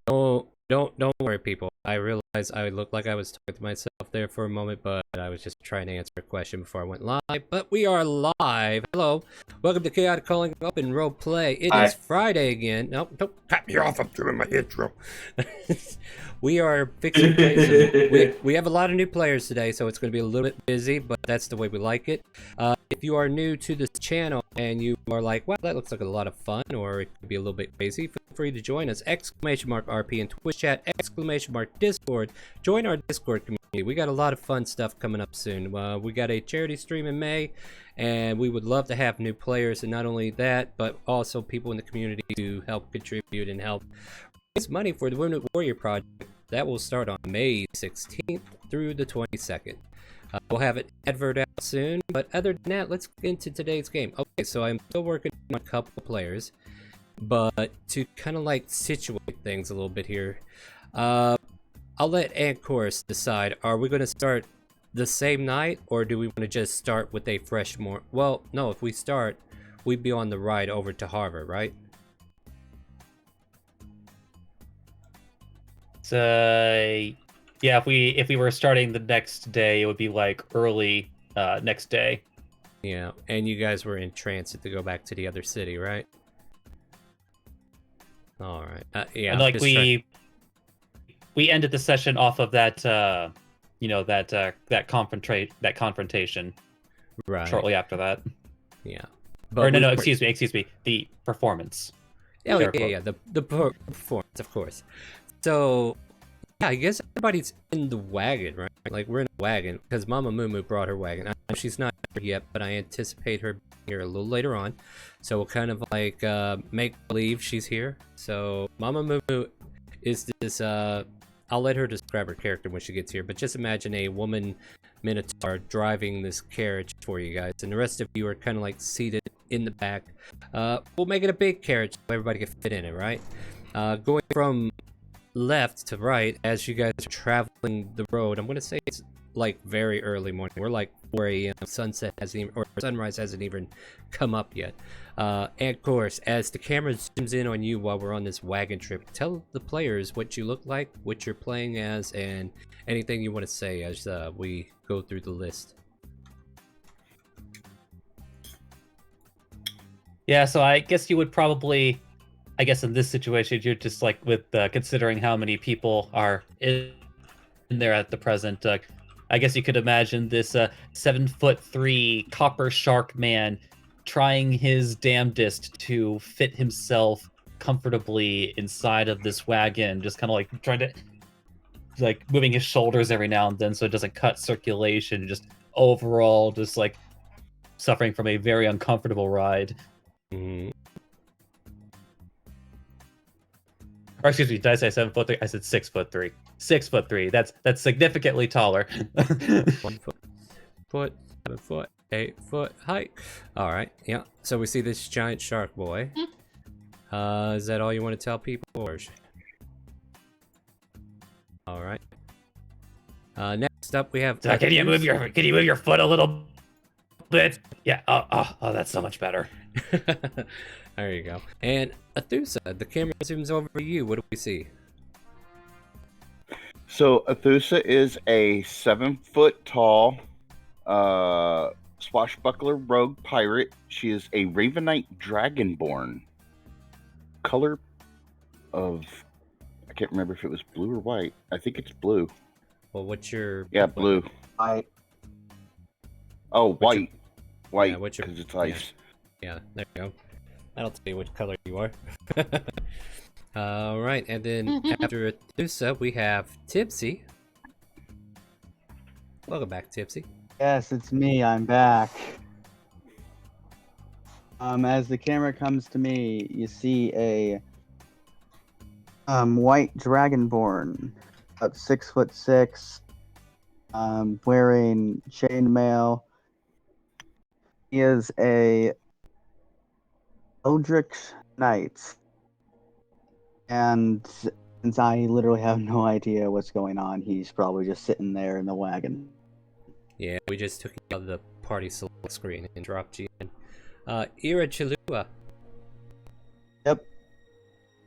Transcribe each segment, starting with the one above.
Don't worry, people. I realized I looked like I was talking to myself there for a moment, but I was just trying to answer a question before I went live. But we are live. Hello, welcome to Chaotic Calling Open Role Play. It is Friday again. Nope, don't cut me off. I'm doing my intro. We are fixing to play. We have a lot of new players today, so it's going to be a little bit busy, but that's the way we like it. If you are new to this channel and you are like, well, that looks like a lot of fun, or it could be a little bit crazy, feel free to join us. !RP in Twitch chat, !Discord. Join our Discord community. We got a lot of fun stuff coming up soon. We got a charity stream in May, and we would love to have new players, and not only that, but also people in the community to help contribute and help raise money for the Wounded Warrior Project. That will start on May 16th through the 22nd. We'll have an advert out soon, but other than that, let's get into today's game. Okay, so I'm still working on a couple of players, but to kind of like situate things a little bit here, I'll let Chorus decide. Are we going to start the same night, or do we want to just start with a fresh well, no, if we start, we'd be on the ride over to Harvard, right? Yeah, if we were starting the next day, it would be like early next day. Yeah, and you guys were in transit to go back to the other city, right? All right. Yeah, and like we ended the session off of that that confrontation right shortly after that. Yeah. But no, excuse me, the performance. Oh, yeah, the performance, of course. So, yeah, I guess everybody's in the wagon, right? Like, we're in a wagon, because Mama Moo brought her wagon. I know she's not here yet, but I anticipate her being here a little later on. So we'll kind of, like, make believe she's here. So, Mama Moo is this, I'll let her describe her character when she gets here, but just imagine a woman Minotaur driving this carriage for you guys, and the rest of you are kind of, like, seated in the back. We'll make it a big carriage so everybody can fit in it, right? Going from left to right as you guys are traveling the road. I'm gonna say it's like very early morning. We're like 4 a.m. Sunset hasn't even, or sunrise hasn't even come up yet. And of course, as the camera zooms in on you while we're on this wagon trip, tell the players what you look like, what you're playing as, and anything you want to say as we go through the list. Yeah, so I guess you would probably, I guess in this situation, you're just like with considering how many people are in there at the present. I guess you could imagine this 7'3" copper shark man trying his damnedest to fit himself comfortably inside of this wagon, just kind of like trying to, like, moving his shoulders every now and then so it doesn't cut circulation. Just overall, just like suffering from a very uncomfortable ride. Mm-hmm. Or excuse me, did I say 7'3"? I said 6'3". 6'3". That's significantly taller. 1 foot, 7 foot, 8 foot height. All right, yeah. So we see this giant shark boy. Is that all you want to tell people, or? All right. Next up we have. Can you move your foot a little bit? Yeah. Oh, that's so much better. There you go. And Athusa, the camera zooms over you. What do we see? So Athusa is a 7-foot tall swashbuckler rogue pirate. She is a Ravenite Dragonborn. Color of, I can't remember if it was blue or white. I think it's blue. Well, what's your... Yeah, blue. White. Oh, white. White, yeah, what's your... because it's ice. Yeah, there you go. That'll tell you which color you are. Alright, and then after Athusa, we have Tipsy. Welcome back, Tipsy. Yes, it's me. I'm back. As the camera comes to me, you see a white dragonborn, about 6'6", wearing chainmail. He is a Eldritch Knight. And since I literally have no idea what's going on, he's probably just sitting there in the wagon. Yeah, we just took you out of the party select screen and dropped you in. Ira Chalua. Yep. What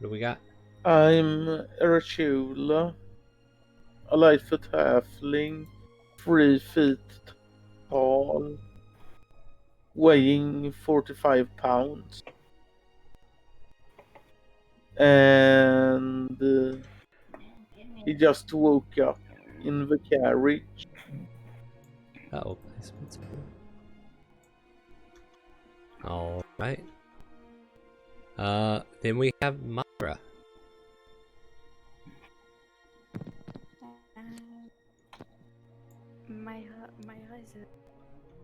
do we got? I'm Arachula, a Lightfoot halfling, 3 feet tall, weighing 45 pounds. And he just woke up in the carriage. Oh, all right. Then we have Myra. Myra is a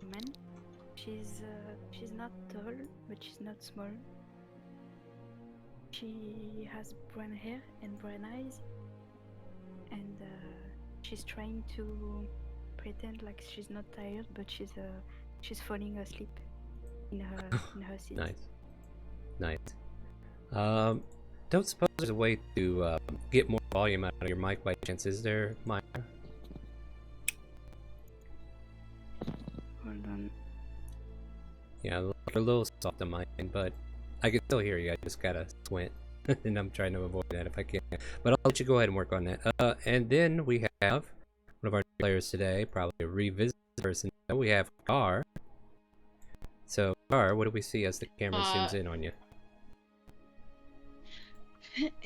woman. She's not tall, but she's not small. She has brown hair and brown eyes, and she's trying to pretend like she's not tired, but she's falling asleep in her seat. Nice. Don't suppose there's a way to get more volume out of your mic by chance, is there, Myra? Hold on. Yeah, a little soft on my end, but I can still hear you. I just gotta squint, and I'm trying to avoid that if I can. But I'll let you go ahead and work on that. And then we have one of our players today, probably a revisit person. We have Gar. So, Gar, what do we see as the camera zooms in on you?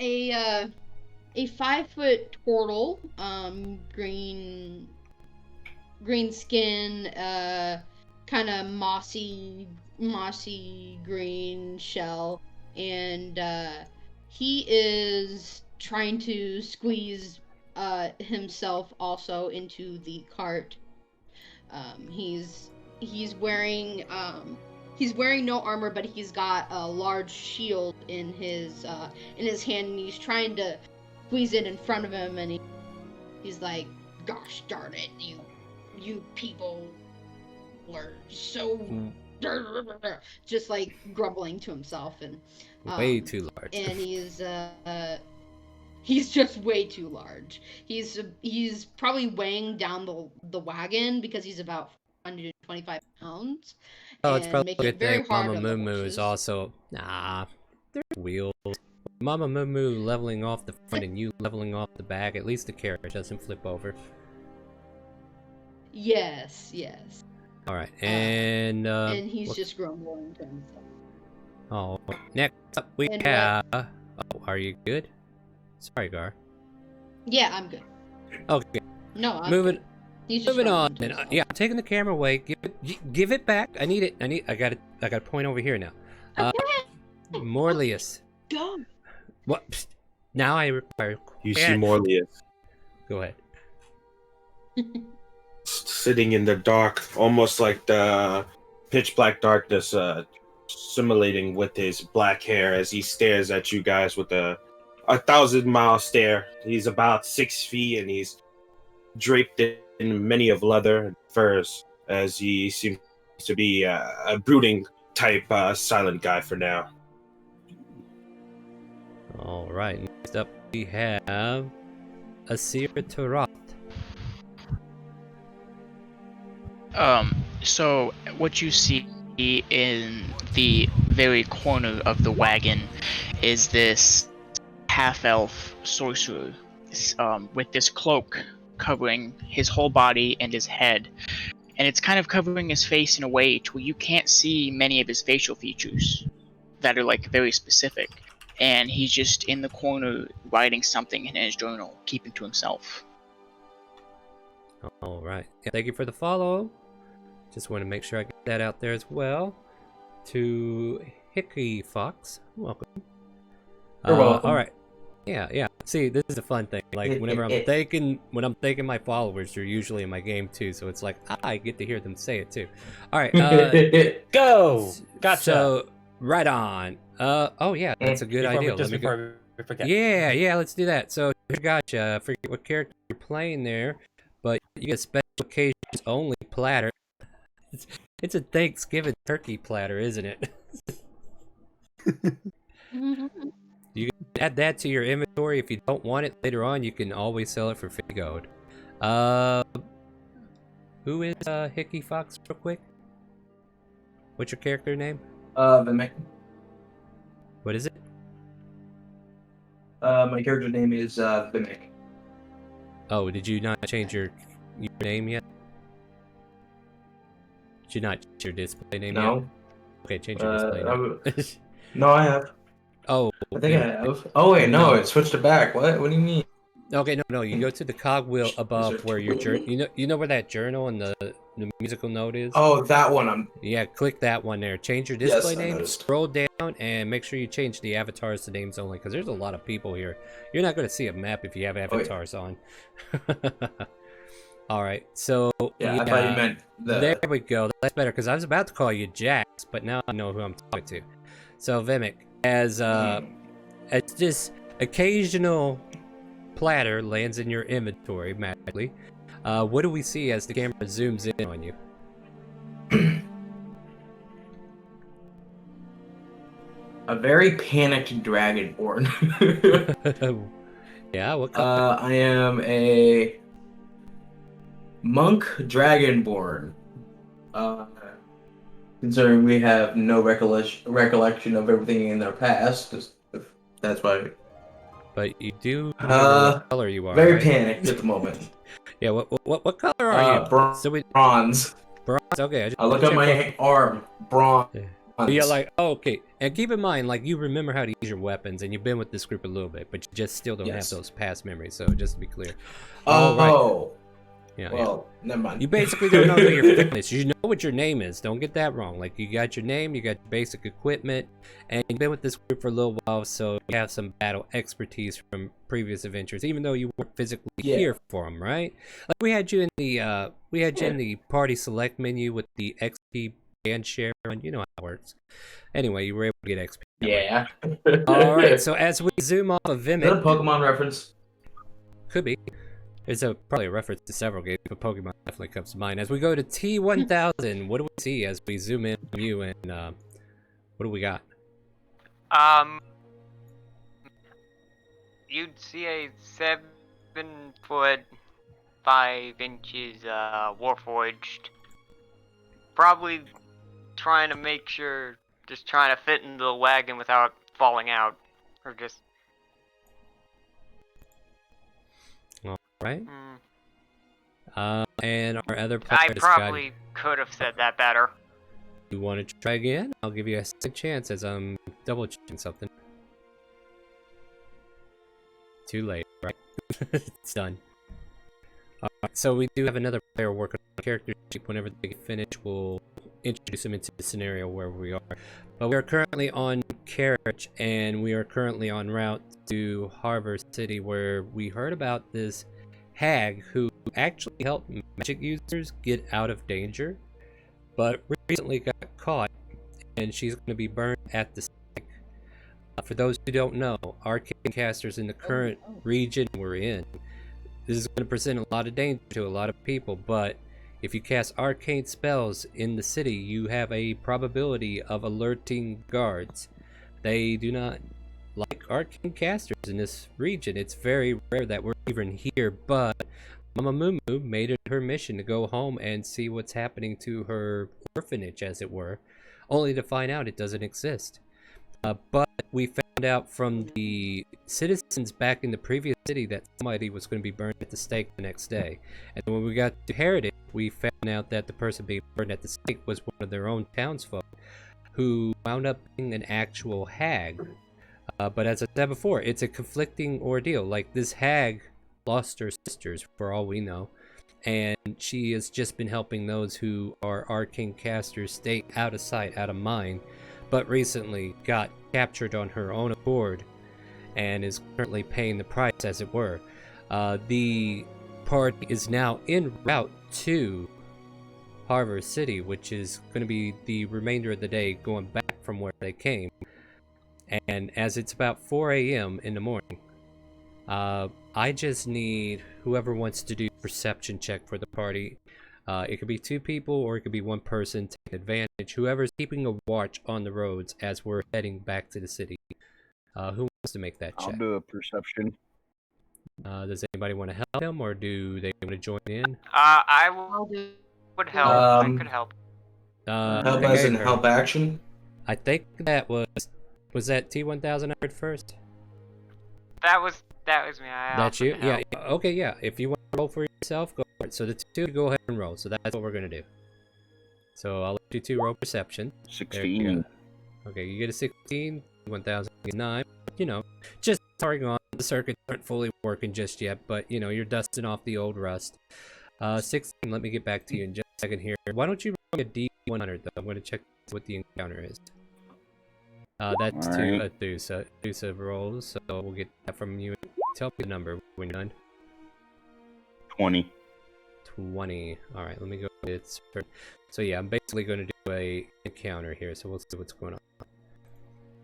A 5-foot turtle, green skin, kind of mossy green shell, and he is trying to squeeze himself also into the cart. He's wearing no armor, but he's got a large shield in his hand, and he's trying to squeeze it in front of him, and he's like, "Gosh darn it, you people are so," just like grumbling to himself, and way too large. And he's just way too large. He's probably weighing down the wagon because he's about 125 pounds. Oh, it's probably making a it good very thing hard Mama on the Moo is horses. also they're wheels. Mama Moo leveling off the front and you leveling off the back. At least the carriage doesn't flip over. Yes. All right, and he's just grumbling to himself. Oh, next up we And have. Oh, are you good? Sorry, Gar. Yeah, I'm good. Okay. No, I'm moving. good. He's just Moving on. grumbling to And, himself. yeah, I'm taking the camera away. Give it back. I need it. I got it. I got a point over here now. Morlius. Go. What? Psst. Now I require. You see Morlius Go ahead. sitting in the dark, almost like the pitch black darkness, simulating with his black hair as he stares at you guys with a 1,000-mile stare. He's about 6 feet and he's draped in many of leather and furs, as he seems to be a brooding type silent guy for now. All right. Next up we have Asir Tarat. So what you see in the very corner of the wagon is this half-elf sorcerer with this cloak covering his whole body and his head, and it's kind of covering his face in a way to where you can't see many of his facial features that are like very specific, and he's just in the corner writing something in his journal, keeping to himself. All right. Yeah, thank you for the follow. Just want to make sure I get that out there as well. To Hickey Fox, welcome. You're welcome. All right. Yeah. See, this is a fun thing. Like whenever I'm thanking my followers, they're usually in my game too. So it's like I get to hear them say it too. All right. Go. Gotcha. So right on. Oh yeah, that's a good idea. Before we forget. Yeah. Let's do that. So gotcha. I forget what character you're playing there, but you get special occasions only platter. It's a Thanksgiving turkey platter, isn't it? You can add that to your inventory. If you don't want it later on, you can always sell it for 50 gold. Who is Hickey Fox, real quick? What's your character name? Vimic. What is it? My character name is Vimic. Oh, did you not change your name yet? Did you not change your display name yet? No. Okay, change your display name. No, I have. Oh, I think I have. Oh wait, no, it switched it back. What? What do you mean? Okay, no. You go to the cogwheel above where your you know where that journal and the musical note is. Oh, that one. Yeah, click that one there. Change your display Yes, I name. noticed. Scroll down and make sure you change the avatars to names only, because there's a lot of people here. You're not going to see a map if you have avatars on. All right, so Yeah, I thought you meant There we go. That's better, because I was about to call you Jax, but now I know who I'm talking to. So Vimic, as this occasional platter lands in your inventory magically, what do we see as the camera zooms in on you? A very panicked dragonborn. Yeah, what color? I am a monk dragonborn. Considering we have no recollection of everything in their past, that's why. But you do remember what color you are. Very right? panicked at the moment. Yeah, what color are you? Bronze. Bronze. Okay, I look at my arm. Bronze. Yeah, like, oh, okay. And keep in mind, like, you remember how to use your weapons, and you've been with this group a little bit, but you just still don't have those past memories. So just to be clear. Oh. Yeah, well, never mind. You basically don't know who your fitness. You know what your name is. Don't get that wrong. Like, you got your name, you got your basic equipment, and you've been with this group for a little while, so you have some battle expertise from previous adventures, even though you weren't physically here for them, right? Like, we had you in the party select menu with the XP band share, and you know how it works. Anyway, you were able to get XP. Yeah. All right. So as we zoom off of Vimic, is that a Pokemon reference? Could be. There's probably a reference to several games, but Pokemon definitely comes to mind. As we go to T1000, what do we see as we zoom in on you, and what do we got? You'd see a 7'5" Warforged. Probably trying to make sure, just trying to fit into the wagon without falling out, or just. Right. And our other player. I probably could have said that better. You want to try again? I'll give you a second chance as I'm double checking something. Too late, right? It's done. Alright, so we do have another player working on character sheet. Whenever they finish, we'll introduce them into the scenario where we are. But we are currently on Carriage, and we are currently en route to Harvard City, where we heard about this hag who actually helped magic users get out of danger, but recently got caught, and she's going to be burned at the stake. For those who don't know, arcane casters in the current region we're in, this is going to present a lot of danger to a lot of people, but if you cast arcane spells in the city, you have a probability of alerting guards. They do not like arcane casters in this region. It's very rare that we're even here, but Mama Mumu made it her mission to go home and see what's happening to her orphanage, as it were, only to find out it doesn't exist. But we found out from the citizens back in the previous city that somebody was going to be burned at the stake the next day. And when we got to Heritage, we found out that the person being burned at the stake was one of their own townsfolk, who wound up being an actual hag. But as I said before, it's a conflicting ordeal. Like, this hag lost her sisters, for all we know, and she has just been helping those who are arcane casters stay out of sight, out of mind, but recently got captured on her own accord and is currently paying the price, as it were. The party is now en route to Harvard City, which is going to be the remainder of the day going back from where they came. And as it's about 4 a.m. in the morning, I just need whoever wants to do perception check for the party. It could be 2 people, or it could be 1 person taking advantage. Whoever's keeping a watch on the roads as we're heading back to the city. Who wants to make that check? I'll do a perception. Does anybody want to help him, or do they want to join in? I would help. I could help. Help as in help action? I think that was that T1000 I heard first? That was me. That's you? offered Yeah, help. yeah. Okay, yeah. If you want to roll for yourself, go for it. So the two, go ahead and roll. So that's what we're going to do. So I'll let you two roll perception. There you 16. go. Okay, you get a 16, 1009. You know, just starting on. The circuits aren't fully working just yet, but you know, you're dusting off the old rust. 16, let me get back to you in just a second here. Why don't you roll a D100 though? I'm going to check what the encounter is. That's All two right. Thusa rolls, so we'll get that from you. Tell me the number when you're done. 20. 20. Alright, let me go with it. So yeah, I'm basically going to do a encounter here, so we'll see what's going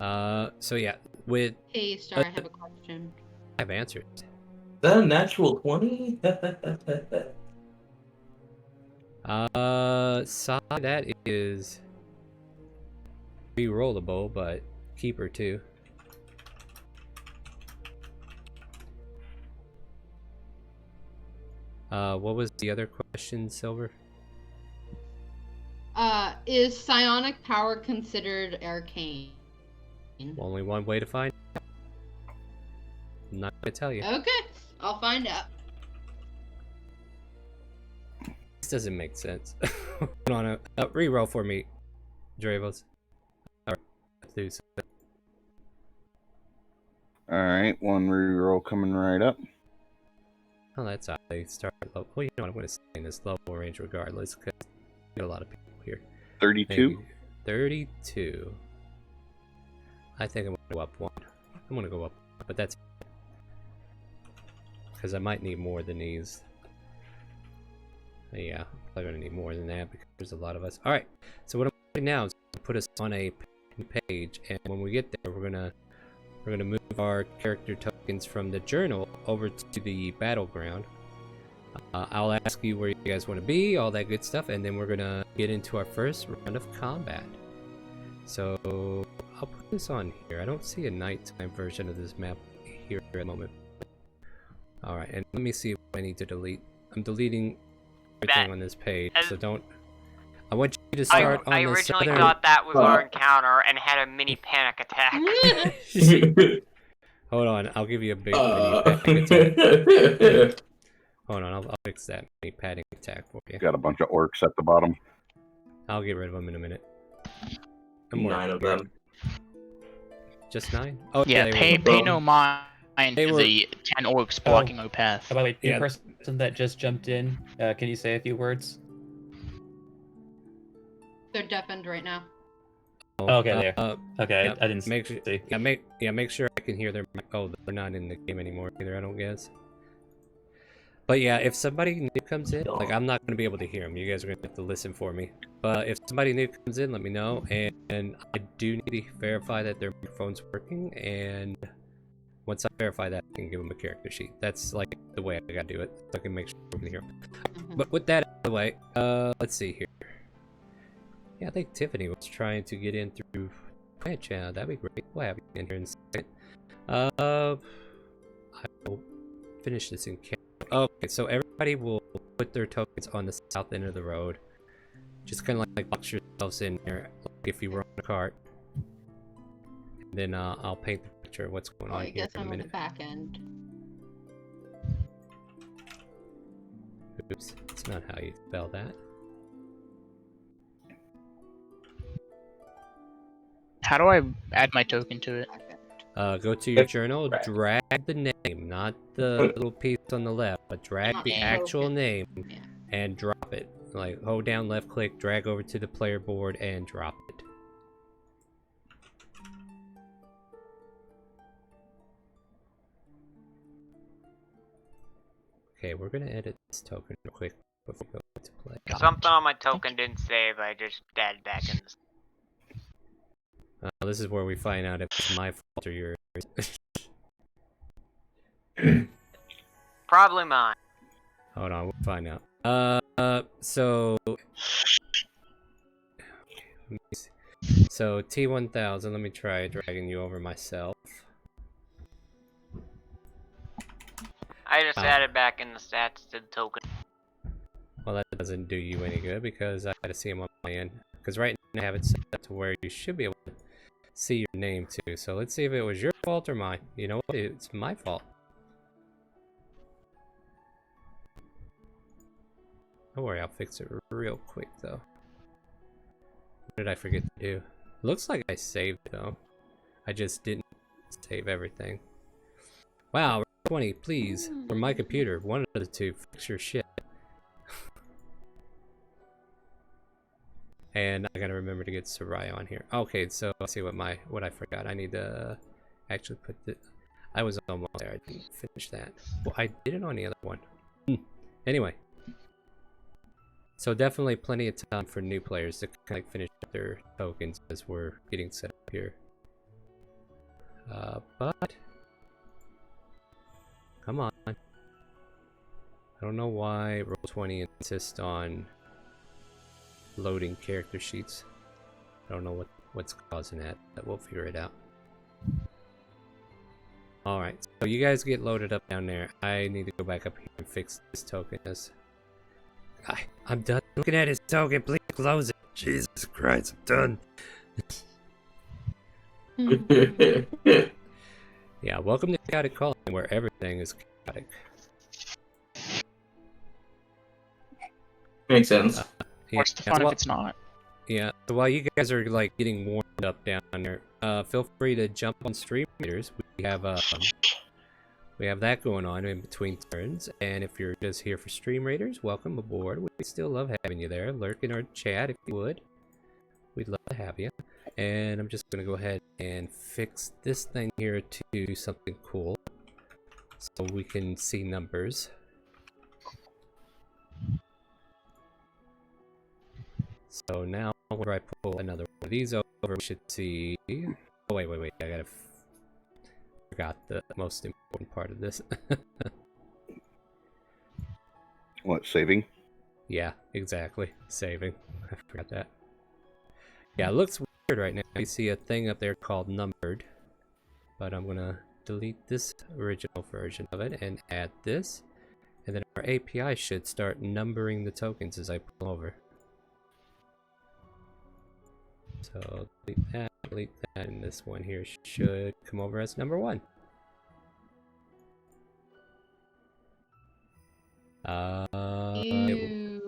on. So yeah, with... Hey, Star, I have a question. I have answers. Is that a natural 20? Side, that is... re-rollable, but keeper too. What was the other question, Silver? Is psionic power considered arcane? Only one way to find out. I'm not gonna tell you. Okay, I'll find out. This doesn't make sense. Hold on, re-roll for me, Dravos. Alright, one reroll coming right up. Oh, that's how they start low. Well, you know what, I'm going to stay in this low range regardless, because we got a lot of people here. 32. Maybe 32. I think I'm going to go up one. I'm going to go up, but that's... because I might need more than these. Yeah, I'm going to need more than that, because there's a lot of us. Alright, so what I'm doing now is put us on a page, and when we get there, we're gonna move our character tokens from the journal over to the battleground. I'll ask you where you guys want to be, all that good stuff, and then we're gonna get into our first round of combat. So I'll put this on here. I don't see a nighttime version of this map here at the moment. All right, and let me see what I need to delete. I'm deleting everything on this page, so don't. I want you to start on I the originally southern... thought that was our encounter and had a mini panic attack. Hold on, I'll give you a big mini panic attack. Hold on, I'll fix that mini panic attack for you. Got a bunch of orcs at the bottom. I'll get rid of them in a minute. 9 of them. Just 9? Oh Yeah, yeah, pay no mind They to were- the 10 orcs blocking our path. By the way, the Yeah. person that just jumped in, can you say a few words? They're deafened right now. Oh, okay, there. Okay, yeah, I didn't make see. make sure I can hear their... Oh, they're not in the game anymore either, I don't guess. But yeah, if somebody new comes in, like, I'm not going to be able to hear them. You guys are going to have to listen for me. But if somebody new comes in, let me know. And I do need to verify that their microphone's working. And once I verify that, I can give them a character sheet. That's, like, the way I got to do it. So I can make sure I can hear them. But with that out of the way, let's see here. Yeah, I think Tiffany was trying to get in through Plant Channel. That'd be great. We'll have you in here in a second. I will finish this in camp. Okay, so everybody will put their tokens on the south end of the road. Just kind of like box yourselves in there, like if you were on a cart. And then I'll paint the picture of what's going on I here guess in a I'm on the minute. back end. Oops, that's not how you spell that. How do I add my token to it? Go to your journal, drag the name, not the little piece on the left, but drag the actual name and drop it. Like, hold down left click, drag over to the player board, and drop it. Okay, we're gonna edit this token real quick before we go to play. Something on my token didn't save. I just added back in. This is where we find out if it's my fault or yours. Probably mine. Hold on, we'll find out. So... So, T1000, let me try dragging you over myself. I just added back in the stats to the token. Well, that doesn't do you any good because I gotta see them on my end. Because right now I have it set up to where you should be able to see your name too. So let's see if it was your fault or mine. You know what? It's my fault. Don't worry, I'll fix it real quick though. What did I forget to do? Looks like I saved though. I just didn't save everything. Wow, 20, please. Or my computer. One of the two. Fix your shit. And I gotta remember to get Soraya on here. Okay, so let's see what I forgot. I need to actually put the. I was almost there. I didn't finish that. Well, I did it on the other one. Anyway. So definitely plenty of time for new players to kind of finish up their tokens as we're getting set up here. But come on. I don't know why Roll20 insists on loading character sheets. I don't know what's causing that, but we'll figure it out. Alright, so you guys get loaded up down there. I need to go back up here and fix this token. I'm done looking at his token. Please close it. Jesus Christ, I'm done. Yeah, welcome to ChaoticCalling, where everything is chaotic. Makes sense. What's the fun if it's not? Yeah, so while you guys are like getting warmed up down there, feel free to jump on stream readers. We have that going on in between turns, and if you're just here for stream raiders, welcome aboard. We still love having you there. Lurk in our chat if you would. We'd love to have you. And I'm just going to go ahead and fix this thing here to do something cool, so we can see numbers. So now, whenever I pull another one of these over, we should see. Oh wait! I forgot the most important part of this. What, saving? Yeah, exactly. Saving. I forgot that. Yeah, it looks weird right now. You see a thing up there called numbered, but I'm gonna delete this original version of it and add this, and then our API should start numbering the tokens as I pull over. So delete that, and this one here should come over as number 1.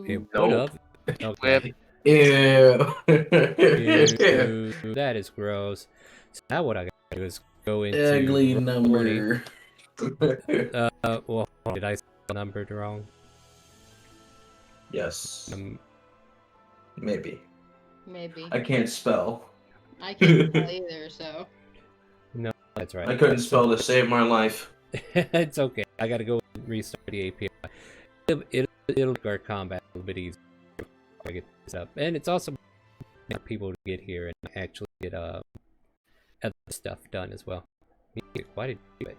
It would have. Okay. Ew. Ew. That is gross. So now what I gotta do is go into Ugly number. well, did I spell numbered wrong? Yes. Maybe. Maybe. I can't spell. I can't spell either, so. No, that's right. I couldn't spell to save my life. It's okay. I gotta go restart the API. It'll make our combat a little bit easier if I get this up, and it's also for people to get here and actually get other stuff done as well. Why did you do it?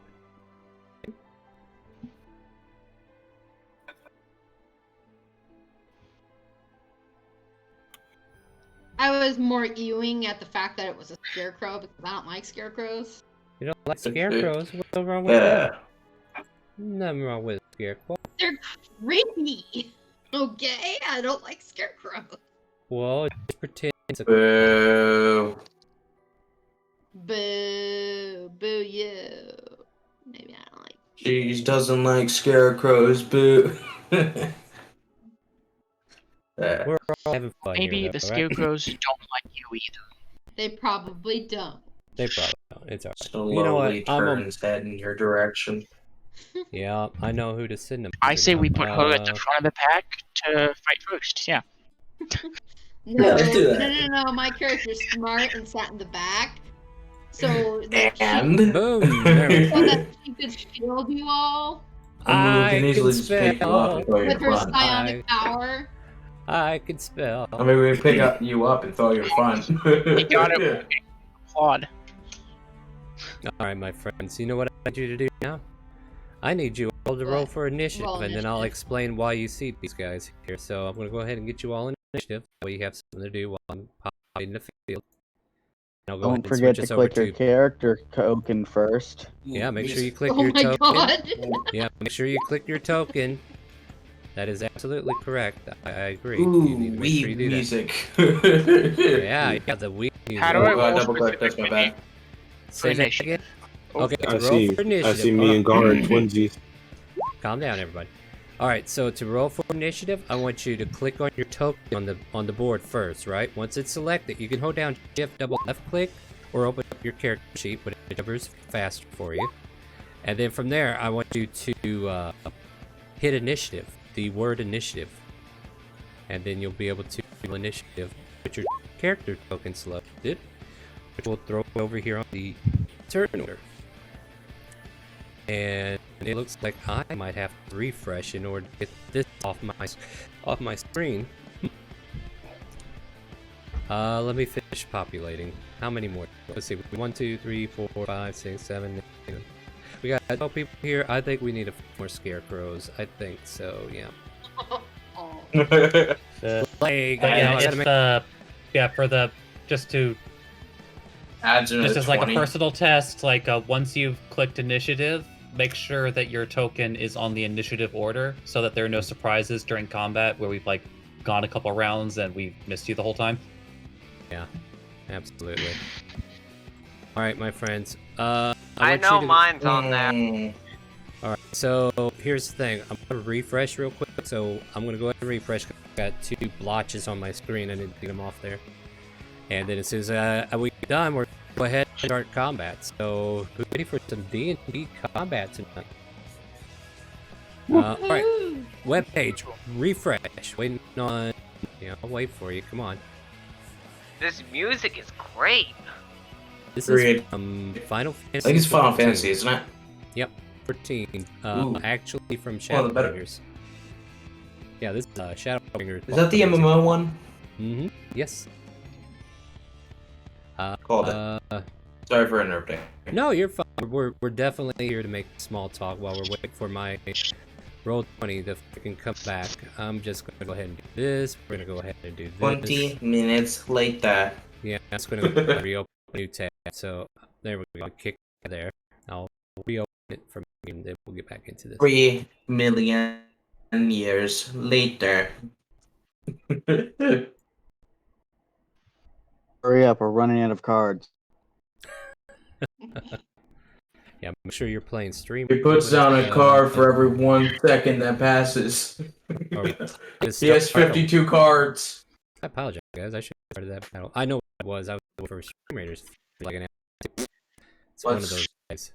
I was more ewing at the fact that it was a scarecrow because I don't like scarecrows. You don't like scarecrows? What's wrong with that? Nothing wrong with a scarecrow. They're creepy. Okay, I don't like scarecrows. Well, just pretend it's a. Boo. Boo, boo you. Maybe I don't like. She doesn't like scarecrows. Boo. We're all having fun. Maybe here, the though, scarecrows don't like you either. They probably don't. They probably don't. It's alright. Slowly You know what? turns head in your direction. Yeah, I know who to send them. I say we put her at the front of the pack to fight first. Yeah. No, let's do that. no. My character's smart and sat in the back, so that And boom, there we so go. that she could shield you all I can easily just pick you up spell. and throw you with in her front. psionic power. I can spell. I mean, we pick you up and throw you in front. You got it. Applaud. Alright, my friends, you know what I need you to do now? I need you all to roll What? for initiative, Roll and then I'll initiative. explain why you see these guys here. So I'm going to go ahead and get you all in initiative, that way you have something to do while I'm popping in the field. And I'll go ahead Don't and forget switch to us over click your character token first. Yeah, make sure you click Oh your my token. god. Yeah, make sure you click your token. That is absolutely correct. I agree. You need Ooh, to make sure you weed do that. music. Yeah, the weed use How it. do I Oh, roll double click. That's my bad. Say that initiative? again? Okay, I roll see. for initiative. I see Hold me on. and Gar are twinsies. Calm down, everybody. All right, so to roll for initiative, I want you to click on your token on the board first, right? Once it's selected, you can hold down Shift, double left click, or open up your character sheet, whichever is faster for you. And then from there, I want you to hit initiative, the word initiative, and then you'll be able to do initiative with your character token selected, which we'll throw over here on the turn order. And it looks like I might have to refresh in order to get this off my screen. Let me finish populating. How many more? Let's see. 1, 2, 3, 4, 5, 6, 7, 8. We got 12 people here. I think we need a few more scarecrows. I think so. Yeah. Like, for the just to Adds another just as like a 20. personal test, like once you've clicked initiative, make sure that your token is on the initiative order so that there are no surprises during combat where we've like gone a couple rounds and we've missed you the whole time. Yeah, absolutely. All right, my friends. I want know you to... mine's on there. All right, so here's the thing. I'm gonna refresh real quick. So I'm gonna go ahead and refresh. I've got 2 blotches on my screen. I need to get them off there. And then as soon as we're done, we're gonna go ahead and start combat. So who's ready for some D&D combat tonight? All right, web page refresh. Waiting on. Yeah, I'll wait for you. Come on. This music is great. This Agreed. is from Final Fantasy. I think it's Final 14. Fantasy, isn't it? Yep, 14. Ooh. Actually from One of the better- Shadowbringers. Yeah, this is Shadowbringers. Is that the MMO one? Mm-hmm. Yes. Called it. Sorry for interrupting. No, you're fine. We're definitely here to make small talk while we're waiting for my roll 20 to freaking come back. I'm just gonna go ahead and do this. We're gonna go ahead and do this. 20 minutes later. Yeah, I'm just gonna reopen a new tab. So there we go. Kick there. I'll reopen it from here and then we'll get back into this. 3 million years later. Hurry up, we're running out of cards. Yeah, I'm sure you're playing stream. He puts down a card for every 1 second that passes. He has 52 cards. I apologize, guys. I should have started that battle. I know what it was. I was looking for Stream Raiders. Like an it's one of those guys.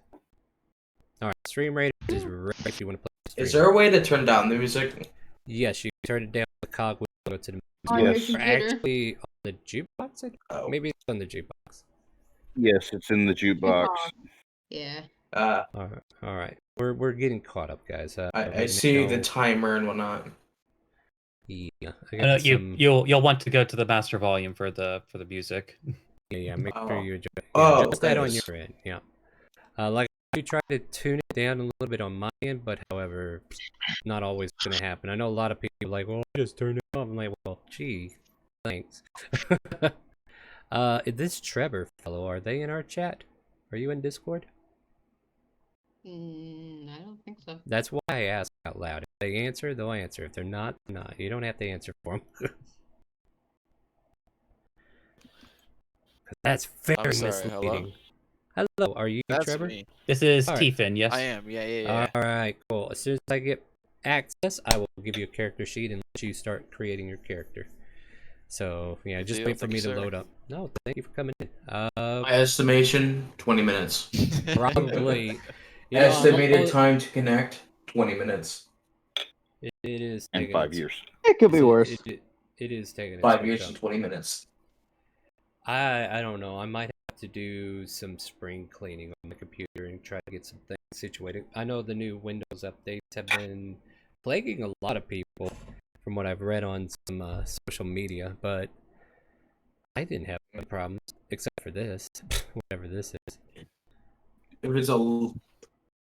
Alright, Stream Raiders is right if you want to play. Is there a way to turn down the music? Yes, you turn it down the cog wheel, go to the On your computer? actually on the jukebox? Oh. Maybe it's on the jukebox. Yes, it's in the jukebox. Yeah. Alright. We're getting caught up, guys. I see the timer and whatnot. Yeah. I know you'll want to go to the master volume for the music. Yeah, make sure you adjust, Oh, that on thanks. your end. Yeah. Like we try to tune it down a little bit on my end, but however, not always going to happen. I know a lot of people are like, well, just turn it off. I'm like, well, gee, thanks. This Trevor fellow, are they in our chat? Are you in Discord? I don't think so. That's why I ask out loud. If they answer, they'll answer. If they're not, not. You don't have to answer for them. That's very misleading. Hello, are you That's Trevor? me. This is All right. Tiefin, yes? I am, yeah. Alright, cool. As soon as I get access, I will give you a character sheet and let you start creating your character. So, yeah, just wait for me to load up. No, thank you for coming in. My estimation, 20 minutes. Probably. Estimated time to connect, 20 minutes. It is. And 5 years. It could be worse. It is taking 5 years and 20 minutes. I don't know. I might have to do some spring cleaning on the computer and try to get some things situated. I know the new Windows updates have been plaguing a lot of people from what I've read on some social media, but I didn't have any problems except for this, whatever this is.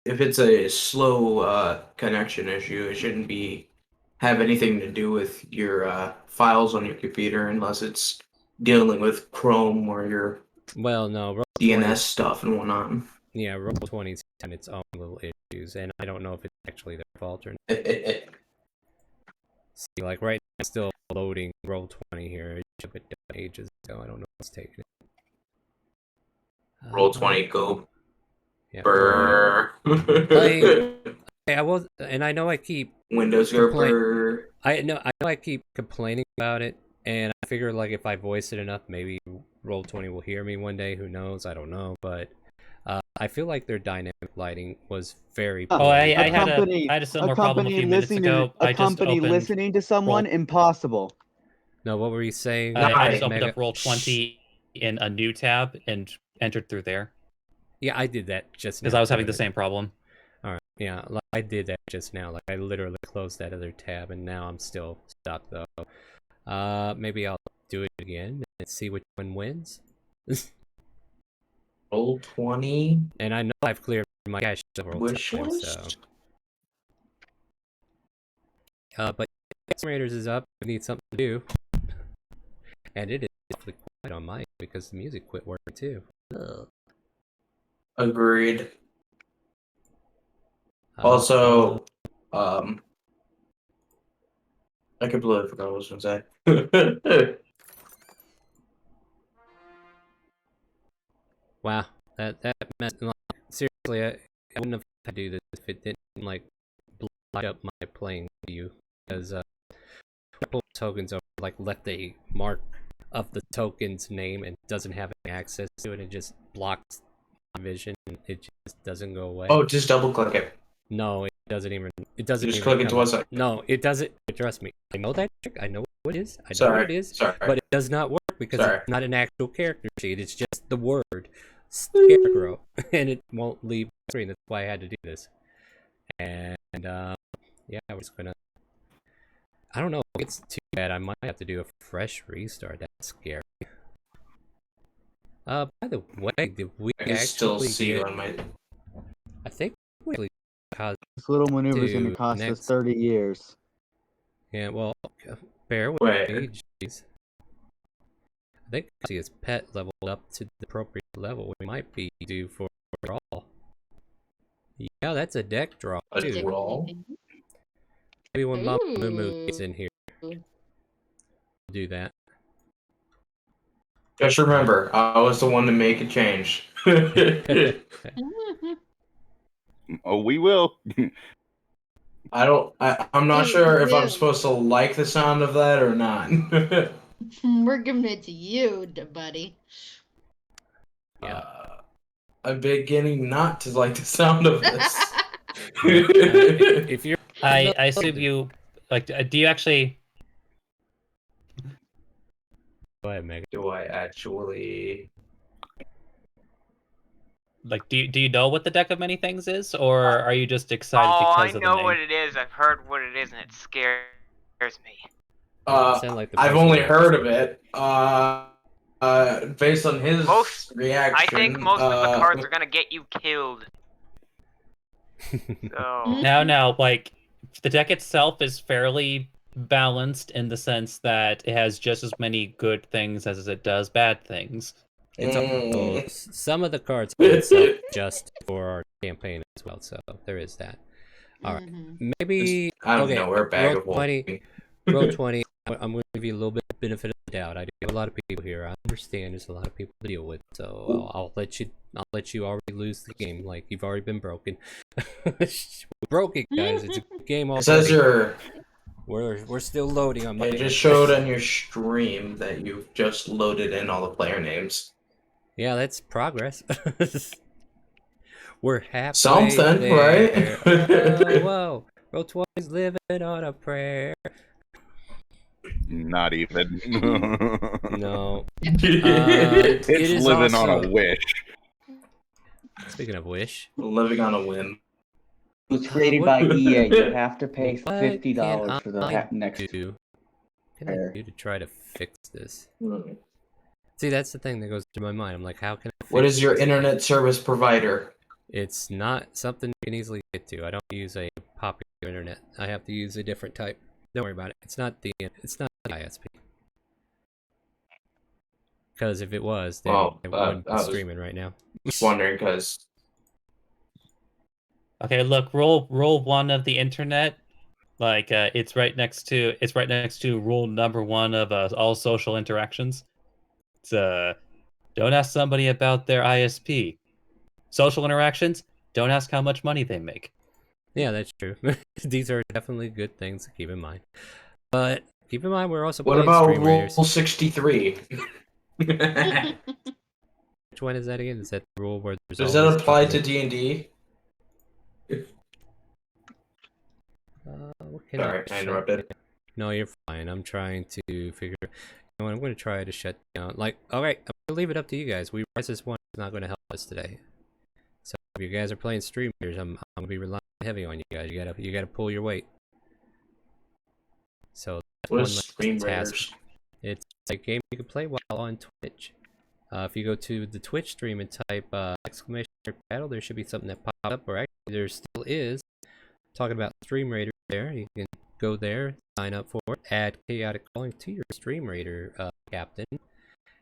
If it's a slow connection issue, it shouldn't have anything to do with your files on your computer unless it's dealing with Chrome or your no DNS stuff and whatnot. Yeah, Roll20's had its own little issues, and I don't know if it's actually their fault or not. See, like right now, it's still loading Roll20 here. It took it ages ago. I don't know what's taking it. Roll 20, go. Yeah. Brr. Hey, I was, and I know I keep Windows go complain. brr. I know I keep complaining about it, and I figure like if I voice it enough, maybe Roll20 will hear me one day. Who knows? I don't know, but I feel like their dynamic lighting was very. Oh, I A had company, a similar problem a company few minutes listening ago. to a I just company opened listening to someone, impossible. No, what were you saying? I just opened Mega? up Roll20 in a new tab and entered through there. Yeah, I did that just now. Because I was having the same problem. All right, yeah, like, I did that just now. Like I literally closed that other tab, and now I'm still stuck though. Maybe I'll do it again and see which one wins. Roll 20. And I know I've cleared my cache several Wish times, list? so. But Raiders is up. We need something to do, and it is definitely quiet on mine because the music quit working too. Ugh. Agreed. Also, I completely forgot what I was going to say. Wow, that meant like, seriously, I wouldn't have had to do this if it didn't like light up my playing view because pull tokens over like left a mark of the token's name and doesn't have any access to it. It just blocks my vision. And it just doesn't go away. Oh, just double click it. No, it doesn't even. It doesn't just even click into one side. No, it doesn't. Trust me. I know that trick. I know what it is. I know Sorry. what it is. Sorry. But it does not work because Sorry. it's not an actual character sheet. It's just the word scarecrow, and it won't leave the screen. That's why I had to do this. And yeah, I was gonna. I don't know. It's too bad. I might have to do a fresh restart. That's scary. By the way, did we I can actually still see get... on my. I think we actually caused This little maneuver is going to to cost us next. 30 years. Yeah, well, bear with Wait. me, jeez. I think see his pet leveled up to the appropriate level. We might be due for a draw. Yeah, that's a deck draw A too. draw? Maybe when Mama Moo gets in here, do that. Just remember, I was the one to make a change. Oh, we will. I'm not sure if I'm supposed to like the sound of that or not. We're giving it to you, buddy. Yeah. I'm beginning not to like the sound of this. If you're, I assume you like. Do you actually? Go ahead, Megan. Do I actually? Like, do you know what the deck of many things is, or are you just excited because of the name? I know what it is. I've heard what it is, and it scares me. I've only heard of it. Based on his reaction, I think most of the cards are gonna get you killed. So. Now, like, the deck itself is fairly balanced in the sense that it has just as many good things as it does bad things. It's also, some of the cards are itself just for our campaign as well, so there is that. All right, maybe I don't okay. know. We're a bag roll of 20. Roll 20. I'm going to give you a little bit of benefit of the doubt. I do have a lot of people here. I understand there's a lot of people to deal with, so I'll let you already lose the game. Like you've already been broken. We're broken, guys. It's a game already. It says you're. We're still loading on my. It just showed on your stream that you've just loaded in all the player names. Yeah, that's progress. We're halfway Something, there. right? Whoa. Roll 20's living on a prayer. Not even. No. It's it is living also... on a wish. Speaking of wish. Living on a whim. It's created by EA. You have to pay What $50 for the can next. What can I do to try to fix this? Hmm. See, that's the thing that goes through my mind. I'm like, how can I fix What is your this? internet service provider? It's not something you can easily get to. I don't use a popular internet. I have to use a different type. Don't worry about it. It's not the ISP. Because if it was, then I wouldn't be streaming right now. Just wondering because. Okay, look, roll one of the internet. Like it's right next to rule number 1 of all social interactions. It's Don't ask somebody about their ISP. Social interactions, don't ask how much money they make. Yeah, that's true. These are definitely good things to keep in mind. But keep in mind, we're also What playing about Stream Rule Raiders. 63? Which one is that again? Is that the rule where there's Does that always apply people- to D&D? what can Sorry, I shut interrupted. down? No, you're fine. I'm trying to figure. You know what, I'm going to try to shut down. Like, all right, I'm going to leave it up to you guys. We Rise one is not going to help us today. So if you guys are playing Stream Raiders, I'm going to be relying heavy on you guys. You gotta pull your weight. So that's What one is less Stream task. Raiders? It's a game you can play while on Twitch. If you go to the Twitch stream and type exclamation mark battle, there should be something that pops up, or actually there still is. Talking about Stream Raider there, you can go there, sign up for it, add ChaoticCalling to your Stream Raider captain,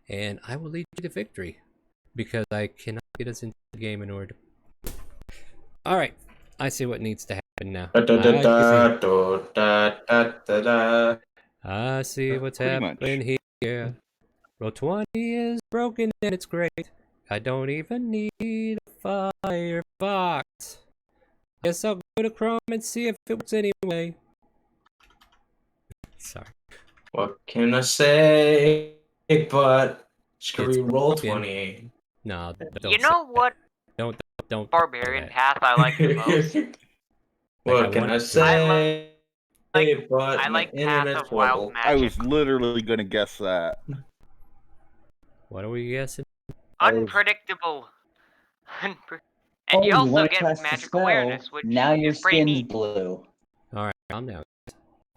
and I will lead you to victory, because I cannot get us into the game in order to... Alright, I see what needs to happen now. I see what's Pretty happening here. Roll 20 is broken and it's great. I don't even need a Firefox. Guess I'll go to Chrome and see if it works anyway. Sorry. What can I say? But screw It's roll broken. 20. No, don't You say know that. what Don't barbarian say that. path I like the most? What can I say? But I my like Path internet's of Wild horrible. I Magic. was literally gonna guess that. What are we guessing? Unpredictable. And Oh, you you also want to get cast the magic spell? awareness, which Now your is pretty skin's neat. blue. Alright, calm down.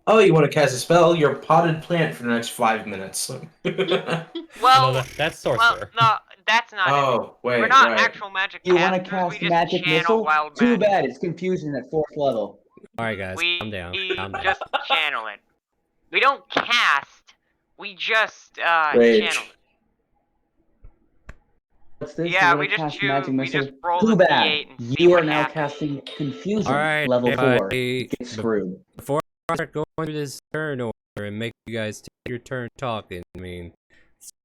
Oh, you want to cast a spell? You're a potted plant for the next 5 minutes. Well, that's well, sorcerer. no, that's not it. Oh, wait, We're not right. actual magic You want to casters, we cast just magic channel missile? wild Too magic. bad, it's confusion at 4th level. Alright guys, We calm down. Calm down. just channel it. We don't cast, we just Rage. channel it. What's this? Yeah, You we want to just cast choose, magic we missile? just roll Too the bad. D8 and see You what are now happens. casting confusion. Alright, level 4. everybody, Get screwed. before I start going through this turn order and make you guys take your turn talking, I mean,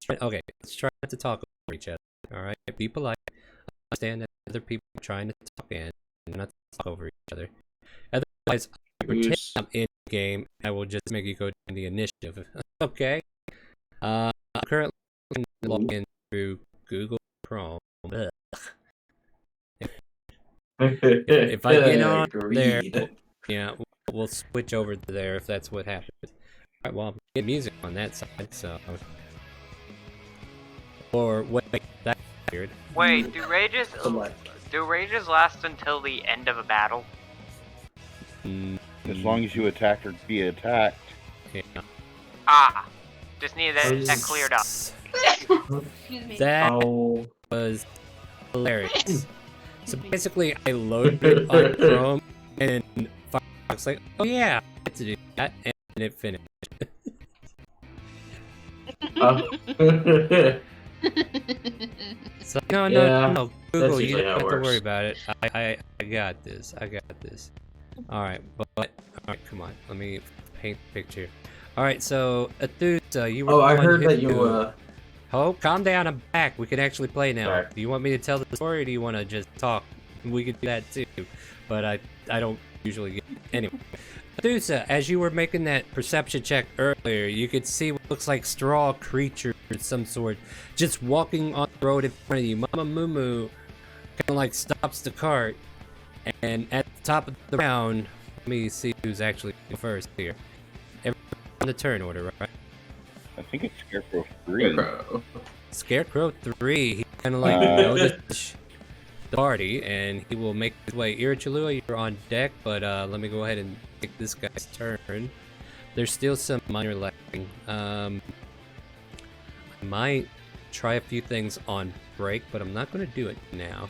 okay, let's try not to talk over each other, alright? Be polite. Understand that other people are trying to talk and not to talk over each other. Otherwise, I pretend I'm in the game, I will just make you go down the initiative, okay? I'm currently logging through Google Chrome. Ugh. If I get on there, yeah, we'll switch over to there if that's what happens. Alright, well, I'm getting music on that side, so... Or, wait, that's weird. Wait, do rages last until the end of a battle? As long as you attack or be attacked. Yeah. Ah, just needed that cleared up. Excuse me. That was hilarious. So basically, I loaded it on Chrome, and Firefox like, oh yeah, I get to do that, and it finished. So no, Google, you don't have to worry about it. I got this. I got this. All right, but all right, come on. Let me paint the picture. All right, so Athusa, you were. Oh, the I one heard who- that you. Oh, calm down. I'm back. We can actually play now. Sorry. Do you want me to tell the story, or do you want to just talk? We could do that too, but I don't usually get anyway. Athusa, as you were making that perception check earlier, you could see what looks like straw creature of some sort just walking on the road in front of you. Mama Moo kind of like stops the cart, and at the top of the round, let me see who's actually first here. Everyone on the turn order, right? I think it's Scarecrow 3. Scarecrow 3. He kind of like noticed the party, and he will make his way. Irichalua, you're on deck, but let me go ahead and take this guy's turn. There's still some minor lagging. I might try a few things on break, but I'm not going to do it now.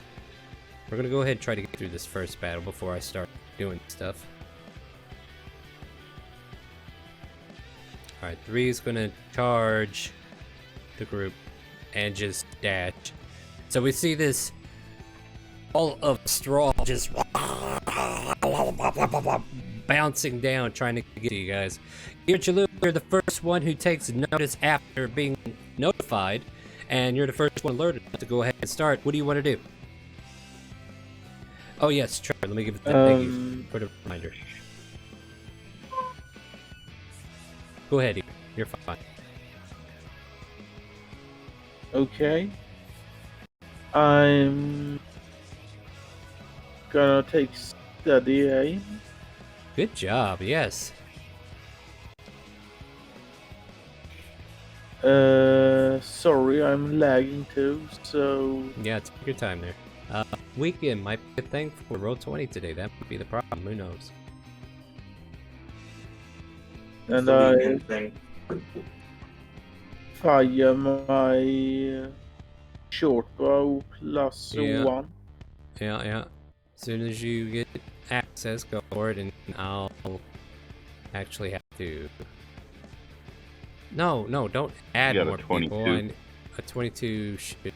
We're going to go ahead and try to get through this first battle before I start doing stuff. Alright, 3 is going to charge the group and just dash. So we see this all of straw just bouncing down, trying to get to you guys. Irchalu, you're the first one who takes notice after being notified, and you're the first just want to learn enough to go ahead and start. What do you want to do? Oh yes, sure. Let me give it that. Thank you for the reminder. Go ahead, you're fine. Okay. I'm gonna take steady aim. Good job, yes. Sorry, I'm lagging too, so... Yeah, take your time there. Weekend might be a thing for roll 20 today. That might be the problem. Who knows? And I fire my short bow plus Yeah. 1. Yeah. As soon as you get access, go for it, and I'll actually have to... No, don't add You got more a 22. people. A 22 should...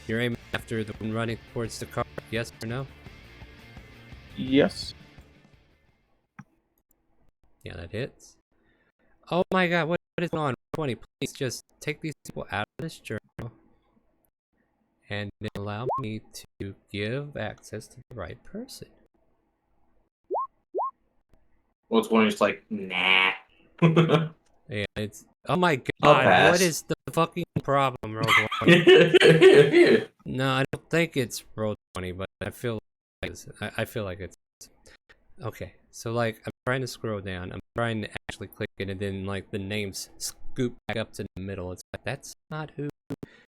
You're aiming after the one running towards the car, yes or no? Yes. Yeah, that hits. Oh my god, what is going on? 20, please just take these people out of this journal and then allow me to give access to the right person. Well, it's one who's like, nah. Yeah, it's... Oh my I'll god, pass. what is the fucking problem, roll 20? No, I don't think it's roll 20, but I feel like I feel like it's... Okay, so like, I'm trying to scroll down, I'm trying to actually click it, and then like the names scoop back up to the middle. It's like, that's not who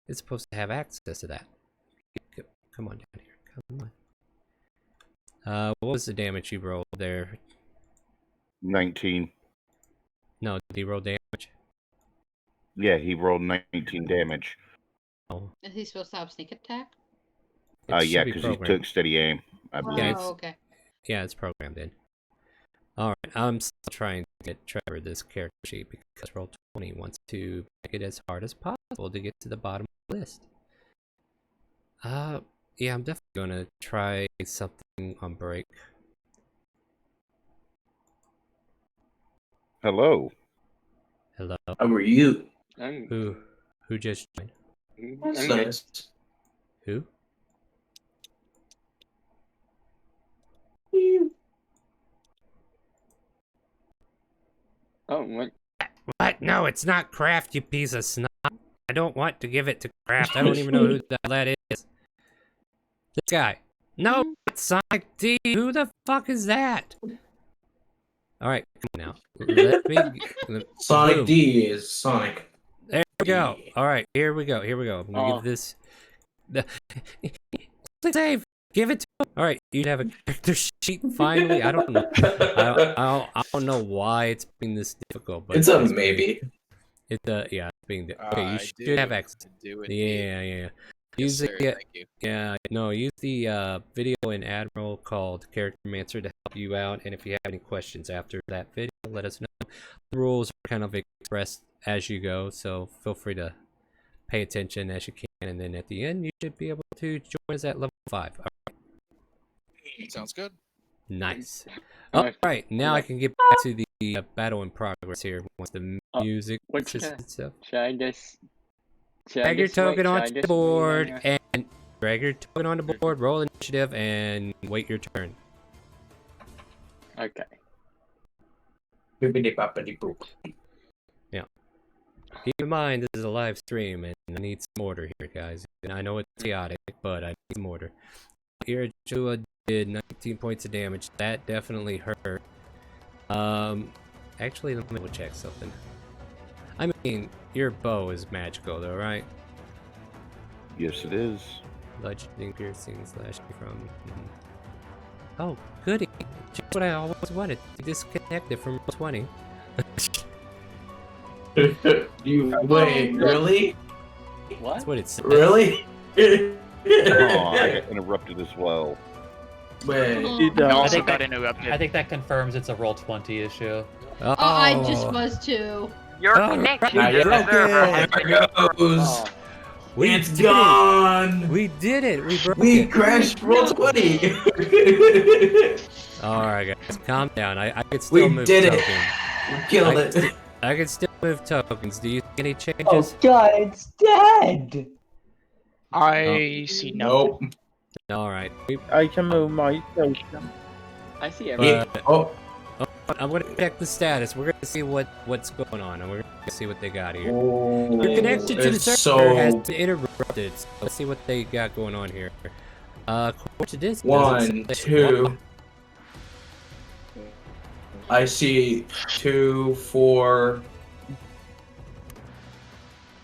is supposed to have access to that. Come on down here, come on. What was the damage you rolled there? 19. No, did he roll damage? Yeah, he rolled 19 damage. Oh. Is he supposed to have sneak attack? It Yeah, should be because he programmed. took steady aim, I believe. Oh, okay. Yeah, it's programmed in. Alright, I'm still trying to get Trevor this character sheet because Roll20 wants to make it as hard as possible to get to the bottom of the list. Yeah, I'm definitely gonna try something on break. Hello. Hello. How are you? Who just joined? That's nice. Who? Oh, what? What? No, it's not Craft, you piece of snot. I don't want to give it to Craft. I don't even know who the hell that is. This guy. No, it's Sonic D. Who the fuck is that? Alright, come on now. Let me... Sonic boom. D is Sonic. There we go. Alright, here we go. I'm gonna give this... Click save! Give it to him! Alright, you have a character sheet finally. I don't know. I don't know why it's being this difficult, but It's a maybe. It's yeah, it's being okay. You should have access. Yeah. Use the thank you. use the video in Admiral called Charactermancer to help you out. And if you have any questions after that video, let us know. The rules are kind of expressed as you go, so feel free to pay attention as you can. And then at the end, you should be able to join us at level 5. All right. Sounds good. Nice. All right, now I can get back to the battle in progress here. Once the music itself. Should I just... Drag your token onto the board and drag your token on the board, roll initiative, and wait your turn. Okay. Yeah. Keep in mind, this is a live stream, and I need some order here, guys. And I know it's chaotic, but I need some order. Here, Joa did 19 points of damage. That definitely hurt. Actually, let me double check something. I mean, your bow is magical, though, right? Yes, it is. Bludgeoning, piercing, slashing from... Oh, goody. Just what I always wanted. Disconnected from 20. Wait, really? What? That's what it says. Really? Oh, I got interrupted as well. Wait. I think that confirms it's a roll 20 issue. Oh, I just was too. Your connection to the server has been It's gone. We did it. We broke We it. crashed roll 20. Alright, guys, calm down. I could still move did it. tokens. We killed it. I could still move tokens. Do you see any changes? Oh god, it's dead! I see nothing. Nope. All right. I can move my token. I see But- everything. Oh, I'm gonna check the status. We're gonna see what's going on, and we're gonna see what they got here. oh, Your connection to the it's server has so been interrupted. So let's see what they got going on here. According to this, it doesn't one, say- two. I see 2, 4.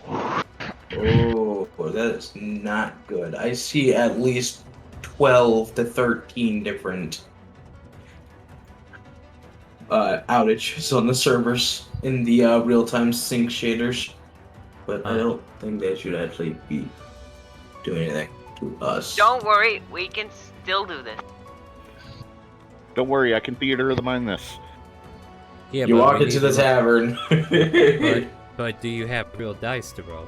Oh, that is not good. I see at least 12 to 13 different outages on the servers in the real-time sync shaders, but I don't think they should actually be doing anything to us. Don't worry, we can still do this. Don't worry, I can theater of the mind this. Yeah, You but walk we into need the to- tavern. But do you have real dice to roll?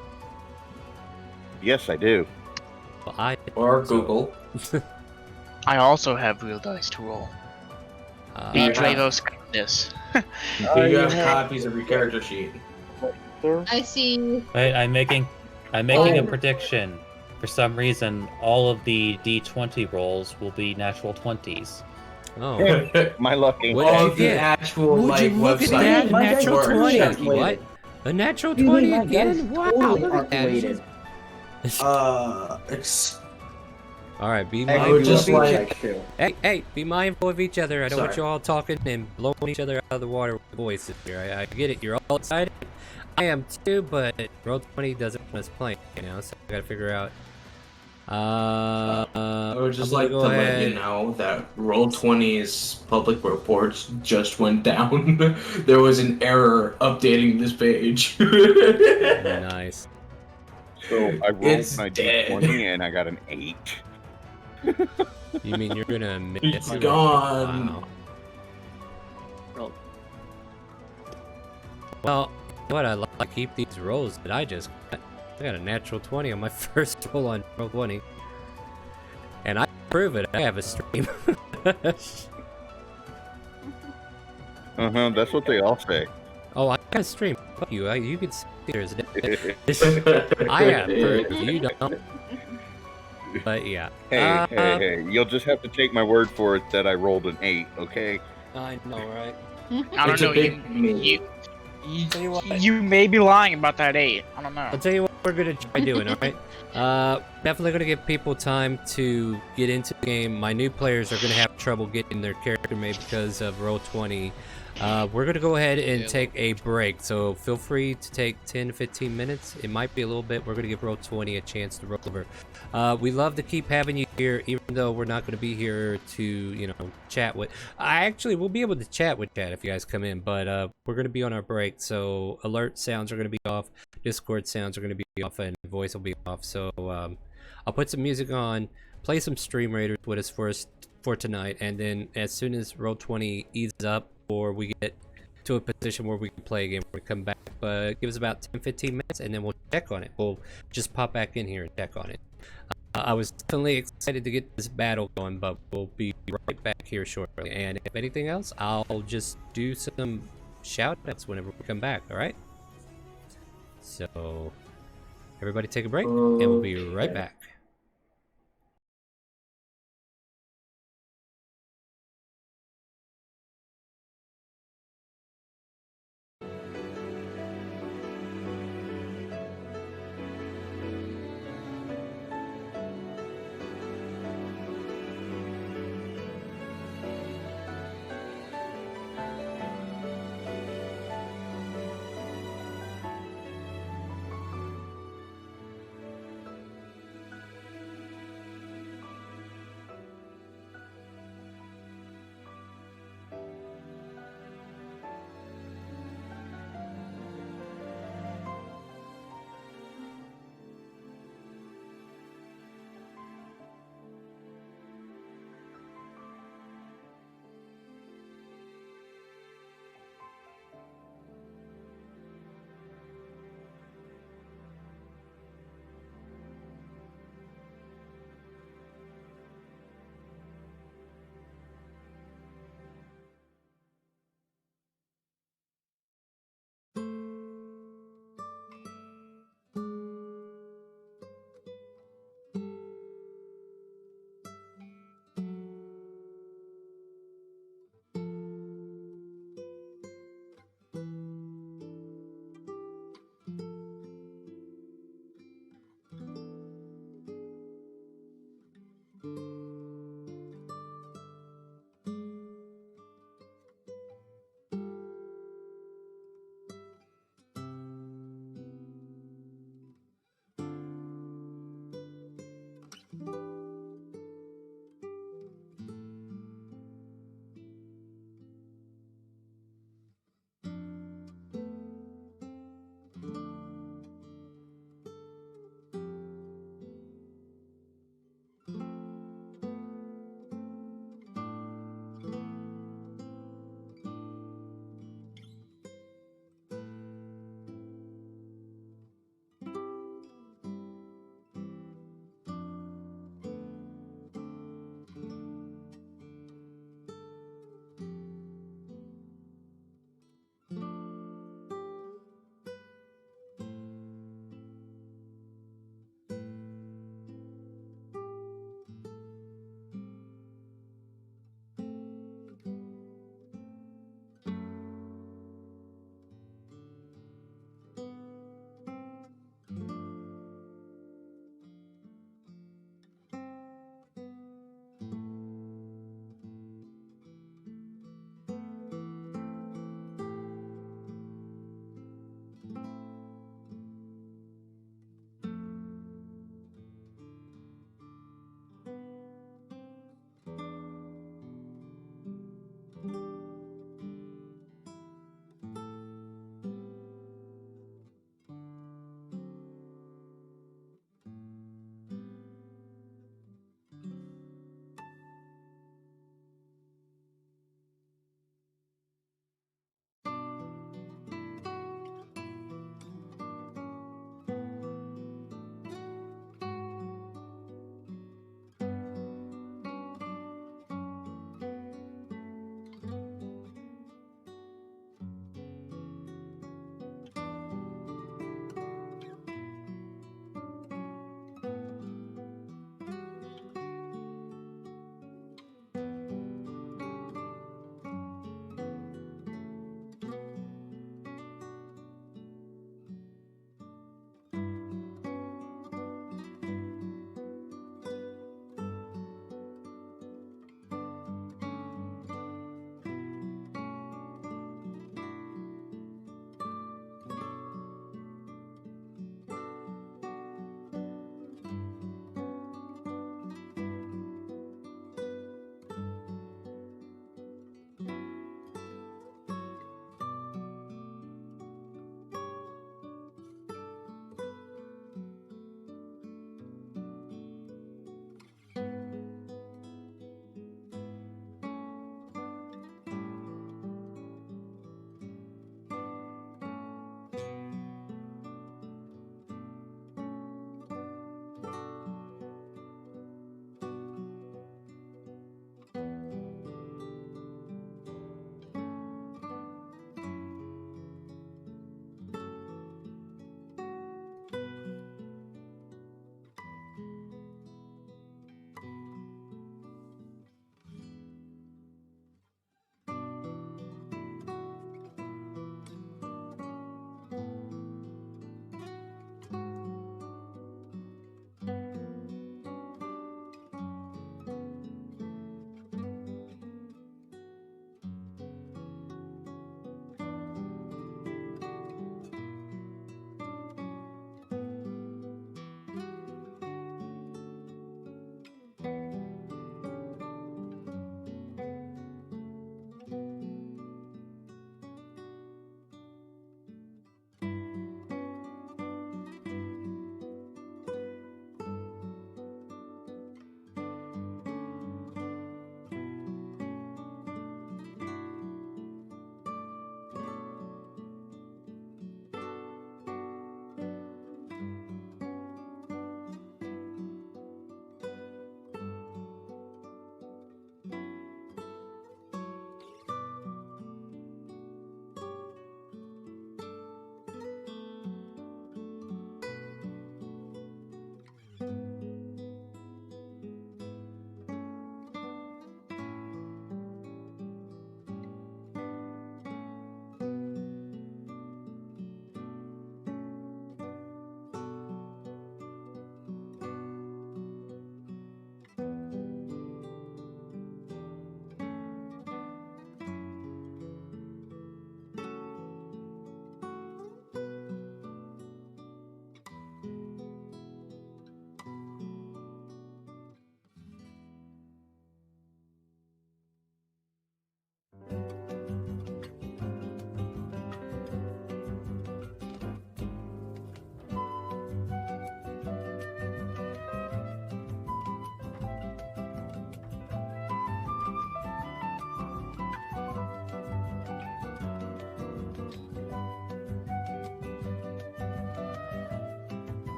Yes, I do. Well, I Or so- Google. I also have real dice to roll. Uh, Dravos got this. Do you have copies of your character sheet? I see. I'm making a prediction. For some reason, all of the D20 rolls will be natural 20s. oh, My lucky. What did All you the get? actual Would like you look at website that? My Natural dice are 20. calculated. What? A natural Dude, 20 my dice again? Wow, totally look at that. calculated. It's All right, be I would mindful. just of each- like- too. Hey, be mindful of each other. I don't want Sorry. you all talking and blowing each other out of the water with voices here. I get it. You're all excited. I am too, but Roll 20 doesn't want us playing, so I gotta figure out. I would just I'm like gonna to go let ahead. you know that Roll20's public reports just went down. There was an error updating this page. Nice. So I rolled It's my dead. D20 and I got an 8. You mean you're gonna miss It's it? gone. Wow. Roll. Well, what I like to keep these rolls that I just got. I got a natural 20 on my first roll on Roll 20. And I prove it. I have a stream. That's what they all say. Oh, I got a stream. Fuck you. You can see there's I have proof. You don't. But yeah. Hey, you'll just have to take my word for it that I rolled an 8, okay? I know, right? I don't It's a know. big Tell you what. You may be lying about that 8. I don't know. I'll tell you what we're gonna try doing, alright? Definitely gonna give people time to get into the game. My new players are gonna have trouble getting their character made because of Roll 20. We're gonna go ahead and take a break, so feel free to take 10 to 15 minutes. It might be a little bit. We're gonna give Roll 20 a chance to roll over. We love to keep having you here, even though we're not gonna be here to, chat with. We'll be able to chat with chat if you guys come in, but we're gonna be on our break, so alert sounds are gonna be off, Discord sounds are gonna be off, and voice will be off. So I'll put some music on, play some Stream Raiders with us for tonight, and then as soon as Roll 20 eases up, or we get to a position where we can play again, we come back. But give us about 10-15 minutes, and then we'll check on it. We'll just pop back in here and check on it. I was definitely excited to get this battle going, but we'll be right back here shortly. And if anything else, I'll just do some shout-outs whenever we come back, alright? So, everybody take a break, and we'll be right back.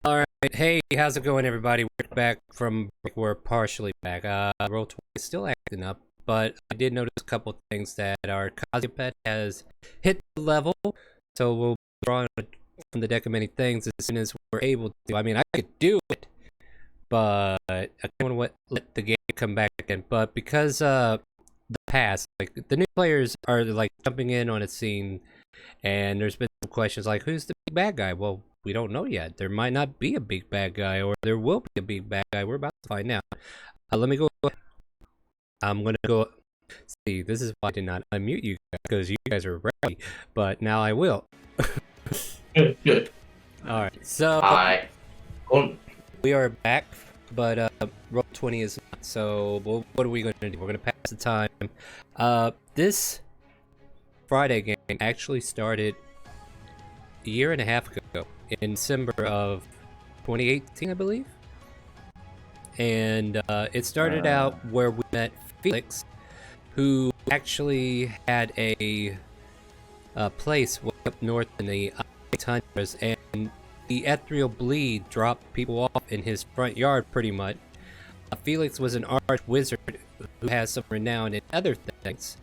All right, hey, how's it going, everybody? We're back from break. We're partially back. Roll 20 is still acting up, but I did notice a couple things that our Kaziopet has hit the level, so we'll draw from the deck of many things as soon as we're able to. I mean, I could do it, but I don't want to let the game come back again. But because the past, like the new players are like jumping in on a scene, and there's been some questions like, who's the big bad guy? Well, we don't know yet. There might not be a big bad guy, or there will be a big bad guy. We're about to find out. Let me go. I'm gonna go. See, this is why I did not unmute you guys, because you guys are ready. But now I will. Good. All right. So Hi. we are back, but roll 20 is not. So what are we gonna do? We're gonna pass the time. This Friday game actually started a year and a half ago, in December of 2018, I believe. And it started out where we met Felix, who actually had a place way up north in the tundras, and the ethereal bleed dropped people off in his front yard, pretty much. Felix was an arch wizard who has some renown in other things,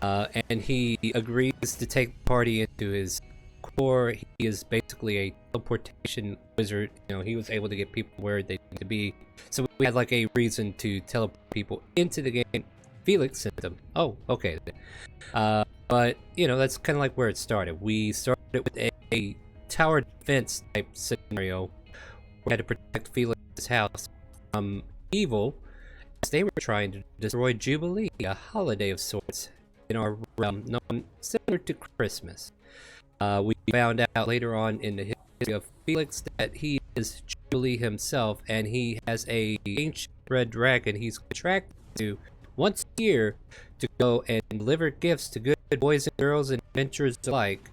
and he agrees to take the party into his core, he is basically a teleportation wizard. You know, he was able to get people where they need to be. So we had like a reason to teleport people into the game. Felix sent them. Oh, okay. But, you know, that's kind of like where it started. We started with a tower defense type scenario. We had to protect Felix's house from evil, as they were trying to destroy Jubilee, a holiday of sorts in our realm, known similar to Christmas. We found out later on in the history of Felix that he is Jubilee himself, and he has a ancient red dragon he's attracted to once a year to go and deliver gifts to good boys and girls and adventurers alike.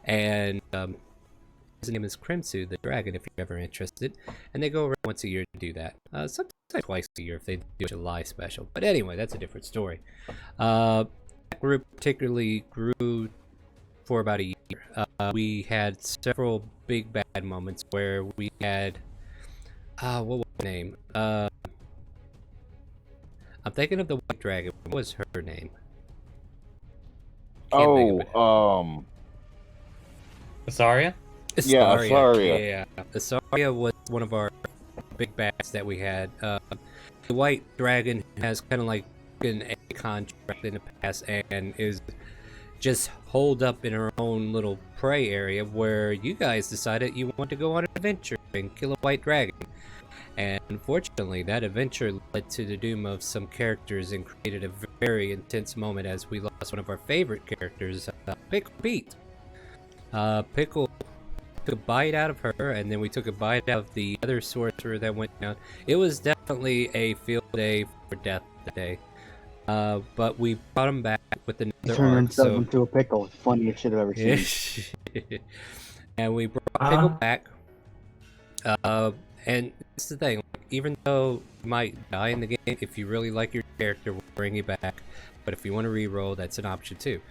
And his name is Crimsu the dragon, if you're ever interested. And they go around once a year to do that. Sometimes twice a year if they do a July special. But anyway, that's a different story. That group particularly grew for about a year. We had several big bad moments where we had what was her name? I'm thinking of the white dragon. What was her name? Asaria? Yeah, Asaria. Yeah, Asaria was one of our big bads that we had. The white dragon has kind of like been a contract in the past and is just holed up in her own little prey area where you guys decided you want to go on an adventure and kill a white dragon. And unfortunately, that adventure led to the doom of some characters and created a very intense moment as we lost one of our favorite characters, Pickle Pete. Pickle took a bite out of her, and then we took a bite out of the other sorcerer that went down. It was definitely a field day for death that day. But we brought him back with another He turned arc, himself so... into a pickle. Funniest shit I've ever seen. And we brought Pickle back. And this is the thing, like, even though you might die in the game, if you really like your character, we'll bring you back. But if you want to reroll, that's an option too.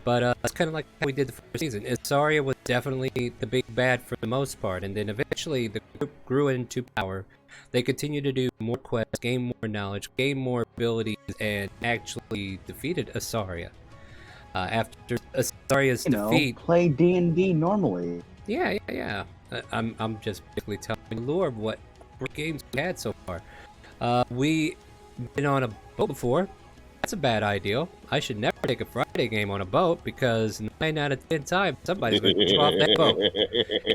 But it's kind of like how we did the first season. Asaria was definitely the big bad for the most part, and then eventually the group grew into power. They continued to do more quests, gain more knowledge, gain more abilities, and actually defeated Asaria. After Asaria's defeat, play D&D normally. Yeah. I'm just basically telling the lore of what games we had so far. We been on a boat before. That's a bad idea. I should never take a Friday game on a boat because 9 out of 10 times somebody's going to jump off that boat.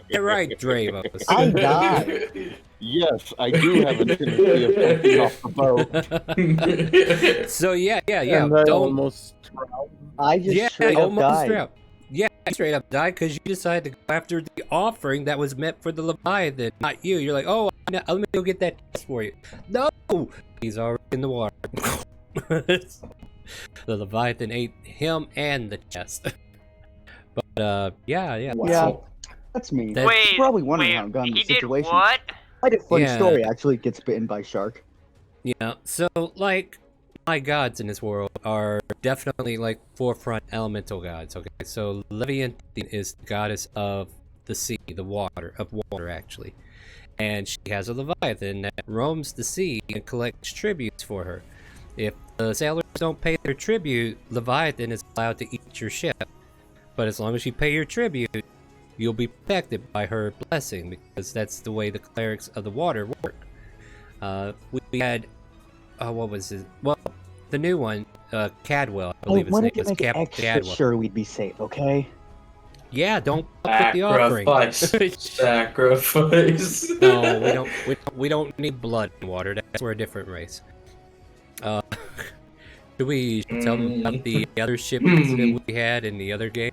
You're right, Dravos. I died. Yes, I do have a tendency of jumping off the boat. So yeah. And I almost drowned. I just straight up died. Drowned. Yeah, you straight up died because you decided to go after the offering that was meant for the Leviathan, not you. You're like, oh, let me go get that chest for you. No! He's already in the water. The Leviathan ate him and the chest. But, yeah. Wow. Yeah, that's me. Wait, You're probably wondering how I got in this he did situation. what? I had a funny story, actually. Gets bitten by a shark. Yeah, so, like, my gods in this world are definitely, like, forefront elemental gods, okay? So, Leviathan is the goddess of the sea, the water, actually. And she has a Leviathan that roams the sea and collects tributes for her. If the sailors don't pay their tribute, Leviathan is allowed to eat your ship. But as long as you pay your tribute, you'll be protected by her blessing, because that's the way the clerics of the water work. We had... what was his... Well, the new one, Cadwell, I believe his name is Captain Cadwell. Sure we'd be safe, okay? Yeah, don't fuck with the offering. Sacrifice. No, we don't need blood in water. That's we're a different race. Should we tell them about the other ship that we had in the other game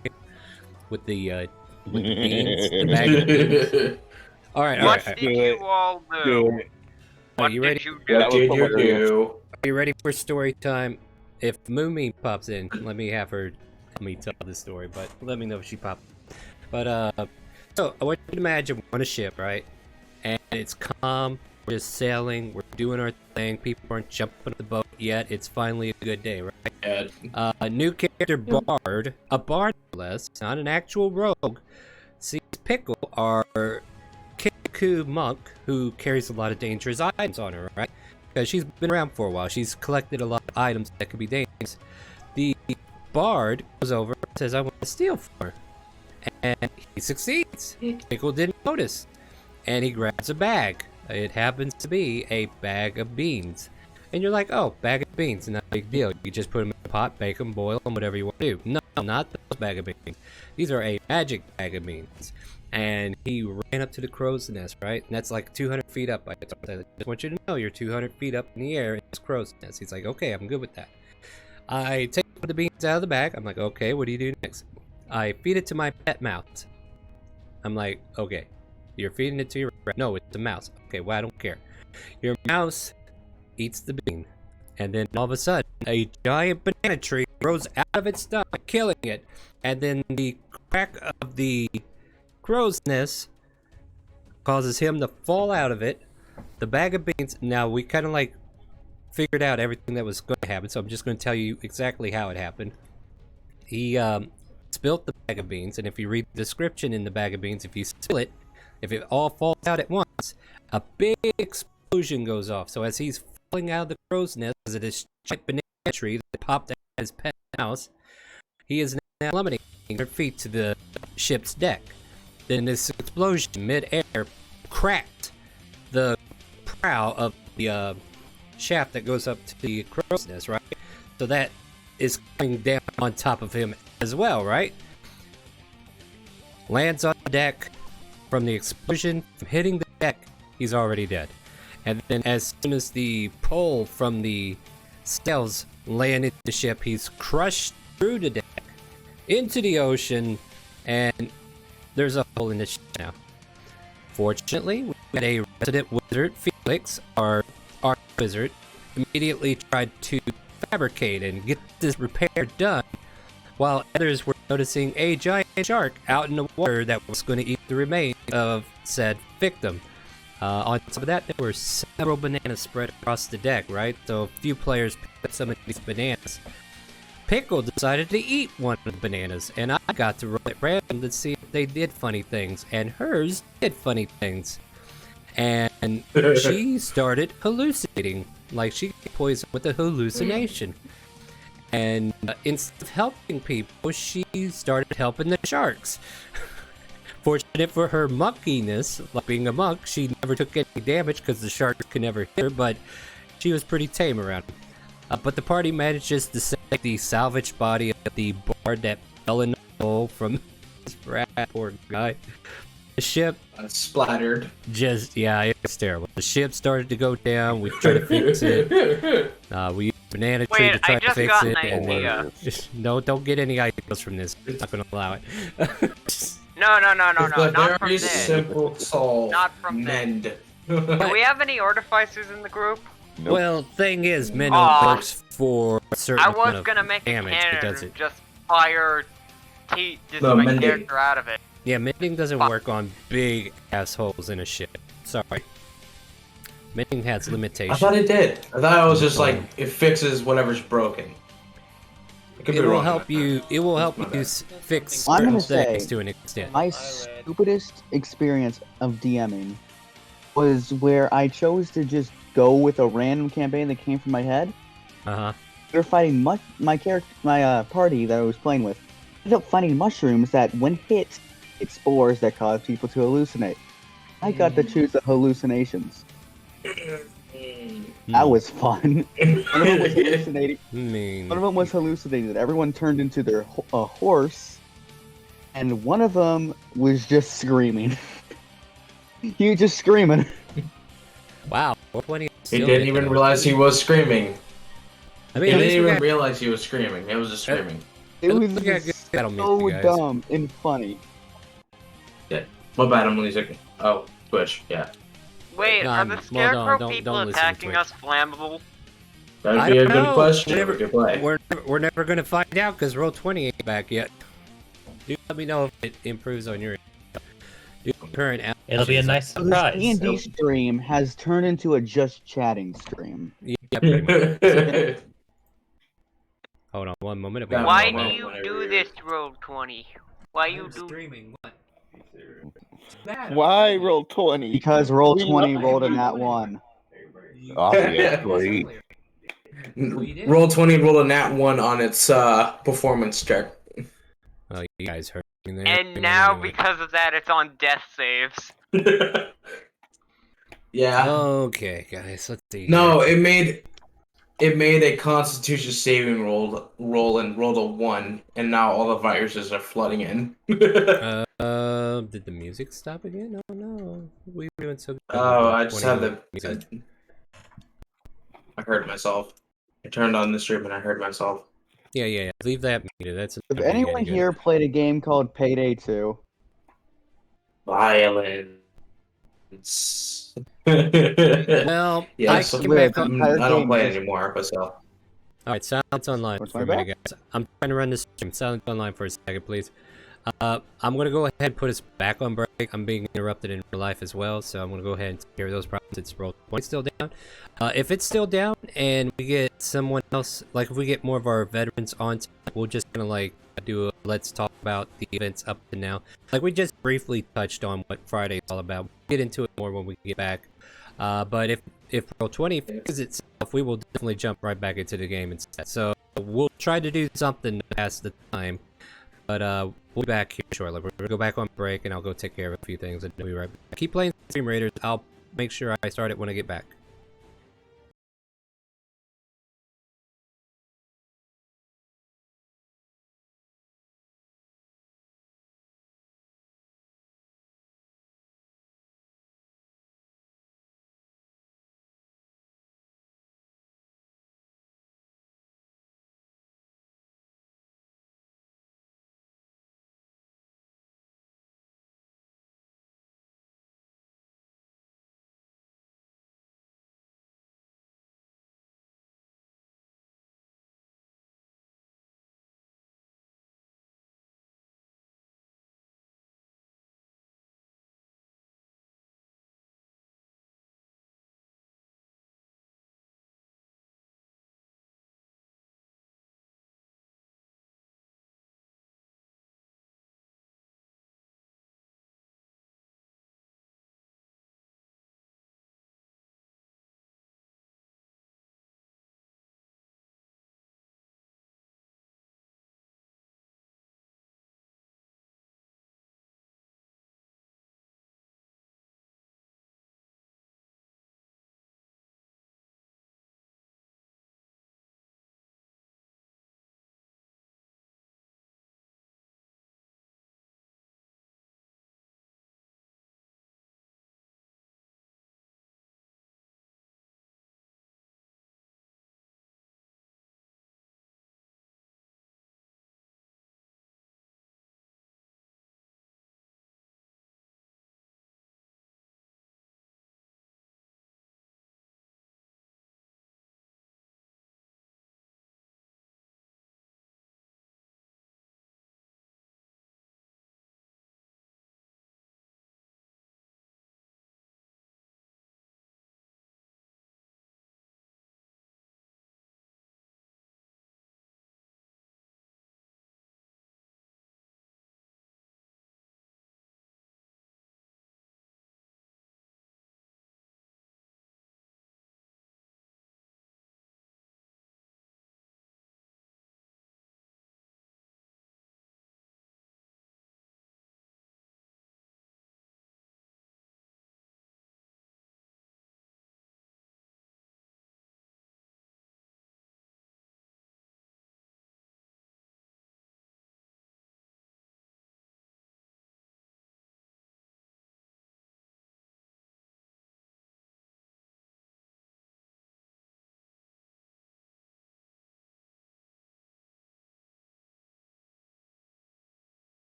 with the beans, the bag of beans? All right. What did you all do? Are you ready? What did you do? Are you ready for story time? If Moomy pops in, let me have her help me tell the story. But let me know if she pops. But so I want you to imagine we're on a ship, right? And it's calm. We're just sailing. We're doing our thing. People aren't jumping off the boat yet. It's finally a good day, right? A new character, Bard, a bard no less, not an actual rogue, sees Pickle, our Kiku monk, who carries a lot of dangerous items on her, right? Because she's been around for a while. She's collected a lot of items that could be dangerous. The Bard goes over and says, I want to steal from her. And he succeeds. Pickle didn't notice. And he grabs a bag. It happens to be a bag of beans. And you're like, oh, bag of beans, not a big deal. You just put them in a pot, bake them, boil them, whatever you want to do. No, not those bag of beans. These are a magic bag of beans. And he ran up to the crow's nest, right? And that's like 200 feet up. I just want you to know you're 200 feet up in the air in this crow's nest. He's like, okay, I'm good with that. I take the beans out of the bag. I'm like, okay, what do you do next? I feed it to my pet mouse. I'm like, okay, you're feeding it to your rat. No, it's a mouse. Okay, well, I don't care. Your mouse eats the bean, and then all of a sudden, a giant banana tree grows out of its stomach, killing it. And then the crack of the crow's nest causes him to fall out of it. The bag of beans. Now we kind of like figured out everything that was going to happen, so I'm just going to tell you exactly how it happened. He spilt the bag of beans, and if you read the description in the bag of beans, if you spill it, if it all falls out at once, a big explosion goes off. So as he's falling out of the crow's nest, because of this giant banana tree that popped out of his pet house, he is now plummeting 100 feet to the ship's deck. Then this explosion mid-air cracked the prow of the shaft that goes up to the crow's nest, right? So that is coming down on top of him as well, right? Lands on the deck. From the explosion, from hitting the deck, he's already dead. And then as soon as the pole from the sails land into the ship, he's crushed through the deck, into the ocean, and there's a hole in the ship now. Fortunately, we had a resident wizard, Felix, our wizard, immediately tried to fabricate and get this repair done, while others were noticing a giant shark out in the water that was going to eat the remains of said victim. On top of that, there were several bananas spread across the deck, right? So a few players picked up some of these bananas. Pickle decided to eat one of the bananas, and I got to roll at random to see if they did funny things, and hers did funny things. And she started hallucinating, like she got poisoned with a hallucination. And instead of helping people, she started helping the sharks. Fortunate for her monkiness, like being a monk, she never took any damage because the sharks could never hit her, but she was pretty tame around it. But the party manages to save the salvaged body of the bard that fell in the hole from this rat, poor guy. The ship splattered. Yeah, it was terrible. The ship started to go down. We tried to fix it. We used a banana tree to try to fix it. And no, don't get any ideas from this. I'm not going to allow it. No, It's not a from very this. simple solve. Not from Mend. Do we have any artificers in the group? Nope. Well, thing is, Mend works for a certain I amount was of gonna make a damage. cannon It doesn't. and just fire just No, my mending. character out of it. Yeah, mending doesn't work on big assholes in a ship. Sorry. Mending has I limitations. thought it did. I thought it was just like it fixes whatever's broken. It will help you. It will help you fix I'm certain gonna say, things to an extent. my stupidest experience of DMing was where I chose to just go with a random campaign that came from my head. We were fighting my party that I was playing with. Ended up finding mushrooms that, when hit, it's spores that cause people to hallucinate. I got to choose the hallucinations. That was fun. One of them was hallucinating. One of them was hallucinating that everyone turned into their horse, and one of them was just screaming. He was just screaming. Wow. He didn't even realize he was screaming. I mean, he didn't even realize he was screaming. It was just screaming. It was just so dumb and funny. Yeah. My bad, I'm losing. Oh, Twitch, yeah. Wait, are the Well, scarecrow don't people listen to attacking Twitch. us flammable? That'd I be a don't good know. question. We're Good play. We're never gonna find out because Roll20 ain't back yet. Do let me know if it improves on your current. It'll be a nice surprise. This D&D stream has turned into a just chatting stream. Yeah, pretty much. Hold on one moment. Why do you do this, Roll20? Why you do streaming? What? Why roll 20? Because Roll20 rolled a nat 1. Obviously. Roll20 rolled a nat 1 on its performance check. Oh, you guys heard there. And now, Anyway. because of that, it's on death saves. Yeah. Okay, guys, let's see. No, here. it made a Constitution saving roll and rolled a 1, and now all the viruses are flooding in. Did the music stop again? Oh no, we were doing so good. Oh, I just had music. I heard myself. I turned on the stream and I heard myself. Yeah. Leave that muted. That's If not being anyone any good. here played a game called Payday 2? Violence. Well, yes, I can back up. I don't play anymore, but so. Alright, silence online for a minute, guys. I'm trying to run this stream. Silence online for a second, please. I'm gonna go ahead and put us back on break. I'm being interrupted in real life as well, so I'm gonna go ahead and take care of those problems. It's roll 20 still down. If it's still down and we get someone else, like if we get more of our veterans on, we'll just kind of like do a let's talk about the events up to now. Like we just briefly touched on what Friday is all about. We'll get into it more when we get back. But if roll 20 fixes itself, we will definitely jump right back into the game instead. So we'll try to do something to pass the time. But we'll be back here shortly. We're gonna go back on break, and I'll go take care of a few things, and we'll be right back. Keep playing Stream Raiders. I'll make sure I start it when I get back.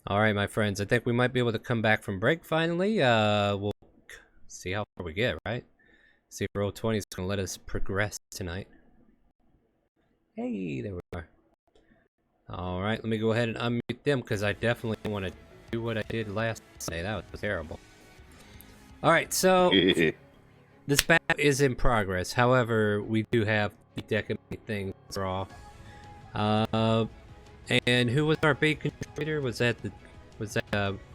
All right, my friends. I think we might be able to come back from break finally. We'll see how far we get, right? See if roll 20 is going to let us progress tonight. Hey, there we are. All right, let me go ahead and unmute them because I definitely want to do what I did last day. That was terrible. All right, so this battle is in progress. However, we do have the deck of things to draw. And who was our big contributor? Was that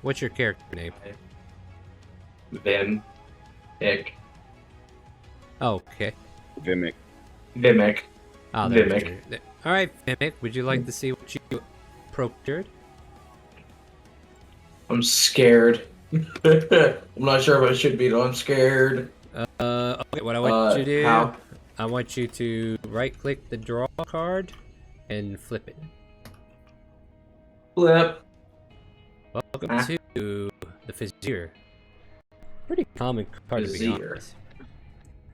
what's your character name? Vim. Ick. Okay. Vimic. Vimic. Oh, Vimic. All right, Vimic. Would you like to see what you procured? I'm scared. I'm not sure if I should be, though. I'm scared. Okay, what I want you to do, how? I want you to right-click the draw card and flip it. Flip. Welcome to the Vizier. Pretty common card to be Vizier. honest.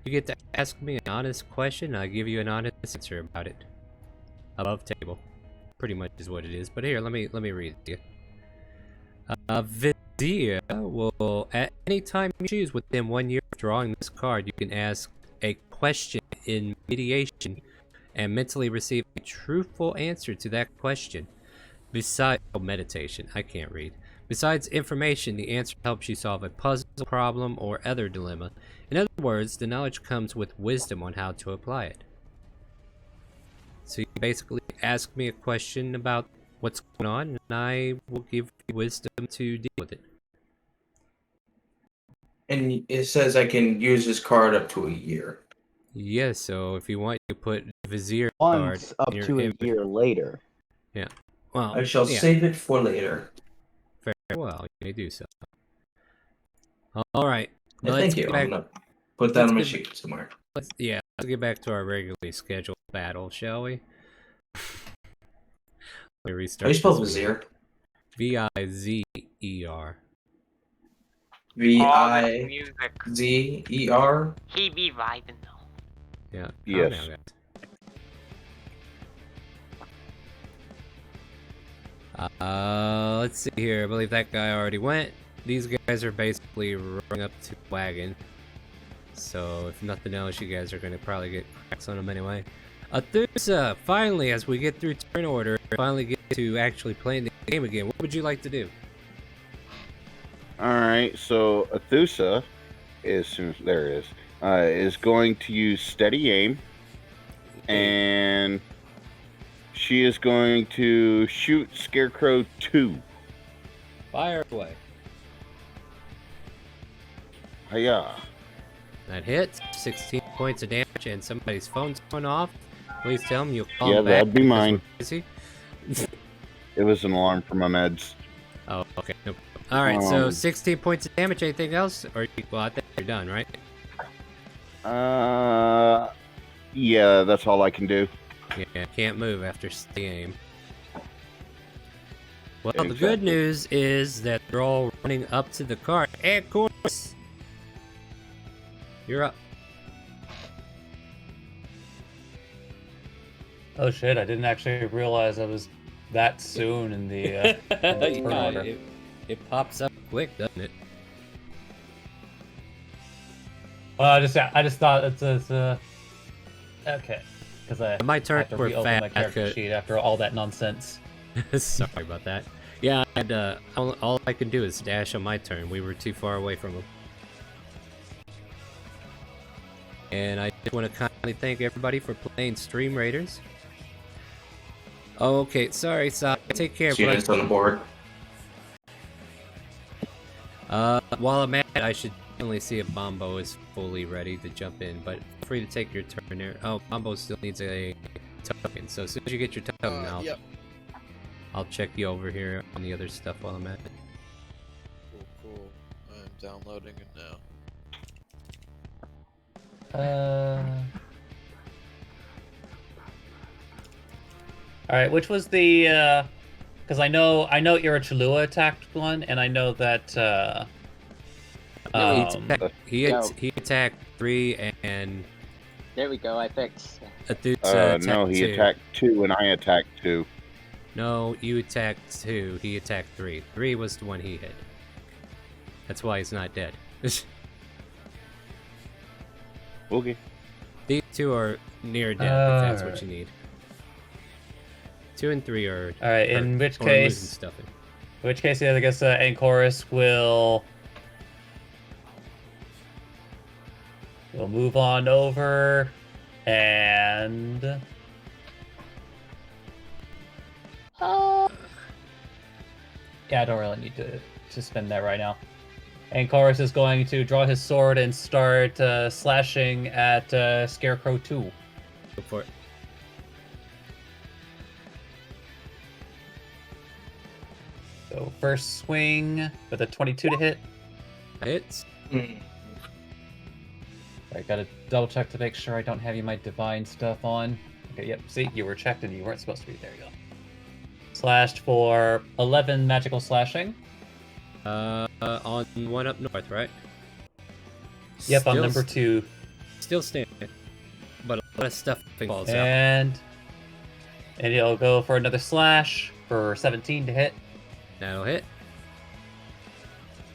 You get to ask me an honest question, and I give you an honest answer about it. Above table. Pretty much is what it is. But here, let me read it to you. Vizier will, at any time you choose within 1 year of drawing this card, you can ask a question in mediation and mentally receive a truthful answer to that question. Besides meditation, I can't read. Besides information, the answer helps you solve a puzzle, problem, or other dilemma. In other words, the knowledge comes with wisdom on how to apply it. So you basically ask me a question about what's going on, and I will give you wisdom to deal with it. And it says I can use this card up to a year. Yes, so if you want, you put Vizier card Once up in your to a inventory. year later. Yeah. Well, I shall save it for later. Very well, you may do so. All right. Yeah, thank you. I'm gonna put that on my sheet somewhere. Let's get back to our regularly scheduled battle, shall we? Let me restart. How do you spell Vizier? V-I-Z-E-R. V-I-Z-E-R? He be vibing though. Yeah. Yes. Oh, no, let's see here. I believe that guy already went. These guys are basically running up to the wagon. So if nothing else, you guys are going to probably get cracks on them anyway. Athusa, finally, as we get through turn order, finally get to actually playing the game again. What would you like to do? Alright, so Athusa is going to use steady aim. And she is going to shoot Scarecrow 2. Fire away. Hiya. That hits. 16 points of damage, and somebody's phone's going off. Please tell him you'll call Yeah, him back. that'd be mine. Busy. It was an alarm for my meds. Oh, okay. Nope. All right, so 16 points of damage. Anything else? Well, I think you're done, right? Yeah, that's all I can do. Yeah, can't move after the aim. Well, Exactly. the good news is that they're all running up to the cart. And of course, you're up. Oh shit! I didn't actually realize I was that soon in the turn order. It pops up quick, doesn't it? Well, I just thought it's okay, because I My turn had to for reopen fat. my character sheet after all that nonsense. Sorry about that. Yeah, and all I can do is dash on my turn. We were too far away from him. And I just want to kindly thank everybody for playing Stream Raiders. Okay, sorry, take care. Units on the board. While I'm at it, I should definitely see if Bombo is fully ready to jump in, but feel free to take your turn there. Oh, Bombo still needs a token, so as soon as you get your token, I'll check you over here on the other stuff while I'm at it. Cool. I'm downloading it now. All right, which was the? Because I know Irachulua attacked one, and I know that. He attacked 3 and. There we go. I fixed. No, he attacked 2 and I attacked 2. No, you attacked 2. He attacked 3. 3 was the one he hit. That's why he's not dead. Okay. These 2 are near death, if that's what you need. 2 and 3 are. Alright, in which losing case. stuff. In which case, yeah, I guess Anchorus will move on over and yeah, I don't really need to spend that right now. Anchorus is going to draw his sword and start slashing at Scarecrow 2. Go for it. So first swing with a 22 to hit. Hits. I gotta double check to make sure I don't have you my divine stuff on. Okay, yep, see, you were checked and you weren't supposed to be. There you go. Slashed for 11 magical slashing. On one up north, right? Yep, Still on number 2. Still standing. But a lot of stuff falls out. And he'll go for another slash for 17 to hit. That'll hit.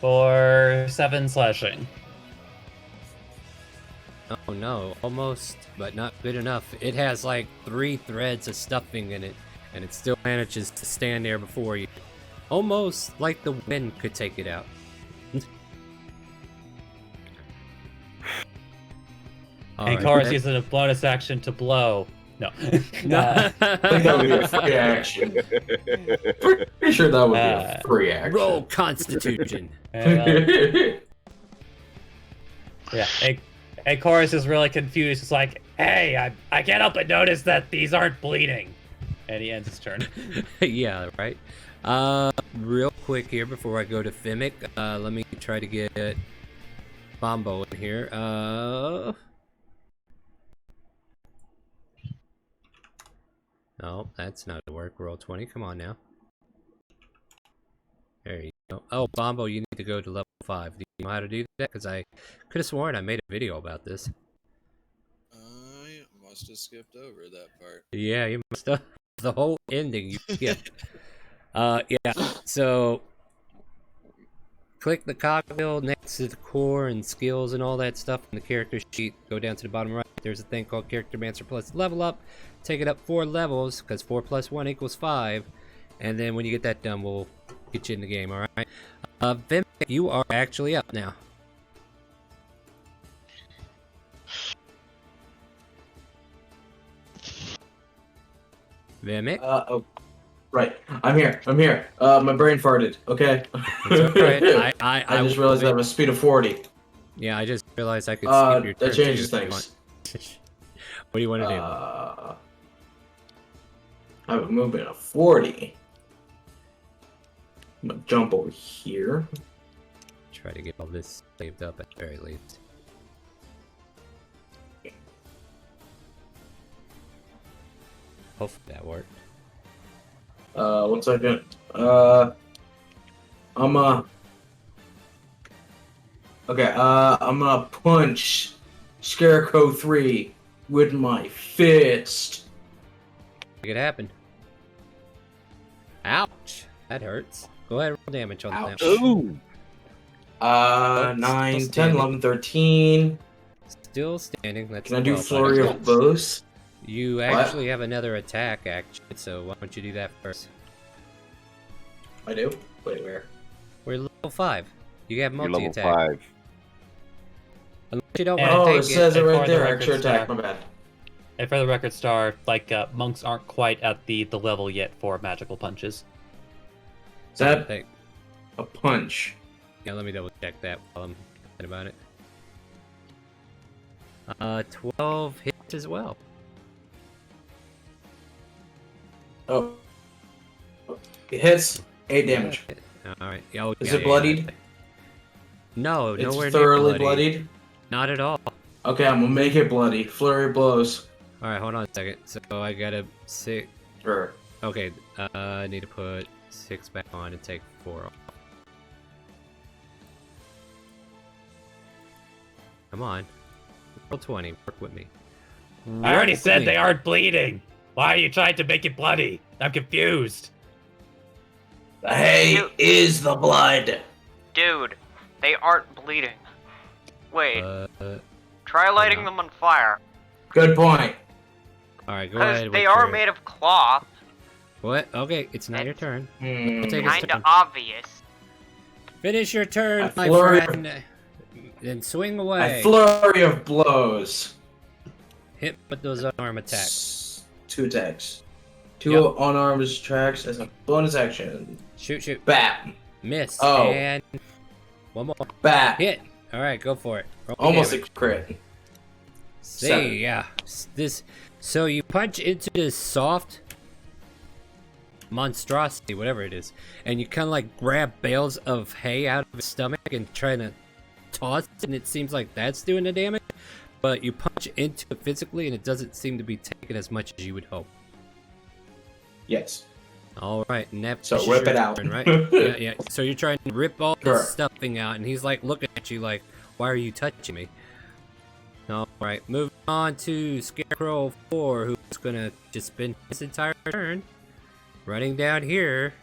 For 7 slashing. Oh no, almost, but not good enough. It has like 3 threads of stuffing in it, and it still manages to stand there before you. Almost like the wind could take it out. Anchorus uses a bonus action to blow. No. No. I think that would be a free action. Pretty sure that would be a free action. Roll Constitution. Yeah, Anchorus is really confused. It's like, hey, I can't help but notice that these aren't bleeding. And he ends his turn. Yeah, right. Real quick here before I go to Fimic, let me try to get Bombo in here. No, that's not gonna work. Roll 20. Come on now. There you go. Oh, Bombo, you need to go to level 5. Do you know how to do that? Because I could have sworn I made a video about this. I must have skipped over that part. Yeah, you must have. The whole ending you skipped. Yeah, so click the cogwheel next to the core and skills and all that stuff in the character sheet. Go down to the bottom right. There's a thing called Character Mancer Plus Level Up. Take it up 4 levels, because 4 plus 1 equals 5. And then when you get that done, we'll get you in the game, alright? Vim, you are actually up now. Vimic? Oh, right. I'm here. My brain farted. Okay. It's alright. I just realized I have a speed of 40. Yeah, I just realized I could skip your turn. That changes things. What do you want to do? I have a movement of 40. I'm gonna jump over here. Try to get all this saved up at the very least. Hopefully that worked. 1 second. I'm gonna punch Scarecrow 3 with my fist. Make it happen. Ouch! That hurts. Go ahead and roll damage on that. Ooh! 9, 10, 11, 13. Still standing. That's Can I do Flurry of Blows? You actually have another attack action, so why don't you do that first? I do? Wait, where? We're level 5. You have You're multi-attack. level 5. Unless you don't And want to Oh, take it says it right there. record Extra attack, star. my bad. And for the record, Star, like monks aren't quite at the level yet for magical punches. Is that Hey, a punch? yeah, let me double check that while I'm thinking about it. 12 hits as well. Oh. It hits 8 damage. Alright. Oh, Is yeah, it bloodied? No, It's nowhere near thoroughly bloodied. bloodied? Not at all. Okay, I'm gonna make it bloody. Flurry of Blows. Alright, hold on a second. So I gotta 6. Sure. Okay, I need to put 6 back on and take 4 off. Come on. Roll 20. Work with me. I already Work said with they me. aren't bleeding. Why are you trying to make it bloody? I'm confused. The hay Dude. is the blood. Dude, they aren't bleeding. Wait, Uh, try lighting no. them on fire. Good point. Alright, go Because ahead. they with are your- made of cloth. What? Okay, it's not your turn. Hmm. Take his Kinda turn. obvious. Finish your turn, A my flurry of- friend. Then swing A away. flurry of blows. Hit with those unarmed attacks. 2 attacks. 2 Yep. unarmed attacks as a bonus action. Shoot. Bat. Miss. Oh. And one more. Bat. Hit. Alright, go for it. Roll Almost a damage. crit. See, 7. yeah. This. So you punch into this soft monstrosity, whatever it is, and you kind of like grab bales of hay out of his stomach and try to toss it, and it seems like that's doing the damage. But you punch into it physically, and it doesn't seem to be taking as much as you would hope. Yes. All right, and that So finishes rip it your out. turn, right? Yeah. So you're trying to rip all Sure. this stuffing out, and he's like looking at you like, "Why are you touching me?" All right, moving on to Scarecrow 4, who's gonna just spend his entire turn running down here.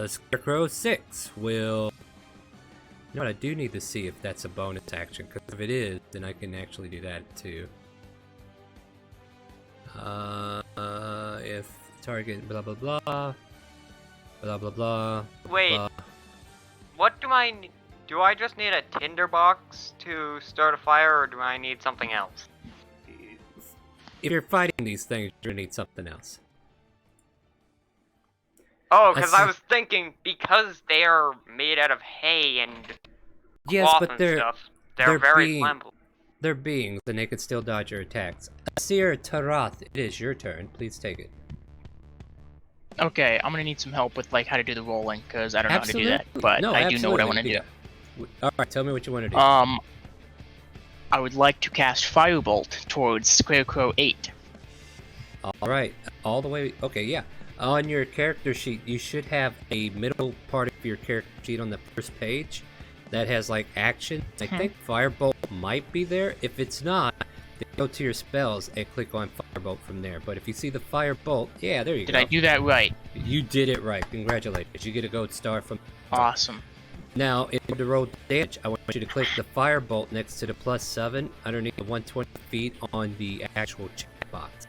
Scarecrow 6 will. You know what? I do need to see if that's a bonus action, because if it is, then I can actually do that too. If target blah blah blah blah blah blah. Wait, blah. what do I need? Do I just need a tinderbox to start a fire, or do I need something else? If you're fighting these things, you're gonna need something else. Oh, because I see. was thinking, because they are made out of hay and Yes, cloth but and they're stuff, they're very being- flammable. They're beings, and they can still dodge your attacks. Asir Tarath, it is your turn. Please take it. Okay, I'm gonna need some help with like how to do the rolling because I don't know how to do that, Absolutely. but No, I do know what I want to absolutely. do. All right, tell me what you want to do. I would like to cast Firebolt towards Scarecrow 8. All right, all the way. Okay, yeah. On your character sheet, you should have a middle part of your character sheet on the first page that has like action. I think Firebolt might be there. If it's not, then go to your spells and click on Firebolt from there. But if you see the Firebolt, yeah, there you go. Did I do that right? You did it right. Congratulations. You get a gold star from. Awesome. Now, in order to roll damage, I want you to click the Firebolt next to the +7 underneath the 120 feet on the actual chat box.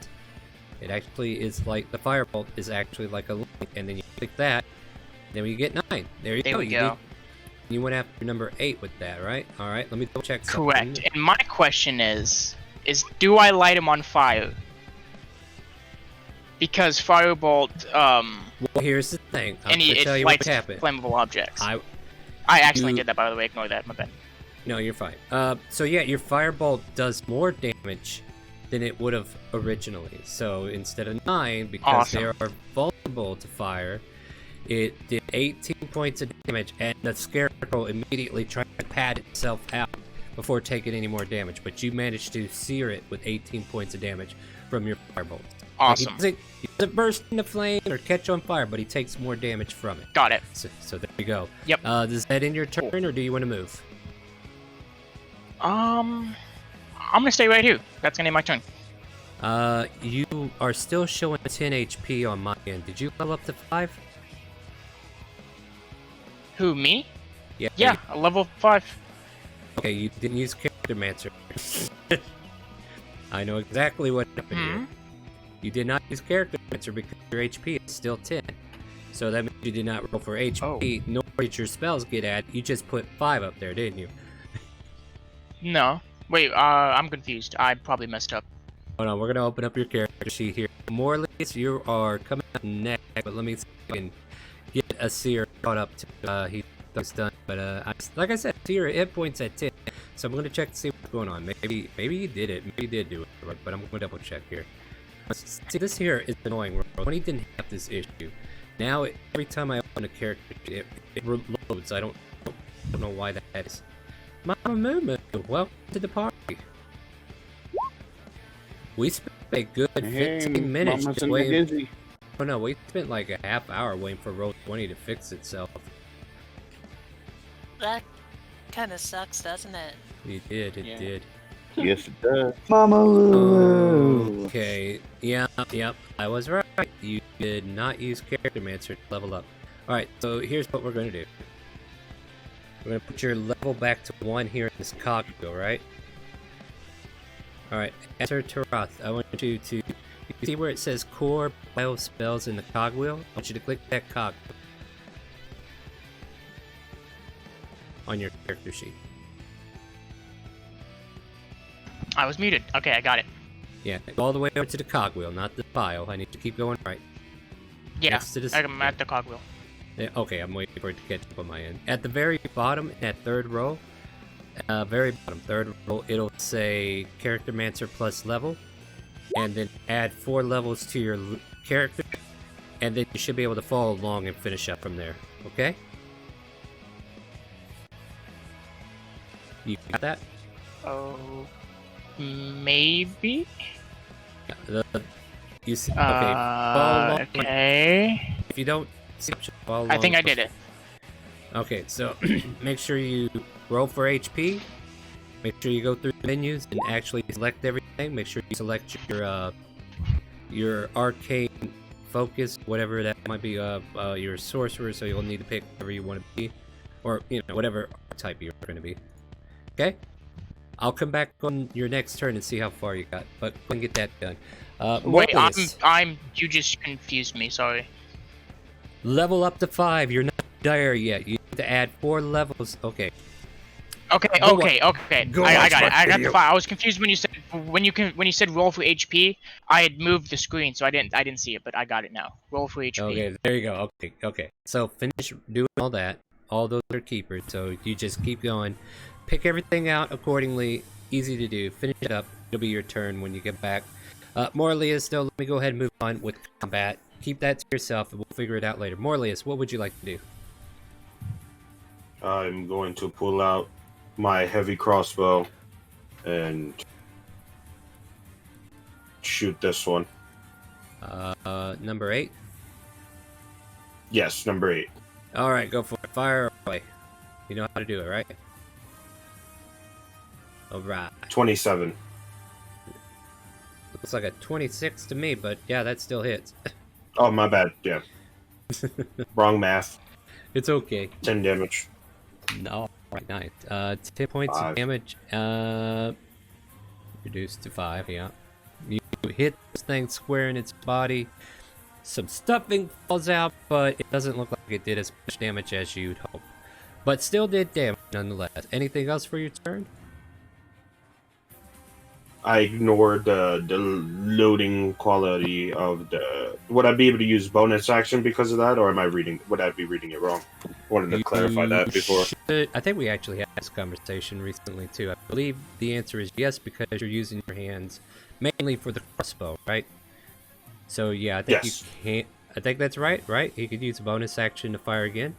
It actually is like the Firebolt is actually like a link, and then you click that. Then we get 9. There you There go. we go. You went after number 8 with that, right? All right. Let me double check. Correct. Something. And my question is do I light him on fire? Because Firebolt, Well, here's the thing. I'm any gonna it tell you what lights happened. flammable objects. I accidentally you- did that, by the way. Ignore that. My bad. No, you're fine. So yeah, your Firebolt does more damage than it would have originally. So instead of 9, because they Awesome. are vulnerable to fire, it did 18 points of damage, and the Scarecrow immediately tried to pad itself out before taking any more damage. But you managed to sear it with 18 points of damage from your Firebolt. Awesome. He doesn't burst into flame or catch on fire, but he takes more damage from it. Got it. So there you go. Yep. Does that end your turn, or do you want to move? I'm gonna stay right here. That's gonna be my turn. You are still showing 10 HP on my end. Did you level up to 5? Who, me? Yeah. Yeah, a level 5. Okay, you didn't use Character Mancer. I know exactly what happened here. You did not use Character Mancer because your HP is still 10. So that means you did not roll for HP, nor did your spells get added. You just put 5 up there, didn't you? No. Wait, I'm confused. I probably messed up. Hold on, we're gonna open up your character sheet here. Morley's, you are coming up next, but let me see if I can get a seer caught up to he's done. But like I said, seer hit points at 10. So I'm gonna check to see what's going on. Maybe he did it. Maybe he did do it, right? But I'm gonna double check here. See, this here is annoying. When he didn't have this issue, now every time I open a character, it reloads. I don't know why that is. Mama Moo, welcome to the party. We spent a good 15 minutes Mama's just in waiting. McGizzy. Oh no, we spent like a half hour waiting for roll 20 to fix itself. That kind of sucks, doesn't it? It did. Yes, it does. Mama Lulu. Okay. Yep. I was right. You did not use Character Mancer to level up. Alright, so here's what we're going to do. We're going to put your level back to 1 here in this cogwheel, right? Alright, enter Tarath. I want you to... You see where it says Core Bio Spells in the cogwheel? I want you to click that cogwheel on your character sheet. I was muted. Okay, I got it. Yeah, go all the way over to the cogwheel, not the file. I need to keep going right. Yeah, Next to this... I'm at the cogwheel. Yeah, okay, I'm waiting for it to catch up on my end. At the very bottom, in that third row, very bottom, third row, it'll say Character Mancer plus level, and then add 4 levels to your character, and then you should be able to follow along and finish up from there, okay? You got that? Oh, maybe? You see, okay, follow along. Okay. If you don't see, follow along. I think I did it. Okay, so make sure you roll for HP. Make sure you go through the menus and actually select everything. Make sure you select your arcane focus, whatever that might be, your sorcerer. So you'll need to pick whatever you want to be, or whatever type you're going to be. Okay, I'll come back on your next turn and see how far you got, but go and get that done. Wait, Morpheus, you just confused me. Sorry. level up to 5. You're not there yet. You have to add 4 levels. Okay. Okay. I got it. I got the file. I was confused when you said when you said roll for HP. I had moved the screen, so I didn't see it, but I got it now. Roll for HP. Okay, there you go. Okay. So finish doing all that. All those are keepers, so you just keep going. Pick everything out accordingly. Easy to do. Finish it up. It'll be your turn when you get back. Morlius, though, let me go ahead and move on with combat. Keep that to yourself, and we'll figure it out later. Morlius, what would you like to do? I'm going to pull out my heavy crossbow and shoot this one. Number 8? Yes, number 8. Alright, go for it. Fire away. You know how to do it, right? Alright. 27. Looks like a 26 to me, but yeah, that still hits. Oh, my bad. Yeah. Wrong math. It's okay. 10 damage. No. Alright, nice. 10 points of damage. Reduced to 5, yeah. You hit this thing square in its body. Some stuffing falls out, but it doesn't look like it did as much damage as you'd hope. But still did damage nonetheless. Anything else for your turn? I ignored the loading quality of the... Would I be able to use bonus action because of that, or would I be reading it wrong? I wanted to clarify that before. I think we actually had this conversation recently too. I believe the answer is yes, because you're using your hands mainly for the crossbow, right? So yeah, I think yes. You can't... I think that's right? You could use a bonus action to fire again?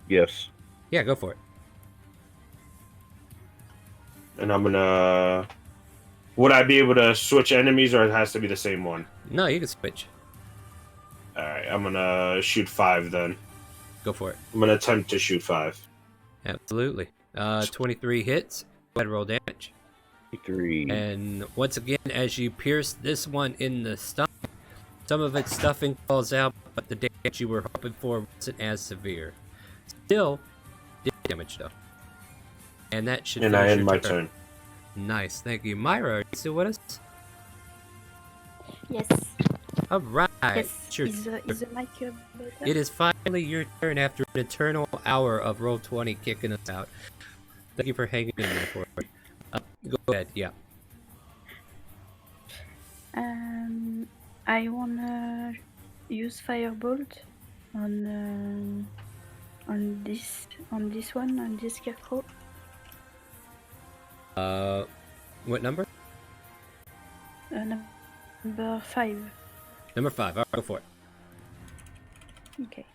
Yes. Yeah, go for it. And I'm gonna... Would I be able to switch enemies, or it has to be the same one? No, you can switch. Alright, I'm gonna shoot 5 then. Go for it. I'm gonna attempt to shoot 5. Absolutely. 23 hits. Go ahead and roll damage. 3. And once again, as you pierce this one in the stomach, some of its stuffing falls out, but the damage you were hoping for wasn't as severe. Still, did damage though. And that should And I end my turn. Nice, thank you. Myra, are you still with us? Yes. Alright. Yes. Is the mic better? It is finally your turn after an eternal hour of Roll20 kicking us out. Thank you for hanging in there for me. Go ahead, yeah. I wanna use Firebolt on this one, on this scarecrow. What number? Number 5. Number 5. Alright, go for it. Okay.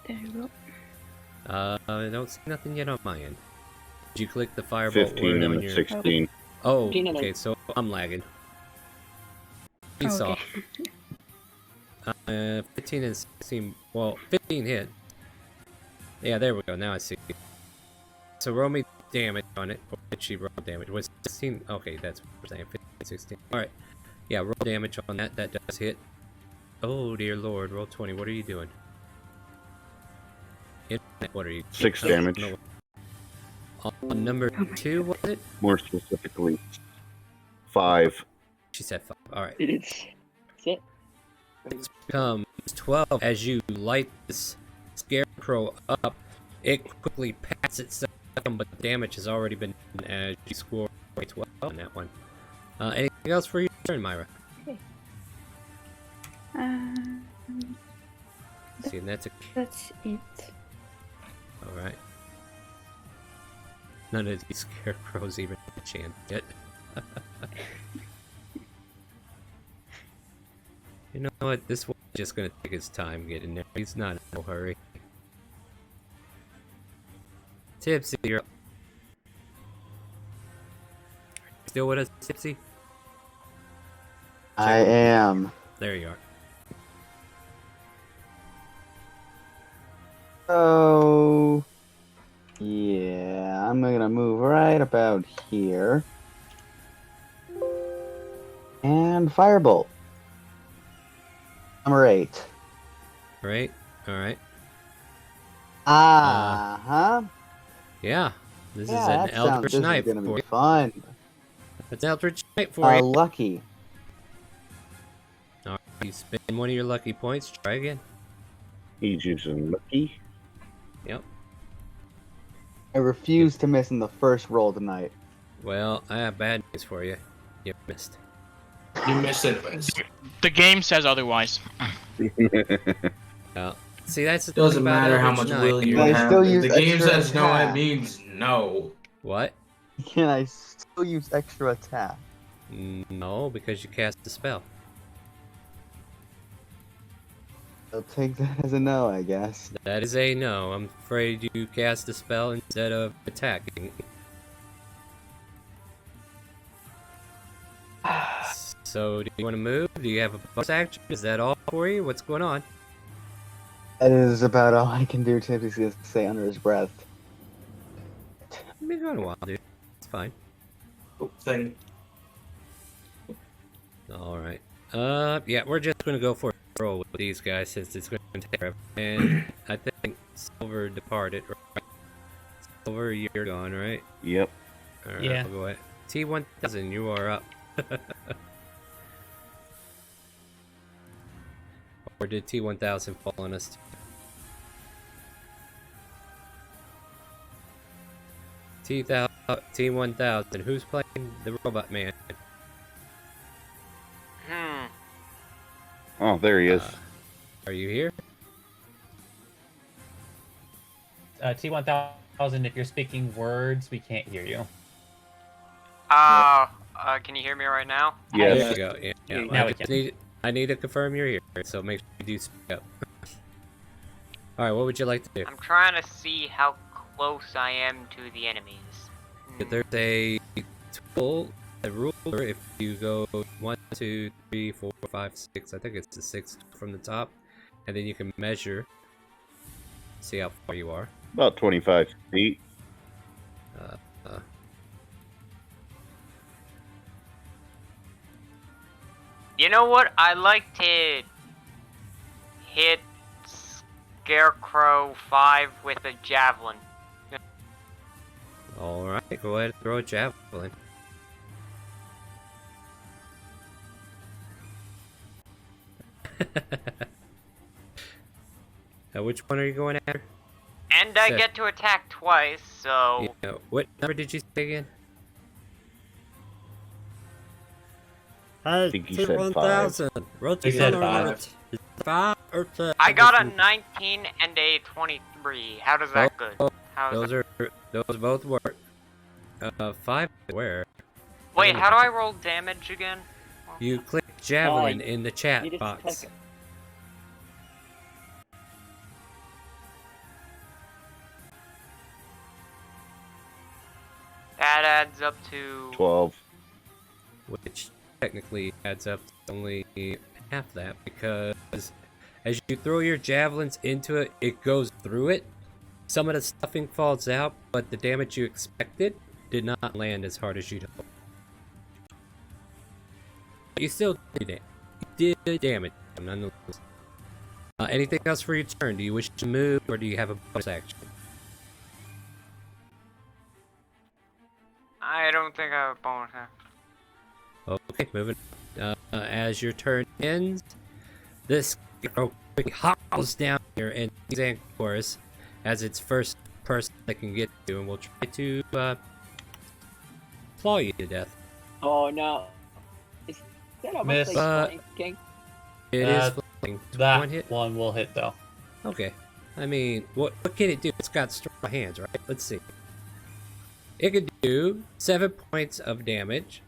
There you go. I don't see nothing yet on my end. Did you click the firebolt 15 on and your... 16. Oh, okay, so I'm lagging. You saw. 15 and 16, well, 15 hit. Yeah, there we go. Now I see. So roll me damage on it. Or did she roll damage? Was 16? Okay, that's what we're saying. 15, 16. Alright. Yeah, roll damage on that. That does hit. Oh, dear lord. Roll 20. What are you doing? What are you? 6 damage. No. On number 2, was it? More specifically, 5. She said 5. Alright. It's it. It becomes 12 as you light this scarecrow up. It quickly pats itself, but the damage has already been done as you score 12 on that one. Anything else for your turn, Myra? Okay. See, and that's it. Alright. None of these scarecrows even have a chance yet. You know what? This one's just gonna take his time getting there. He's not in no hurry. Tipsy, you're up. Still with us, Tipsy? I am. There you are. Oh, yeah, I'm gonna move right about here. And firebolt. Number 8. Right? Alright. Yeah. This is an Eldritch Knight This is gonna for be you. fun. That's an Eldritch Knight for you. Lucky. Alright, you spend one of your lucky points. Try again. He's using lucky. Yep. I refuse to miss in the first roll tonight. Well, I have bad news for you. You missed. You missed it. The game says otherwise. See, that's the thing Doesn't about matter how Eldritch much Knight. will you I have. still If use the game extra says no, it attack. means no. What? Can I still use extra attack? No, because you cast the spell. I'll take that as a no, I guess. That is a no. I'm afraid you cast the spell instead of attacking. So, do you want to move? Do you have a bonus action? Is that all for you? What's going on? That is about all I can do. Tippy's gonna say under his breath. I've been going a while, dude. It's fine. Thing. Alright. Yeah, we're just gonna go for a roll with these guys since it's gonna take forever. And I think Silver departed, right? Silver, you're gone, right? Yep. Alright, Yeah. I'll go ahead. T1000, you are up. Or did T1000 fall on us? T1000, who's playing the robot man? Oh, there he is. Are you here? T1000, if you're speaking words, we can't hear you. Can you hear me right now? Yes. There you go. Yeah. Now I need to confirm you're here, so make sure you do speak up. Alright, what would you like to do? I'm trying to see how close I am to the enemies. There's a tool, a ruler, if you go 1, 2, 3, 4, 5, 6, I think it's the 6 from the top, and then you can measure, see how far you are. About 25 feet. You know what? I like to hit Scarecrow 5 with a javelin. Alright, go ahead and throw a javelin. Which one are you going after? And I get to attack twice, so... Yeah, what number did you say again? I think he said 5. Rotate He said 5. 5 or 10? I got a 19 and a 23. How does that good? Those both work. 5 where? Wait, how do I roll damage again? You click javelin in the chat box. That adds up to 12. Which technically adds up to only half that, because as you throw your javelins into it, it goes through it. Some of the stuffing falls out, but the damage you expected did not land as hard as you'd hoped. But you still did it. You did damage him nonetheless. Anything else for your turn? Do you wish to move, or do you have a bonus action? I don't think I have a bonus action. Okay, moving. As your turn ends, this scarecrow quickly hopples down here and sees Anchorus as its first person that can get to, and will try to claw you to death. Oh no. Is that almost Miss. like flanking? It is flanking. That One hit. one will hit though. Okay. I mean, what can it do? It's got strong hands, right? Let's see. It could do 7 points of damage,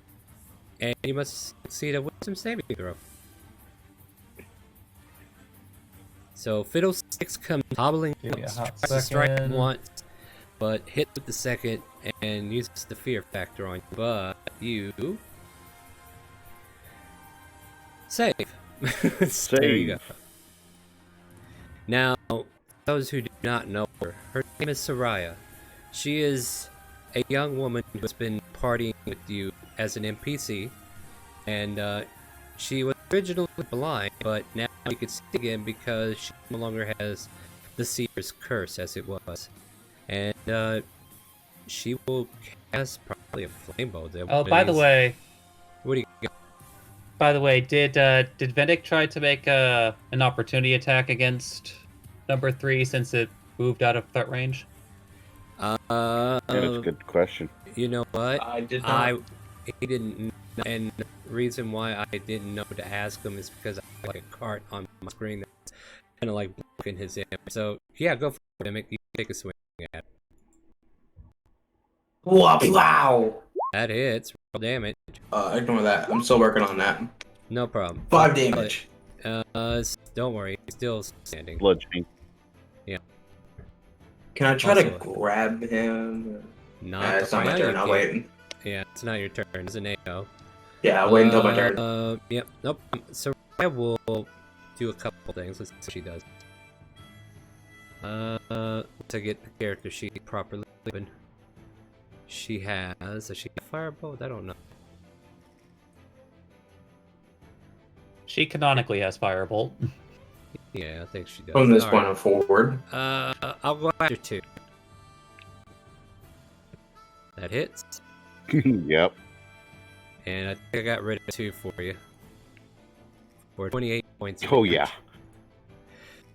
and you must succeed a wisdom saving throw. So Fiddlesticks comes hobbling, tries to strike once, but hit with the second and uses the fear factor on you. But you save. There you go. Now, those who do not know her name is Soraya. She is a young woman who has been partying with you as an NPC, and she was originally blind, but now you can see again because she no longer has the Seer's curse as it was. And she will cast probably a flame bolt. Oh, by the way, what do you got? By the way, did Vendic try to make an opportunity attack against number 3 since it moved out of threat range? That's a good question. You know what? I did not. He didn't know, and the reason why I didn't know to ask him is because I have like a cart on my screen that's kind of like blocking his image. So yeah, go for it. You can take a swing at it. Wow! That hits. Roll damage. Ignore that. I'm still working on that. No problem. 5 damage. Don't worry. He's still standing. Bludgeoning. Yeah. Can I try to grab him? It's not my turn. I'll wait. Yeah, it's not your turn. It's an AO. Yeah, I'll wait until my turn. Yep. Nope. So I will do a couple things. Let's see what she does. To get the character sheet properly open. She has. Does she have firebolt? I don't know. She canonically has firebolt. Yeah, I think she does. From this point forward. I'll go after 2. That hits. Yep. And I think I got rid of 2 for you. For 28 points. Oh, yeah.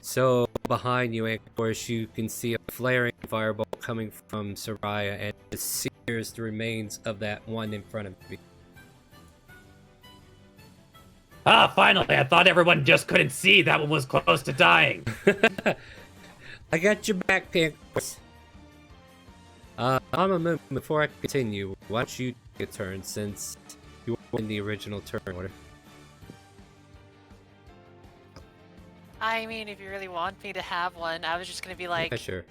So, behind you, of course, you can see a flaring fireball coming from Soraya, and it sears the remains of that one in front of me. Ah, finally! I thought everyone just couldn't see that one was close to dying. I got your back, Pink. I'm a move before I continue. Why don't you take a turn since you were in the original turn order? I mean, if you really want me to have one, I was just gonna be like, yeah, sure.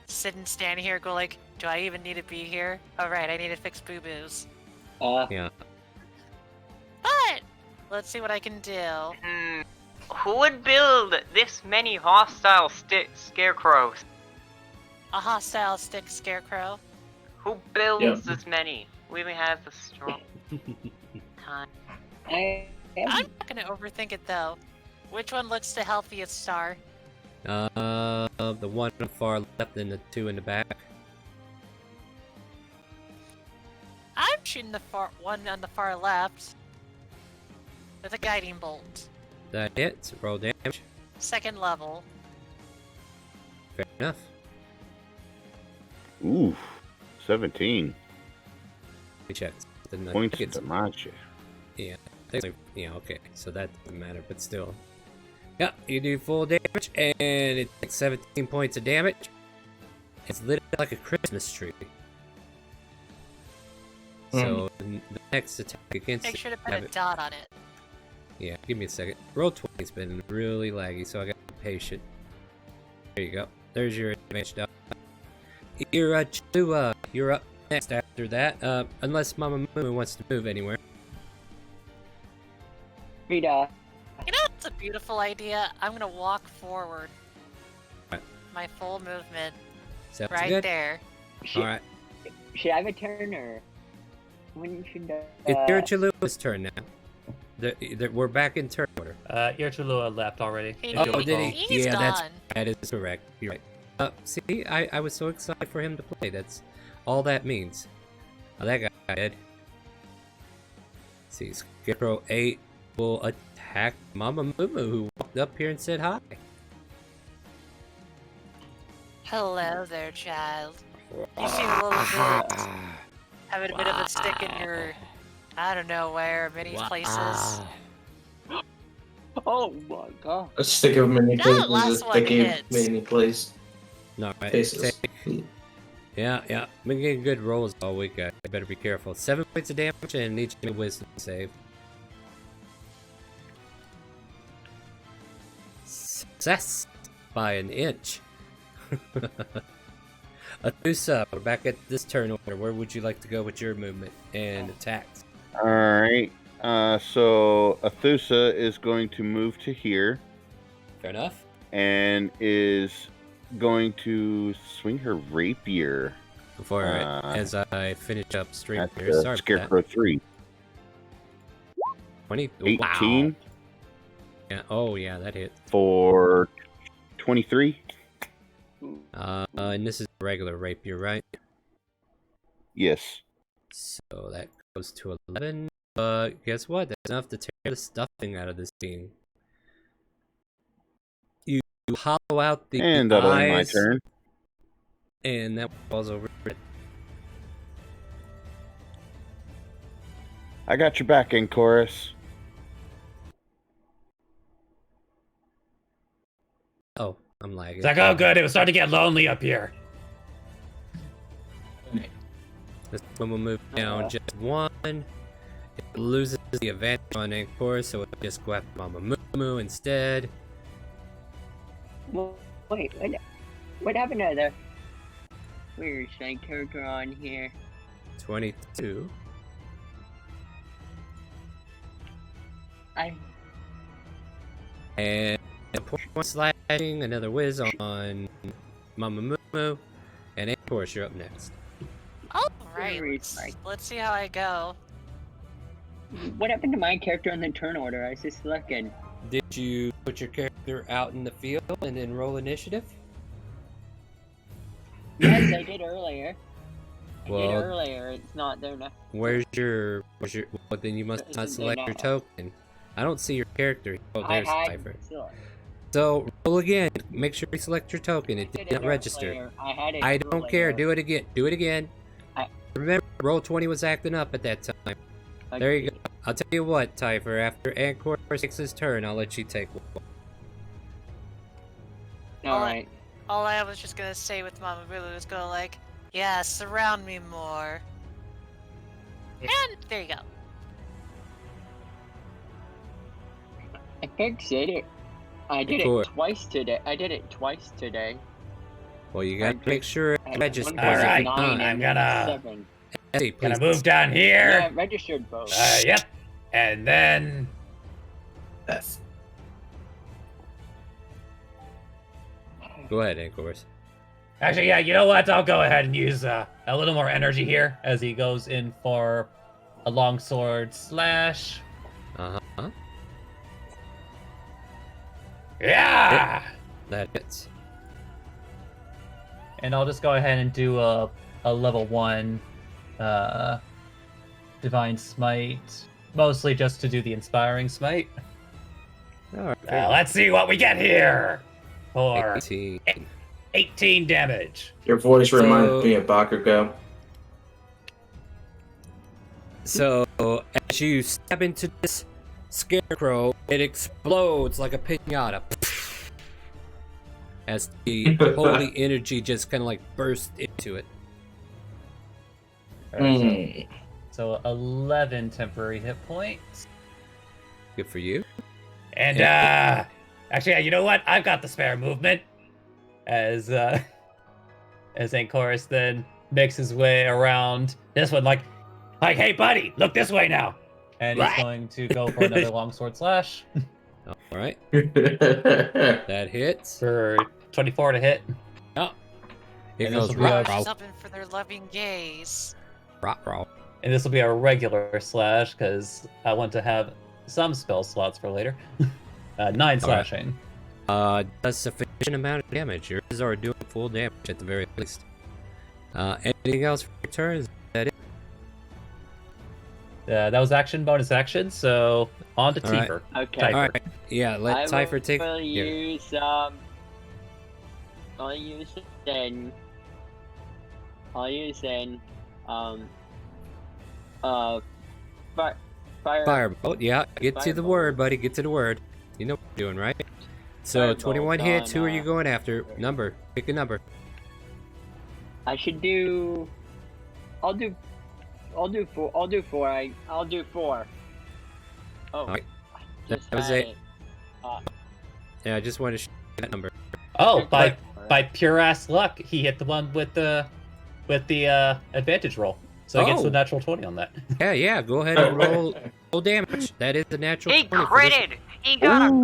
Sitting, standing here, go like, do I even need to be here? Oh right, I need to fix boo-boos. Yeah. But let's see what I can do. Who would build this many hostile scarecrows? A hostile stick scarecrow. Who builds this many? We even have the strong time. I'm not gonna overthink it though. Which one looks the healthiest, Star? The one on the far left and the 2 in the back. I'm shooting the one on the far left with a guiding bolt. That hits. Roll damage. 2nd level. Fair enough. Ooh, 17. We check. Points to match. Yeah. Yeah, okay. So that doesn't matter, but still. Yeah, you do full damage, and it takes 17 points of damage. It's lit up like a Christmas tree. So the next attack against Make sure to put a dot on it. Yeah, give me a second. Roll 20's been really laggy, so I gotta be patient. There you go. There's your advantage dot. You're up next after that. Unless Mama Moo wants to move anywhere. Rita. You know, it's a beautiful idea. I'm gonna walk forward. Right. My full movement. Sounds Right good. there. Should, All right. should I have a turn or when should It's Irchulua's turn now. We're back in turn order. Irchulua left already. Oh, did he? He's Yeah, gone. that is correct. You're right. See, I was so excited for him to play. That's all that means. Oh, that guy did. See, Scarecrow 8 will attack Mama Moo Moo, who walked up here and said hi. Hello there, child. You seem a little bit having a bit of a stick in your, I don't know where, many places. Oh my god. A stick of many That places, last a one stick of hits. many places. No, right. Faces. Yeah. Been getting good rolls all week, guys. Better be careful. 7 points of damage and need a wisdom save. Success by an inch. Athusa, we're back at this turn order. Where would you like to go with your movement and attacks? All right. So Athusa is going to move to here. Fair enough. And is going to swing her rapier. Before as I finish up stream At here. the Sorry Scarecrow 3. 20. 18 Wow. Yeah. Oh yeah, that hit. for 23. And this is a regular rapier, right? Yes. So that goes to 11. But guess what? That's enough to tear the stuffing out of this being. You hollow out the And that'll end my eyes, turn. and that falls over it. I got your back, Chorus. Oh, I'm lagging. It's like, oh good, it was starting to get lonely up here. This one will move down just one. It loses the advantage on Anchor, so it'll just go after Mama Moo Moo instead. Well, wait, what happened to the... Where's my character on here? 22. And a point slashing, another whiz on Mama Moo Moo, and Anchor, you're up next. Alright, let's see how I go. What happened to my character in the turn order? I was just looking. Did you put your character out in the field and then roll initiative? Yes, I did earlier. I Well, did earlier. It's not there now. Where's your? Well, then you must not Isn't there select your now. token. I don't see your character. Oh, I there's had Cypher. still. So roll again. Make sure you select your token. It did did not it register. earlier. I had it I don't care. earlier. Do it again. Do it again. Remember, roll 20 was acting up at that time. There you go. I'll tell you what, Typher. After Anchor takes his turn, I'll let you take one. Alright. All I was just gonna say with Mama Bulu is go like, yeah, surround me more. And there you go. I fixed it. I did Cool. it twice today. Well, you gotta make sure it registers. Alright, Nine I'm and gonna 7. Hey, gonna please. move down here. Yeah, it registered both. Yep. And then Go ahead, Anchors. actually, yeah, you know what? I'll go ahead and use a little more energy here as he goes in for a longsword slash. Uh-huh. Yeah. That hits. And I'll just go ahead and do a level 1 divine smite, mostly just to do the inspiring smite. All right. Let's see what we get here for 18. 18 damage. Your voice So- reminds me of Bakugo. So, as you stab into this scarecrow, it explodes like a pinata. As the holy energy just kind of like bursts into it. So 11 temporary hit points. Good for you. And actually, you know what? I've got the spare movement. As Anchorus then makes his way around this one, like, hey, buddy, look this way now. And he's going to go for another longsword slash. All right. That hits. For 24 to hit. Oh. It And goes this will be rock, Something for their loving gaze. rock. And this will be a regular slash because I want to have some spell slots for later. 9 slashing. Does sufficient amount of damage. Yours are doing full damage at the very least. Anything else for your turn? Is that it? That was action, bonus action. So on to All right. Tifer. Okay. Tifer. All right. Yeah, let Typher take. I'll Yeah. use then. Firebolt. Yeah, get to the word, buddy. Get to the word. You know what you're doing, right? So Firebolt 21 hits. Who are you on, going after? Number. Pick a number. I should do. I'll do 4. I'll do 4. I'll do 4. Oh, Alright. I That just was had it. Yeah, I just wanted to show you that number. Oh, by pure ass luck, he hit the one with the advantage roll. So he gets the natural 20 on that. Yeah. Go ahead and roll damage. That is the natural. He 20 for this. critted! He got a...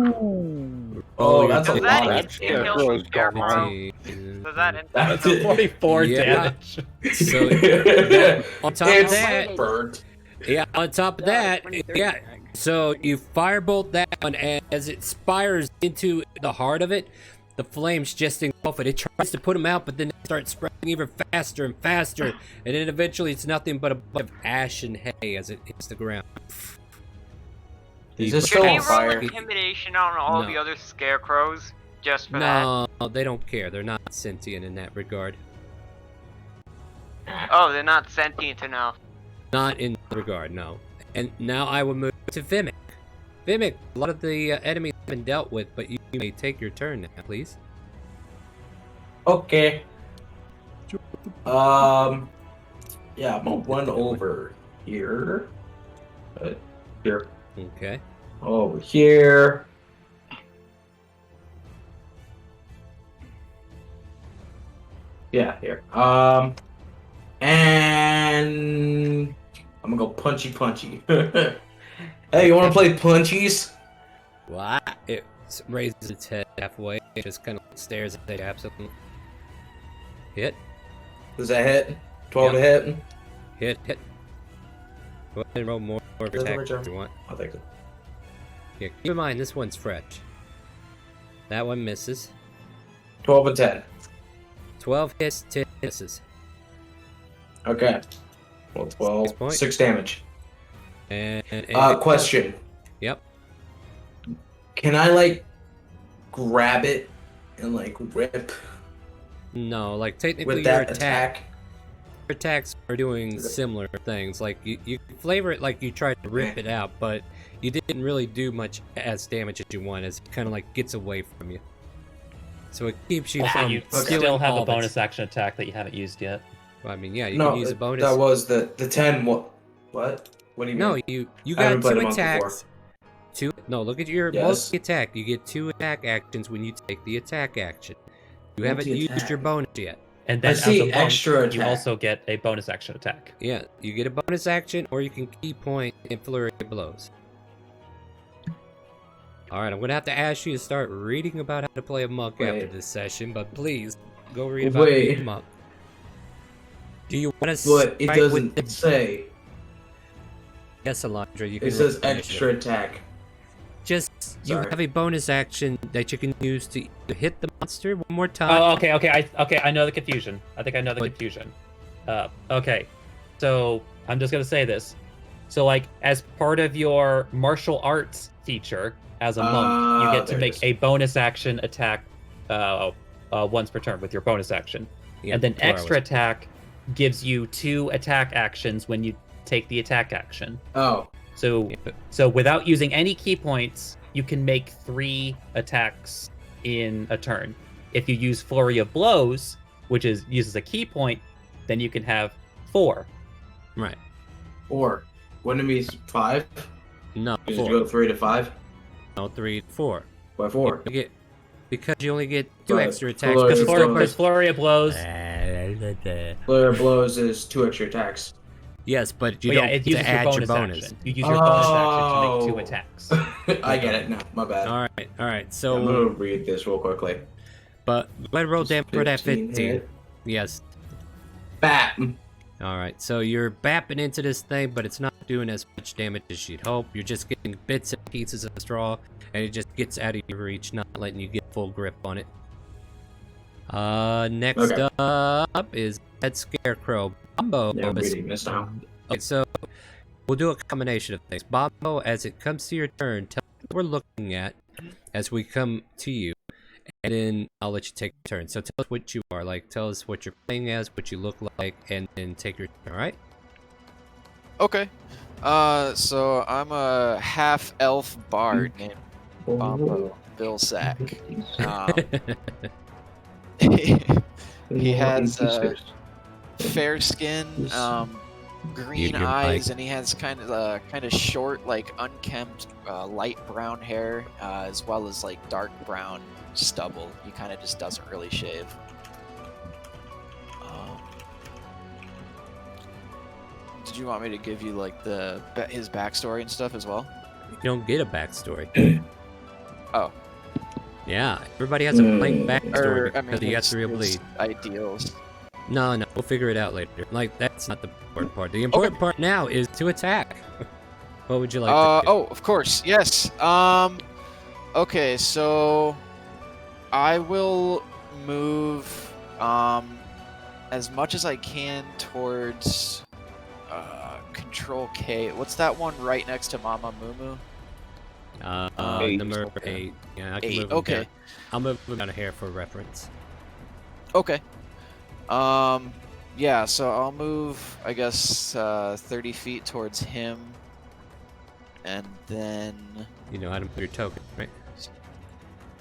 Oh, that's a Does lot. that kill the scarecrow? Does that... That's a 44 Yeah. damage. So on top of that, burnt. yeah, on top of that, yeah. So you firebolt that one, and as it spires into the heart of it, the flames just engulf it. It tries to put them out, but then it starts spreading even faster and faster, and then eventually it's nothing but a bunch of ash and hay as it hits the ground. Is this Should still he on roll fire? intimidation on all No. the other scarecrows just for that? No, they don't care. They're not sentient in that regard. Oh, they're not sentient enough. Not in that regard, no. And now I will move to Vimic. Vimic, a lot of the enemies have been dealt with, but you may take your turn now, please. Okay. Yeah, I'm gonna run over here. Here. Okay. Over here. Yeah, here. And I'm gonna go punchy. Hey, you wanna play punchies? What? It raises its head halfway. It just kind of stares at it. Absolutely. Hit. Does that hit? 12 to hit? Hit. Go ahead and roll more of your attack if you want. I'll take it. Yeah, keep in mind, this one's fresh. That one misses. 12 and 10. 12 hits, 10 misses. Okay. Well, 12. 6 damage. And question. Yep. Can I, like, grab it and, like, rip No, like technically with your that attack? Your attacks are doing similar things. Like you flavor it like you tried to rip it out, but you didn't really do much as damage as you want, as it kind of like gets away from you. So it keeps you Also, from you stealing still have all a of its- bonus action attack that you haven't used yet. Well, I mean, yeah, you No, can use a bonus. that was the 10. What? What do you mean? No, you I got haven't played 2 a monk before. attacks. No, look at your Yes. multi-attack. You get 2 attack actions when you take the attack action. You haven't used Multi-attack. your bonus yet. And then I see as a monk, extra you attack. also get a bonus action attack. Yeah, you get a bonus action, or you can key point and flurry of blows. Alright, I'm gonna have to ask you to start reading about how to play a monk after Wait. this session, but please, go read about Wait. being a monk. Do you want to But it doesn't say. Yes, Alondra, you can It says roll extra initiative. attack. Just, you Sorry. have a bonus action that you can use to either hit the monster one more time. Oh, okay. I know the confusion. I think I know the confusion. Okay, so I'm just gonna say this. So, like, as part of your martial arts feature as a monk, you get to there it make is. a bonus action attack once per turn with your bonus action, Yeah, and then 4 hours. extra attack gives you 2 attack actions when you take the attack action. Oh. So without using any key points, you can make 3 attacks in a turn. If you use Flurry of Blows, which uses a key point, then you can have 4. Right. 4. Wouldn't it be 5? No, You 4. go 3 to 5? No, 3 to 4. Why 4? Because you only get 2 But extra attacks. Flurry Because of you Blows- Because Flurry of Blows. Flare of Blows is 2 extra attacks. Yes, but you Well, don't yeah, it get uses to your add bonus your bonus. action. You use your bonus action to make 2 Oh. attacks. I get it now. My bad. Alright. So, I'm gonna read this real quickly. but let roll damage for that 15. hit. Yes. Bap. Alright, so you're bapping into this thing, but it's not doing as much damage as you'd hope. You're just getting bits and pieces of straw, and it just gets out of your reach, not letting you get full grip on it. Next up is Head Scarecrow. Bombo. Yeah, I'm reading this now. Okay, so we'll do a combination of things. Bombo, as it comes to your turn, tell us what we're looking at as we come to you, and then I'll let you take your turn. So tell us what you are like. Tell us what you're playing as, what you look like, and then take your turn, alright? Okay. So I'm a half-elf bard named Bombo Billsack. He has fair skin, green eyes, and he has kind of short, like unkempt, light brown hair, as well as like dark brown stubble. He kind of just doesn't really shave. Did you want me to give you like his backstory and stuff as well? You don't get a backstory. Oh. Yeah, everybody has a blank backstory I mean, because you got 3 bleed. Ideals. No, we'll figure it out later. Like, that's not the important part. The important part now is to attack. What would you like to do? Oh, of course, yes. Okay, so I will move as much as I can towards Control K. What's that one right next to Mama Mumu? Number 8. Yeah, I can move him down. I'll move him down a hair for reference. Okay. Yeah, so I'll move, I guess, 30 feet towards him, and then... You know how to move your token, right?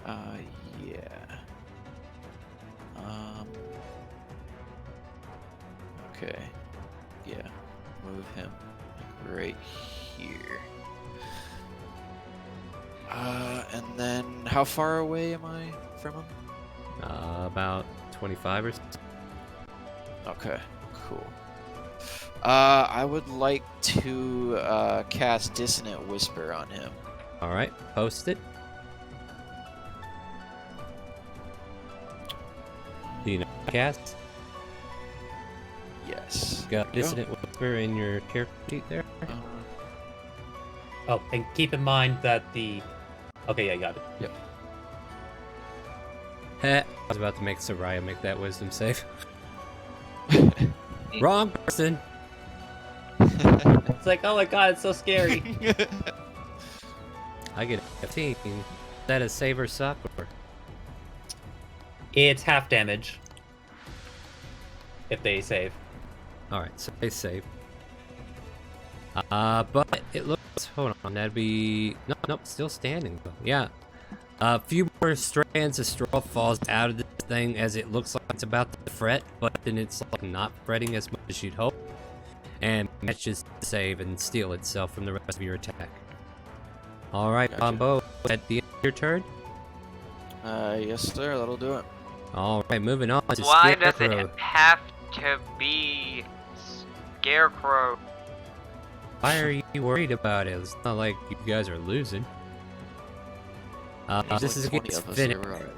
Yeah. Okay. Yeah. Move him right here. And then how far away am I from him? About 25 or so. Okay, cool. I would like to cast Dissonant Whisper on him. Alright, post it. Do you know how to cast? Yes. Got Dissonant Whisper in your character sheet there? Oh, and keep in mind that the... Okay, yeah, I got it. Yep. I was about to make Soraya make that wisdom save. Wrong person! It's like, oh my god, it's so scary. I get a 15. Is that a save or suck? Or? It's half damage. If they save. Alright, so they save. But it looks... Hold on, that'd be... Nope, still standing though. Yeah. A few more strands of straw falls out of this thing as it looks like it's about to fret, but then it's like not fretting as much as you'd hope. And manages to save and steal itself from the rest of your attack. Alright, Gotcha. Bombo, at the end of your turn? Yes sir, that'll do it. Alright, moving on to Why does Scarecrow. it have to be Scarecrow? Why are you worried about it? It's not like you guys are losing. There's This like is 20 against of us, Vimic. so we're alright.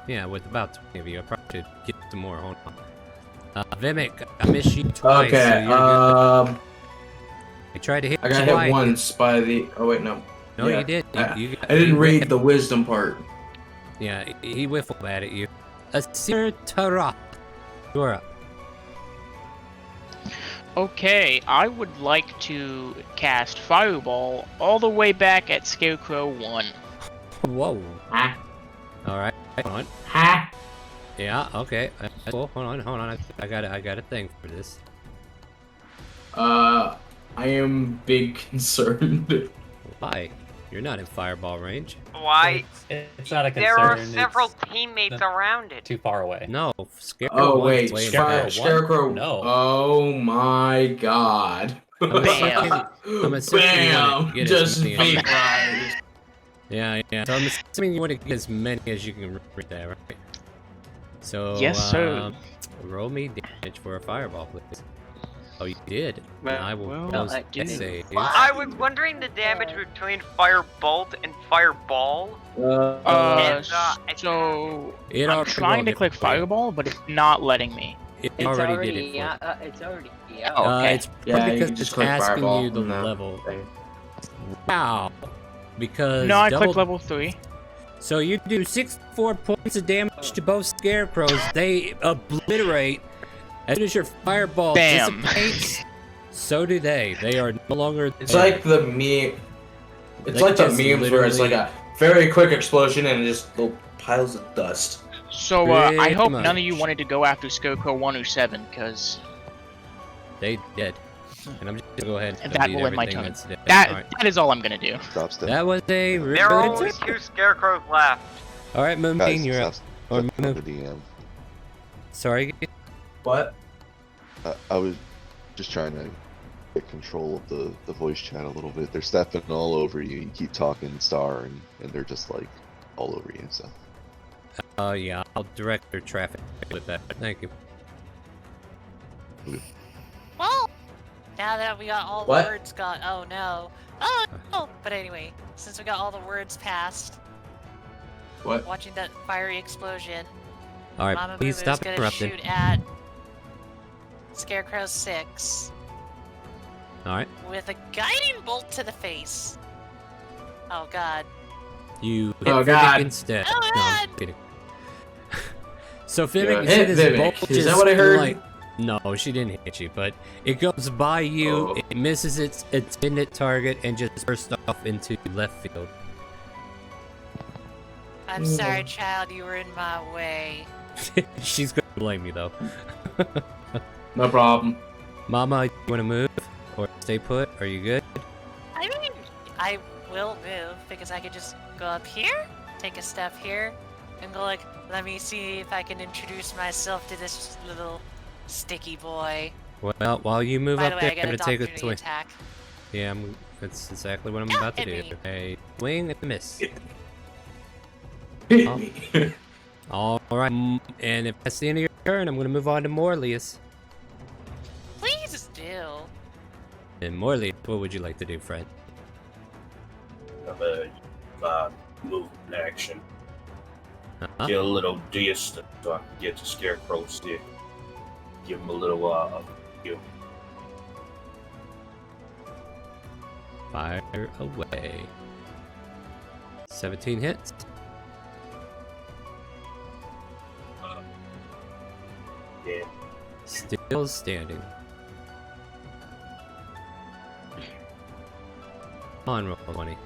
Yeah, with about 20 of you. I probably should get some more. Hold on. Vimic, I missed you twice. Okay, so you're good. I tried to hit I you got twice. hit once by the... Oh, wait, no. No, Yeah, you did. I You didn't read the wisdom part. Yeah, he whiffled that at you. Asir Tara. You're up. Okay, I would like to cast Fireball all the way back at Scarecrow 1. Whoa. Ah. Alright, hold on. Ha! Yeah, okay. That's cool. Hold on. I got a thing for this. I am big concerned. Why? You're not in fireball range. Why? It's not a concern. There are several it's teammates around it. too far away. No, Scarecrow. Oh, one's wait. way in Scarecrow. front. Scarecrow. No. Oh, my God. Bam. I'm assuming you wanna Bam! get as Just many as you can. vaporized. Yeah. So I'm assuming you want to get as many as you can read that, right? So Yes, sir. Roll me damage for a fireball, please. Oh, you did. Well, I will well, close I that did. save. I was wondering the damage between Firebolt and Fireball. So It I'm already trying to rolled click it for you. Fireball, but it's not letting me. It It's already did it for yeah. you. It's already It's probably you because can just it's click asking fireball you the on the level. thing. Wow. Because No, I double... clicked level 3. So you do 64 points of damage to both scarecrows. They obliterate as soon as your fireball Bam. dissipates. So do they. They are no longer It's there. like the meme. It's They like the just memes where it's like literally- a very quick explosion and just little piles of dust. So I Pretty hope much. none of you wanted to go after Scarecrow 107, because They did. And I'm just gonna go ahead and that delete will end my everything turn. that's dead. That Alright. that is all I'm gonna do. That was a really There are good only turn. 2 scarecrows left. Alright, Moonbeam, you're up. Or the Moon. DM. Sorry. What? I was just trying to get control of the voice chat a little bit. They're stepping all over you. You keep talking Star, and they're just like all over you. So. Yeah, I'll direct their traffic with that. Thank you. Well, now that we got all the What? words got, oh no. Oh no! But anyway, since we got all the words passed, What? watching that fiery explosion, Alright, Mama please Moo stop is gonna interrupting. shoot at Scarecrow 6 Alright. with a guiding bolt to the face. Oh god. You hit Oh, Vivek God. instead. Oh, No, I'm God. kidding. So Vivek, Yeah, you see hit this Vivek. bolt Is that just what I heard? like... No, she didn't hit you, but it goes by you, Oh. it misses its intended target, and just bursts off into left field. I'm sorry, child, you were in my way. She's gonna blame you though. No problem. Mama, you wanna move? Or stay put? Are you good? I mean, I will move because I could just go up here, take a step here, and go like, let me see if I can introduce myself to this little sticky boy. Well, while you move By up the way, there, I get I'm an gonna take a opportunity swing. attack. Yeah, that's exactly what I'm Yeah, about to hit do. me. A swing and a miss. Hit Oh. me. Alright, and if that's the end of your turn, I'm gonna move on to Morlius. Please do. And Morlius, what would you like to do, friend? I'm gonna move in action. Uh-huh. Get a little distance so I can get to Scarecrow stick. Give him a little heal. Fire away. 17 hits. Yeah. Still standing. On roll 20.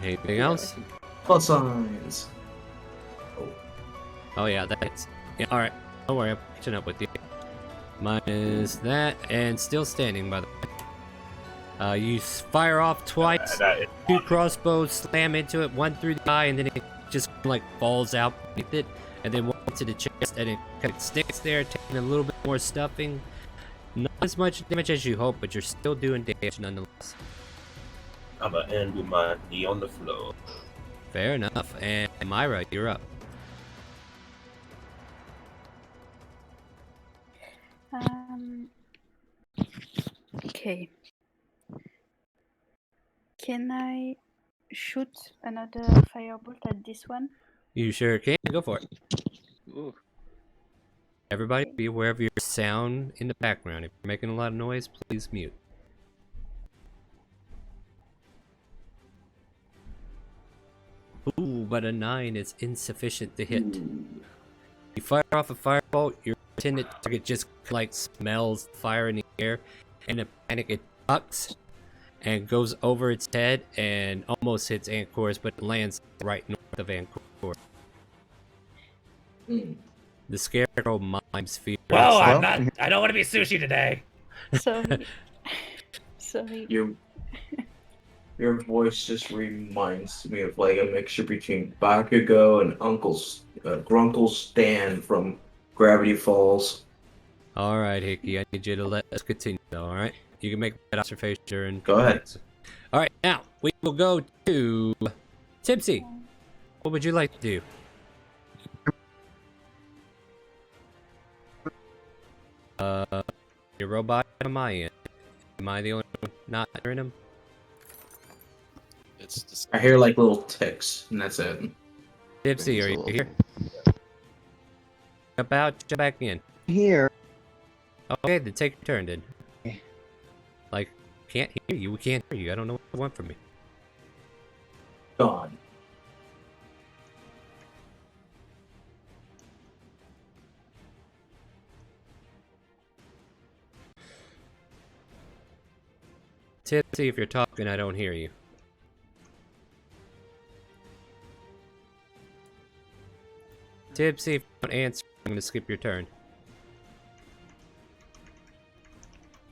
Anything else? Plus signs. Oh yeah, that's... Yeah, alright. Don't worry, I'm catching up with you. Minus that, and still standing, by the way. You fire off twice. Two crossbows slam into it, one through the eye, and then it just like falls out beneath it, and then one to the chest, and it kind of sticks there, taking a little bit more stuffing. Not as much damage as you hope, but you're still doing damage nonetheless. I'm gonna end with my knee on the floor. Fair enough. And Myra, you're up. Okay. Can I shoot another firebolt at this one? You sure can. Go for it. Ooh. Everybody, be aware of your sound in the background. If you're making a lot of noise, please mute. Ooh, but a 9 is insufficient to hit. You fire off a firebolt, your intended target just like smells fire in the air, and in a panic it ducks and goes over its head and almost hits Ancor's, but lands right north of Ancor. The scarecrow mimes fear. Whoa, I don't want to be sushi today. Sorry. Sorry. Your voice just reminds me of like a mixture between Bakugo and Grunkle Stan from Gravity Falls. Alright, Hickey, I need you to let us continue, alright? You can make that observation and... Go ahead. Alright, now, we will go to... Tipsy. What would you like to do? Your robot on my end. Am I the only one not hearing him? It's just... I hear like little ticks, and that's it. Tipsy, are you here? Jump out, jump back in. Here. Okay, then take your turn then. Like, can't hear you. We can't hear you. I don't know what you want from me. Gone. Tipsy, if you're talking, I don't hear you. Tipsy, if you don't answer, I'm gonna skip your turn.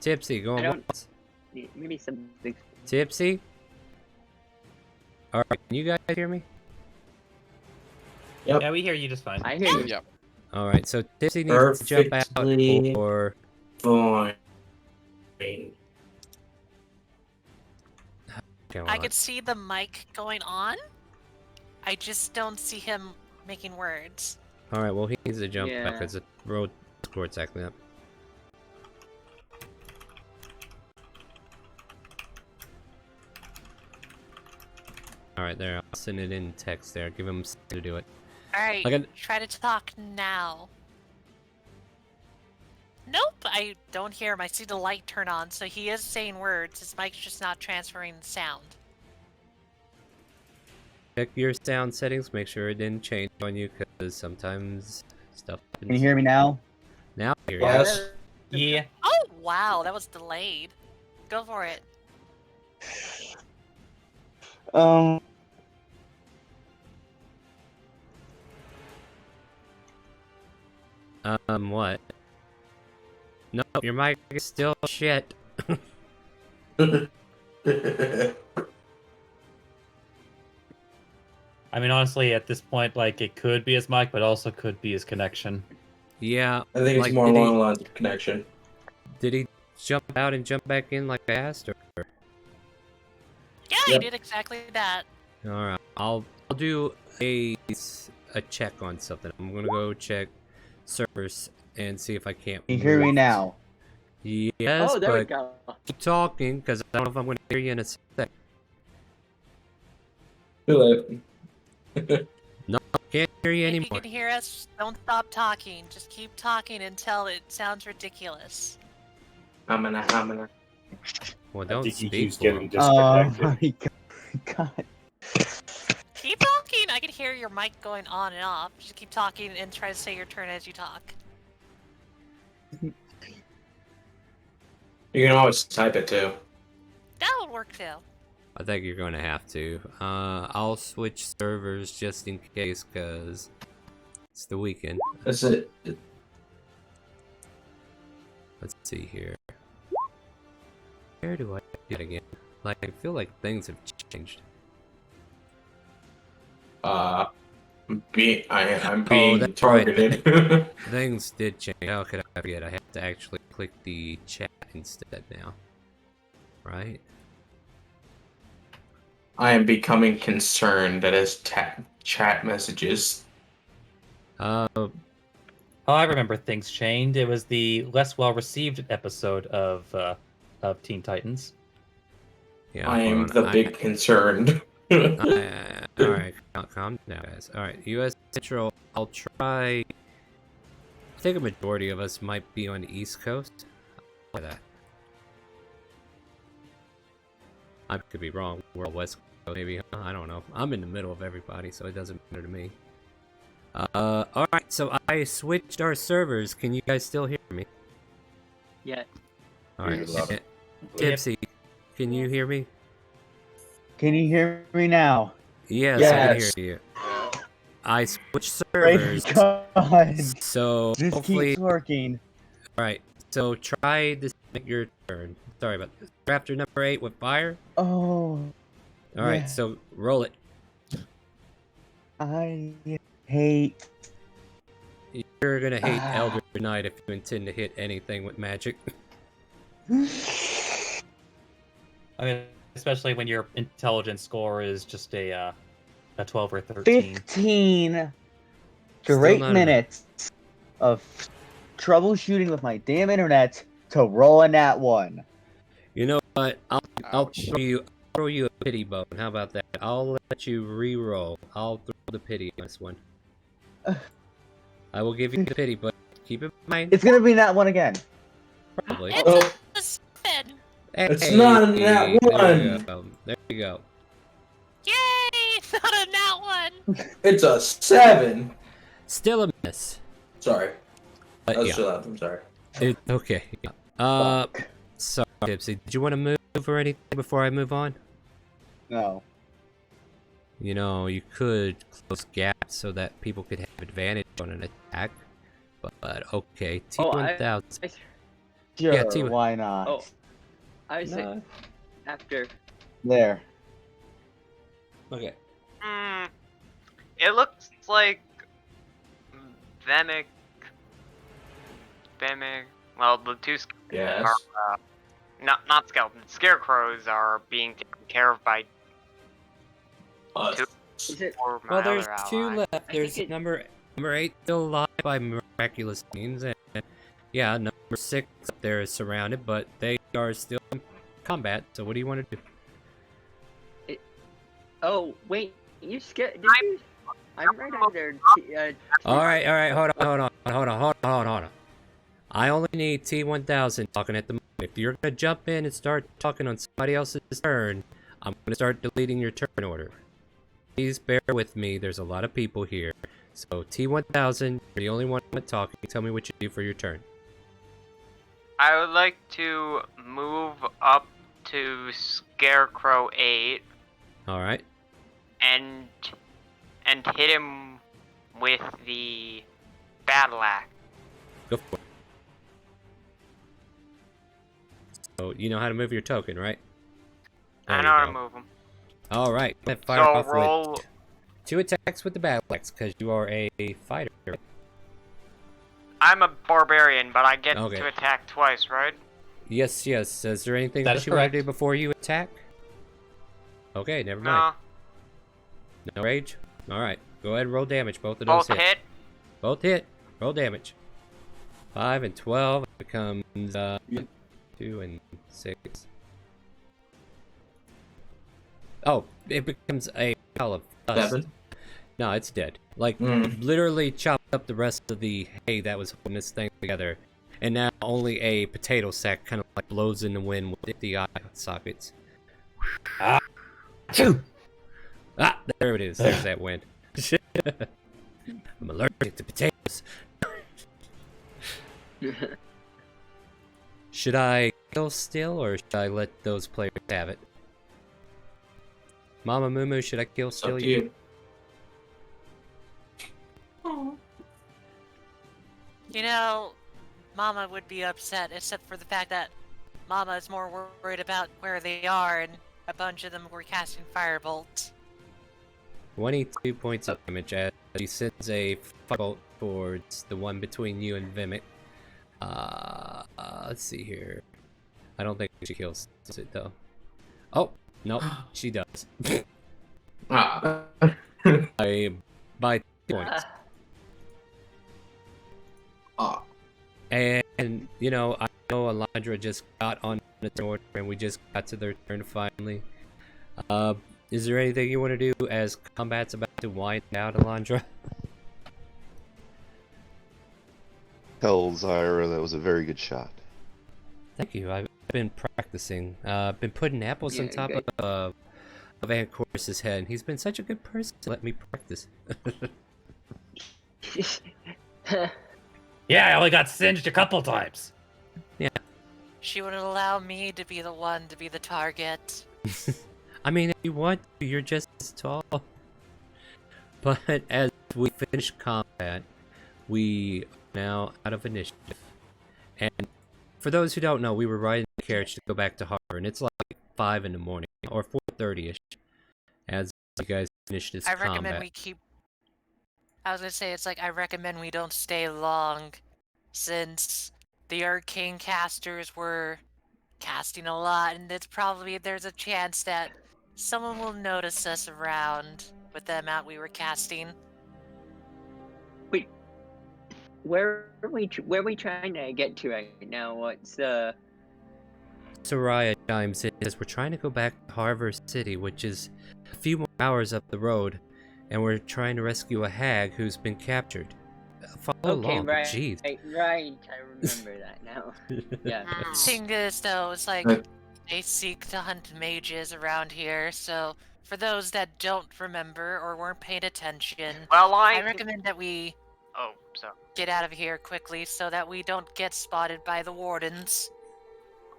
Tipsy, go on. Maybe something. Tipsy? Alright, can you guys hear me? Yep. Yeah, we hear you just fine. I hear you. Yep. Alright, so Tipsy needs to jump out Perfectly or... fine. I could see the mic going on. I just don't see him making words. Alright, well he needs to jump back Yeah. because the road score's acting up. Alright, there, I'll send it in text there. Give him a second to do it. Alright, try to talk now. Nope, I don't hear him. I see the light turn on, so he is saying words. His mic's just not transferring sound. Check your sound settings, make sure it didn't change on you, because sometimes stuff happens. Can you hear me now? Now I hear you. Yes. Yeah. Oh, wow, that was delayed. Go for it. What? No, your mic is still shit. I mean, honestly, at this point, like, it could be his mic, but also could be his connection. Yeah. I think it's like, more along the lines of connection. Did he jump out and jump back in like I asked, or? Yeah, he did exactly that. Alright, I'll do a check on something. I'm gonna go check servers and see if I can't. Can you hear me move. now? Yes, Oh, there we but go. keep talking, because I don't know if I'm gonna hear you in a sec. Too No, can't hear you If anymore. you can hear us, don't stop talking. Just keep talking until it sounds ridiculous. I'm gonna. Well, don't think he speak keeps for getting him. disconnected. Oh my god. Keep talking. I can hear your mic going on and off. Just keep talking and try to say your turn as you talk. You can always type it too. That would work too. I think you're gonna have to. I'll switch servers just in case, cause it's the weekend. That's it. Let's see here. Where do I do it again? Like, I feel like things have changed. I'm being that's targeted. Right. Things did change. How could I forget? I have to actually click the chat instead now. Right? I am becoming concerned that as chat messages. Oh, I remember things changed. It was the less well-received episode of Teen Titans. Yeah, I am hold on. the big concerned. Alright, calm down, guys. Alright, US Central, I'll try... I think a majority of us might be on the East Coast. I'll try that. I could be wrong. We're on West Coast, maybe. I don't know. I'm in the middle of everybody, so it doesn't matter to me. Alright, so I switched our servers. Can you guys still hear me? Yeah. Alright, Yes. Tipsy, can you hear me? Can you hear me now? Yes, Yes. I can hear you. I switched Praise servers. God. So This hopefully, keeps working. alright. So try this. Make your turn. Sorry about this. Raptor number 8 with fire. Oh. All right. Yeah. So roll it. I hate. You're gonna hate Elder Knight if you intend to hit anything with magic. I mean, especially when your intelligence score is just a 12 or 13. 15 straight not minutes of troubleshooting with my damn internet to roll a nat 1. You know what? I'll throw you a pity bone. How about that? I'll let you re-roll. I'll throw the pity on this one. I will give you the pity, but keep in mind. It's gonna be that one again. Probably. It's a 7. It's not in that There you one. go. There you go. Yay! Not in that one. It's a 7. Still a miss. Sorry. But That was yeah. too loud. I'm sorry. Okay. Sorry, Gypsy. Did you want to move or anything before I move on? No. You know, you could close gaps so that people could have advantage on an attack. But okay, T1000. Sure, Yeah, T1000. why not? Oh, I was after. There. Okay. It looks like Vemic. Well, the two Yes. are not skeletons. Scarecrows are being taken care of by two. Well, there's two left. There's number 8 still alive by miraculous means, and yeah, number 6 up there is surrounded, but they are still in combat. So what do you want to do? Oh wait, you scared? I'm right under. All right, hold on. I only need T1000 talking at the moment. If you're gonna jump in and start talking on somebody else's turn, I'm gonna start deleting your turn order. Please bear with me. There's a lot of people here. So T1000, you're the only one talking. Tell me what you do for your turn. I would like to move up to Scarecrow 8. All right. And hit him with the battle axe. Go for it. So you know how to move your token, right? I know how to move him. All right. Fire So off roll with 2 attacks with the battle axe because you are a fighter. I'm a barbarian, but I get Okay. to attack twice, right? Yes. Is there anything That else is you want correct. to do before you attack? Okay, never mind. No rage? Alright, go ahead and roll damage. Both of those Both hit. Both hit. Roll damage. 5 and 12 becomes 2 and 6. Oh, it becomes a pile of dust. 7. No, it's dead. Like, literally chopped up the rest of the hay that was holding this thing together. And now only a potato sack kind of like blows in the wind with the eye sockets. Ah, there it is. There's that wind. I'm allergic to potatoes. Should I kill still, or should I let those players have it? Mama Moo, should I kill still? Up to you. You know, Mama would be upset, except for the fact that Mama is more worried about where they are, and a bunch of them were casting firebolts. 22 points of damage as he sends a firebolt towards the one between you and Vimic. Let's see here. I don't think she kills it though. Oh, no, she does. By 2 points. And, you know, I know Alondra just got on the turn and we just got to their turn finally. Is there anything you want to do as combat's about to wind down, Alondra? Tell Zyra that was a very good shot. Thank you. I've been practicing. I've been putting apples on top of Ancorus's head, and he's been such a good person to let me practice. Yeah, I only got singed a couple times. Yeah. She wouldn't allow me to be the one to be the target. I mean, if you want to, you're just as tall. But as we finish combat, we are now out of initiative. And for those who don't know, we were riding the carriage to go back to Harbor, and it's like 5 in the morning, or 4:30ish, as you guys finish this I combat. recommend we keep... I was gonna say, it's like, I recommend we don't stay long, since the arcane casters were casting a lot, and it's probably, there's a chance that someone will notice us around with the amount we were casting. Wait, where are we trying to get to right now? What's the... Soraya chimes in as we're trying to go back to Harbor City, which is a few more hours up the road, and we're trying to rescue a hag who's been captured. Follow Okay, along. right, Jeez. right. I remember that now. Yeah. Thing is, though, it's like they seek to hunt mages around here. So for those that don't remember or weren't paying attention, Well, I recommend that we get out of here quickly so that we don't get spotted by the wardens.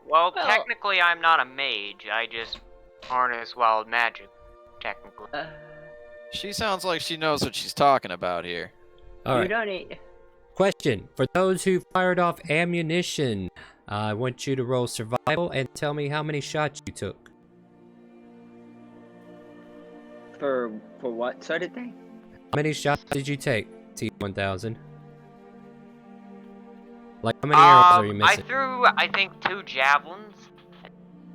Well, technically, I'm not a mage. I just harness wild magic, technically. She sounds like she knows what she's talking about here. All You right. don't need. Question. For those who fired off ammunition, I want you to roll survival and tell me how many shots you took. For what sort of thing? How many shots did you take, T1000? Like, how many arrows are you I missing? threw, I think, 2 javelins.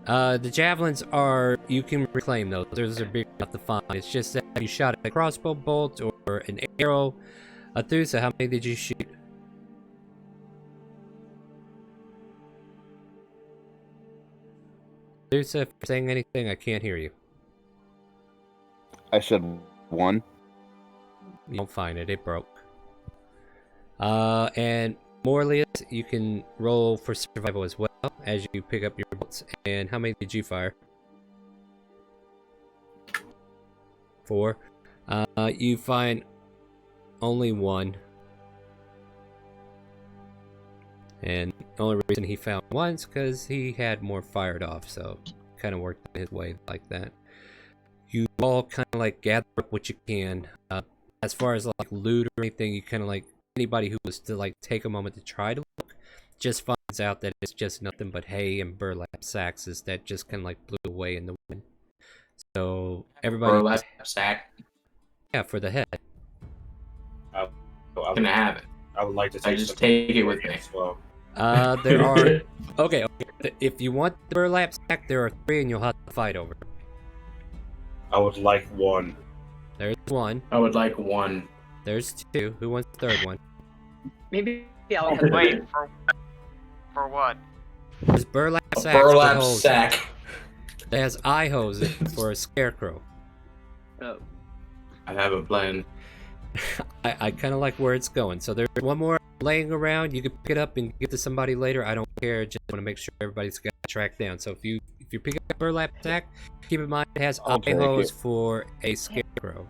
The javelins are, you can reclaim those. Those are big enough to find. It's just that you shot a crossbow bolt or an arrow. Athusa, how many did you shoot? Athusa, if you're saying anything, I can't hear you. I said 1. You don't find it. It broke. And Morlius, you can roll for survival as well as you pick up your bolts. And how many did you fire? 4. You find only 1. And the only reason he found 1 is because he had more fired off, so kind of worked his way like that. You all kind of like gather up what you can. As far as like loot or anything, you kind of like anybody who was to like take a moment to try to look just finds out that it's just nothing but hay and burlap sacks that just kind of like blew away in the wind. So everybody Burlap sack. Yeah, for the head. Can I have it? I would like to take I just take it with me. as well. There are okay. If you want the burlap sack, there are 3 and you'll have to fight over. I would like 1. There's 1. I would like 1. There's 2. Who wants the 3rd one? Maybe I'll Wait, for what? There's burlap A sacks burlap with holes. sack. It has eye holes in it for a scarecrow. Oh. I have a plan. I kind of like where it's going. So there's 1 more laying around. You can pick it up and give to somebody later. I don't care. Just want to make sure everybody's got it tracked down. So if you pick up a burlap sack, keep in mind it has eye holes for a scarecrow.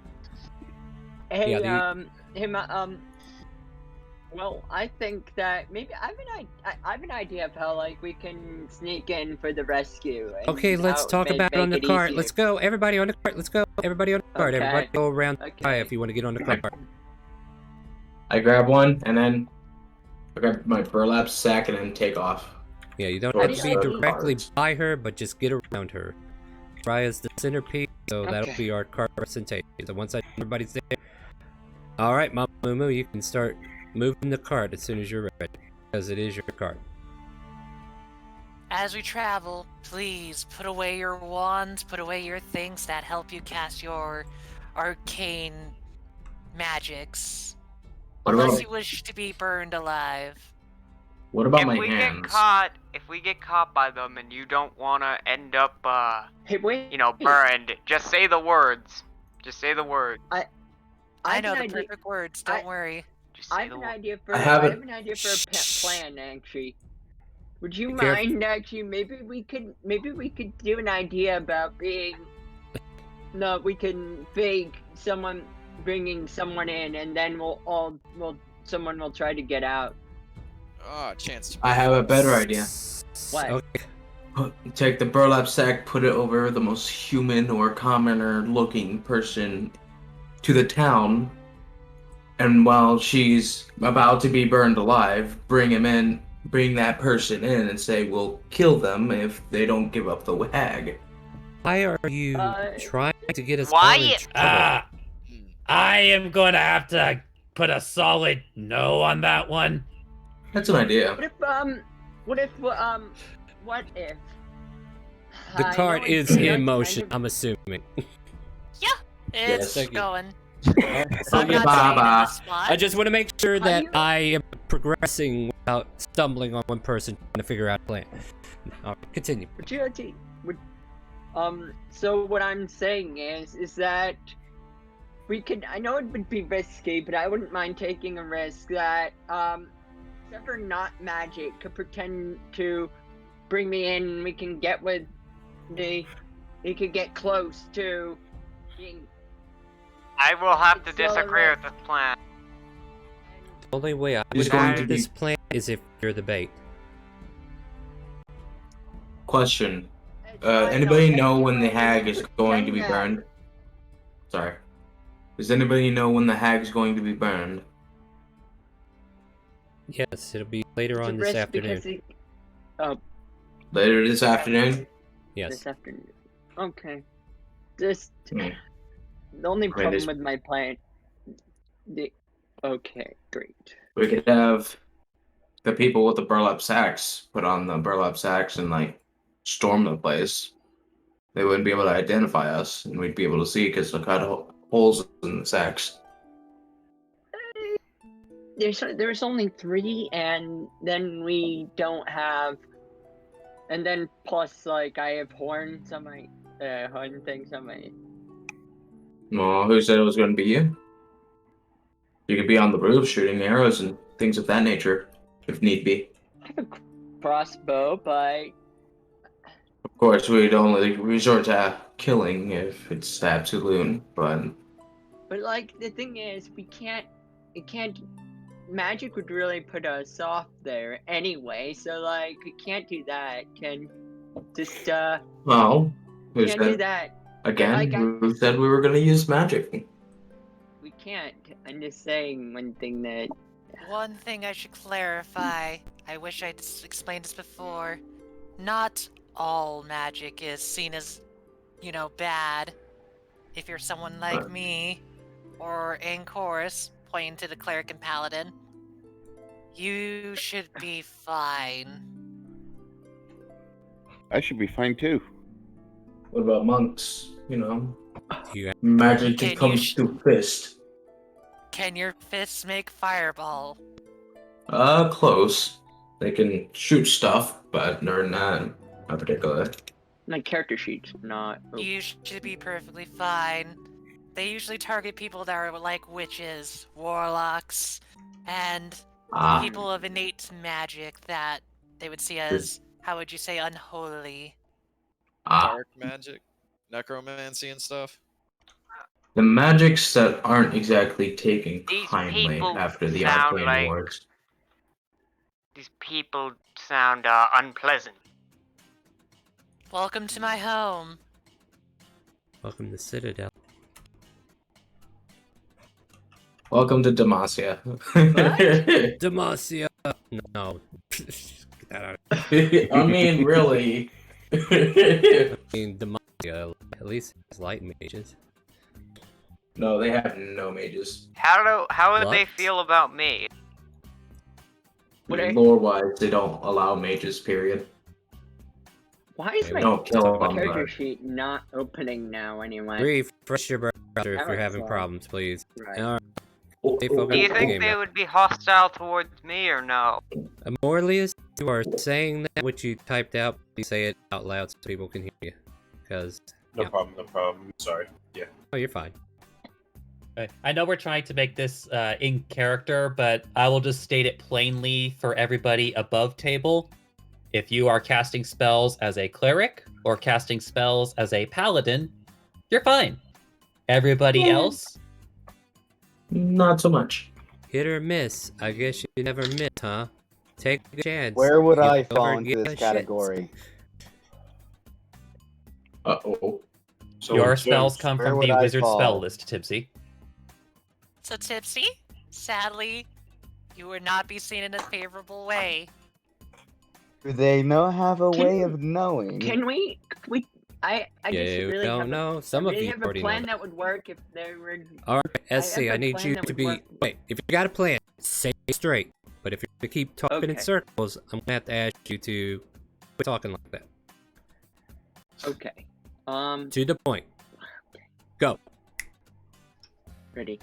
Hey, Yeah, well, I think that maybe I have an idea of how like we can sneak in for the rescue. And Okay, let's talk about it on the make cart. easier. Let's go. Everybody on the cart. Let's go. Everybody on the cart. Okay. Everybody go around the eye if you want to get on the cart. I grab one and then I grab my burlap sack and then take off. Yeah, you don't Towards have to be the directly cart. by her, but just get around her. Raya's the centerpiece, so that'll Okay. be our cart representation. So once everybody's there, all right, Mama Moo, you can start moving the cart as soon as you're ready, because it is your cart. As we travel, please put away your wands, put away your things that help you cast your arcane magics. What Unless about- you wish to be burned alive. What about if my we hands? if we get caught by them and you don't want to end up, Hey, wait. burned, just say the words. Just say the words. I have know an the idea- perfect words, don't worry. Just I say have the an words. idea for I I have have, a- an idea for a plan actually. Would you Be careful. mind actually? Maybe we could do an idea about being. No, we can fake someone bringing someone in, and then someone will try to get out. Oh, chance to. I have a better idea. What? Okay. Take the burlap sack, put it over the most human or commoner looking person to the town, and while she's about to be burned alive, bring that person in and say we'll kill them if they don't give up the wag. Why are you trying to get us Why all in you- trouble? I am going to have to put a solid no on that one. That's an idea. What if? The I cart know is it's in kind motion, of- I'm assuming. It's thank you. going. So, I'm yeah, not staying in this spot. I just want to make sure How that do you- I am progressing without stumbling on one person trying to figure out a plan. All right, continue. So what I'm saying is that we could. I know it would be risky, but I wouldn't mind taking a risk that whoever not magic could pretend to bring me in. And we can get with the. We could get close to being. I will have to It's still a disagree with risk. this plan. The only way I He's would going agree to with be- this plan is if you're the bait. Question. I Anybody know, know thank when you the for hag is going to be pretend burned? Sorry. Does anybody know when the hag's going to be burned? Yes, it'll be later It's a on this risk afternoon. because oh, Later this afternoon? Yes. this afternoon. Okay. Just Hmm. the only mean, problem there's- with my plan. Okay, great. We could have the people with the burlap sacks put on the burlap sacks and like storm the place. They wouldn't be able to identify us, and we'd be able to see because they cut holes in the sacks. There's only 3, and then we don't have, and then plus like I have horns on my horn things on my. Well, who said it was going to be you? You could be on the roof shooting arrows and things of that nature, if need be. I have a crossbow, but Of course, we'd only resort to killing if it's absolute, but like the thing is, we can't. It can't. Magic would really put us off there anyway, so like we can't do that. Can just well, who can't do said that. again? Like, Who said we were going to use magic? we can't. I'm just saying one thing that. One thing I should clarify. I wish I'd explained this before. Not all magic is seen as, bad. If you're someone like me, or Anchorus, pointing to the cleric and paladin, you should be fine. I should be fine too. What about monks? You Magic Can just comes you through fist. Can your fists make fireball? Close. They can shoot stuff, but they're not particular. My character sheet's not. You should be perfectly fine. They usually target people that are like witches, warlocks, and people of innate magic that they would see as, how would you say, unholy. Dark magic, necromancy and stuff. The magics that aren't exactly taken These kindly people after the sound arcane like- wars. These people sound unpleasant. Welcome to my home. Welcome to Citadel. Welcome to Demacia. Demacia! No. Get that out of I mean, really. I mean, Demacia at least has light mages. No, they have no mages. How would they What? feel about me? Lore-wise, they don't allow mages, period. Why is They my don't kill them, character but- sheet not opening now anyway? Refresh your browser if That you're was having fun. problems, please. Right. Alright. Oh, Stay oh, focused Do you on the think game they now. would be hostile towards me or no? Amorlius, you are saying that what you typed out, please say it out loud so people can hear you. Because. No problem. Sorry. Yeah. Oh, you're fine. Okay. I know we're trying to make this in character, but I will just state it plainly for everybody above table. If you are casting spells as a cleric or casting spells as a paladin, you're fine. Everybody else, Not so much. Hit or miss. I guess you never miss, huh? Take a chance. Where would You I never fall into give this a shit. category? Uh-oh. So your James, spells come where from would the I wizard fall? spell list, Tipsy. So, Tipsy, sadly, you would not be seen in a favorable way. Do they have a Can- way of knowing? Can we? I Yeah, just we really don't have know. Some of really you have already a know plan that. that would work if there were. Alright, I SC, have I a need plan you that to would be. work. Wait, if you got a plan, say it straight. But if you're to keep talking in Okay. circles, I'm gonna have to ask you to quit talking like that. Okay. To the point. Go. Ready.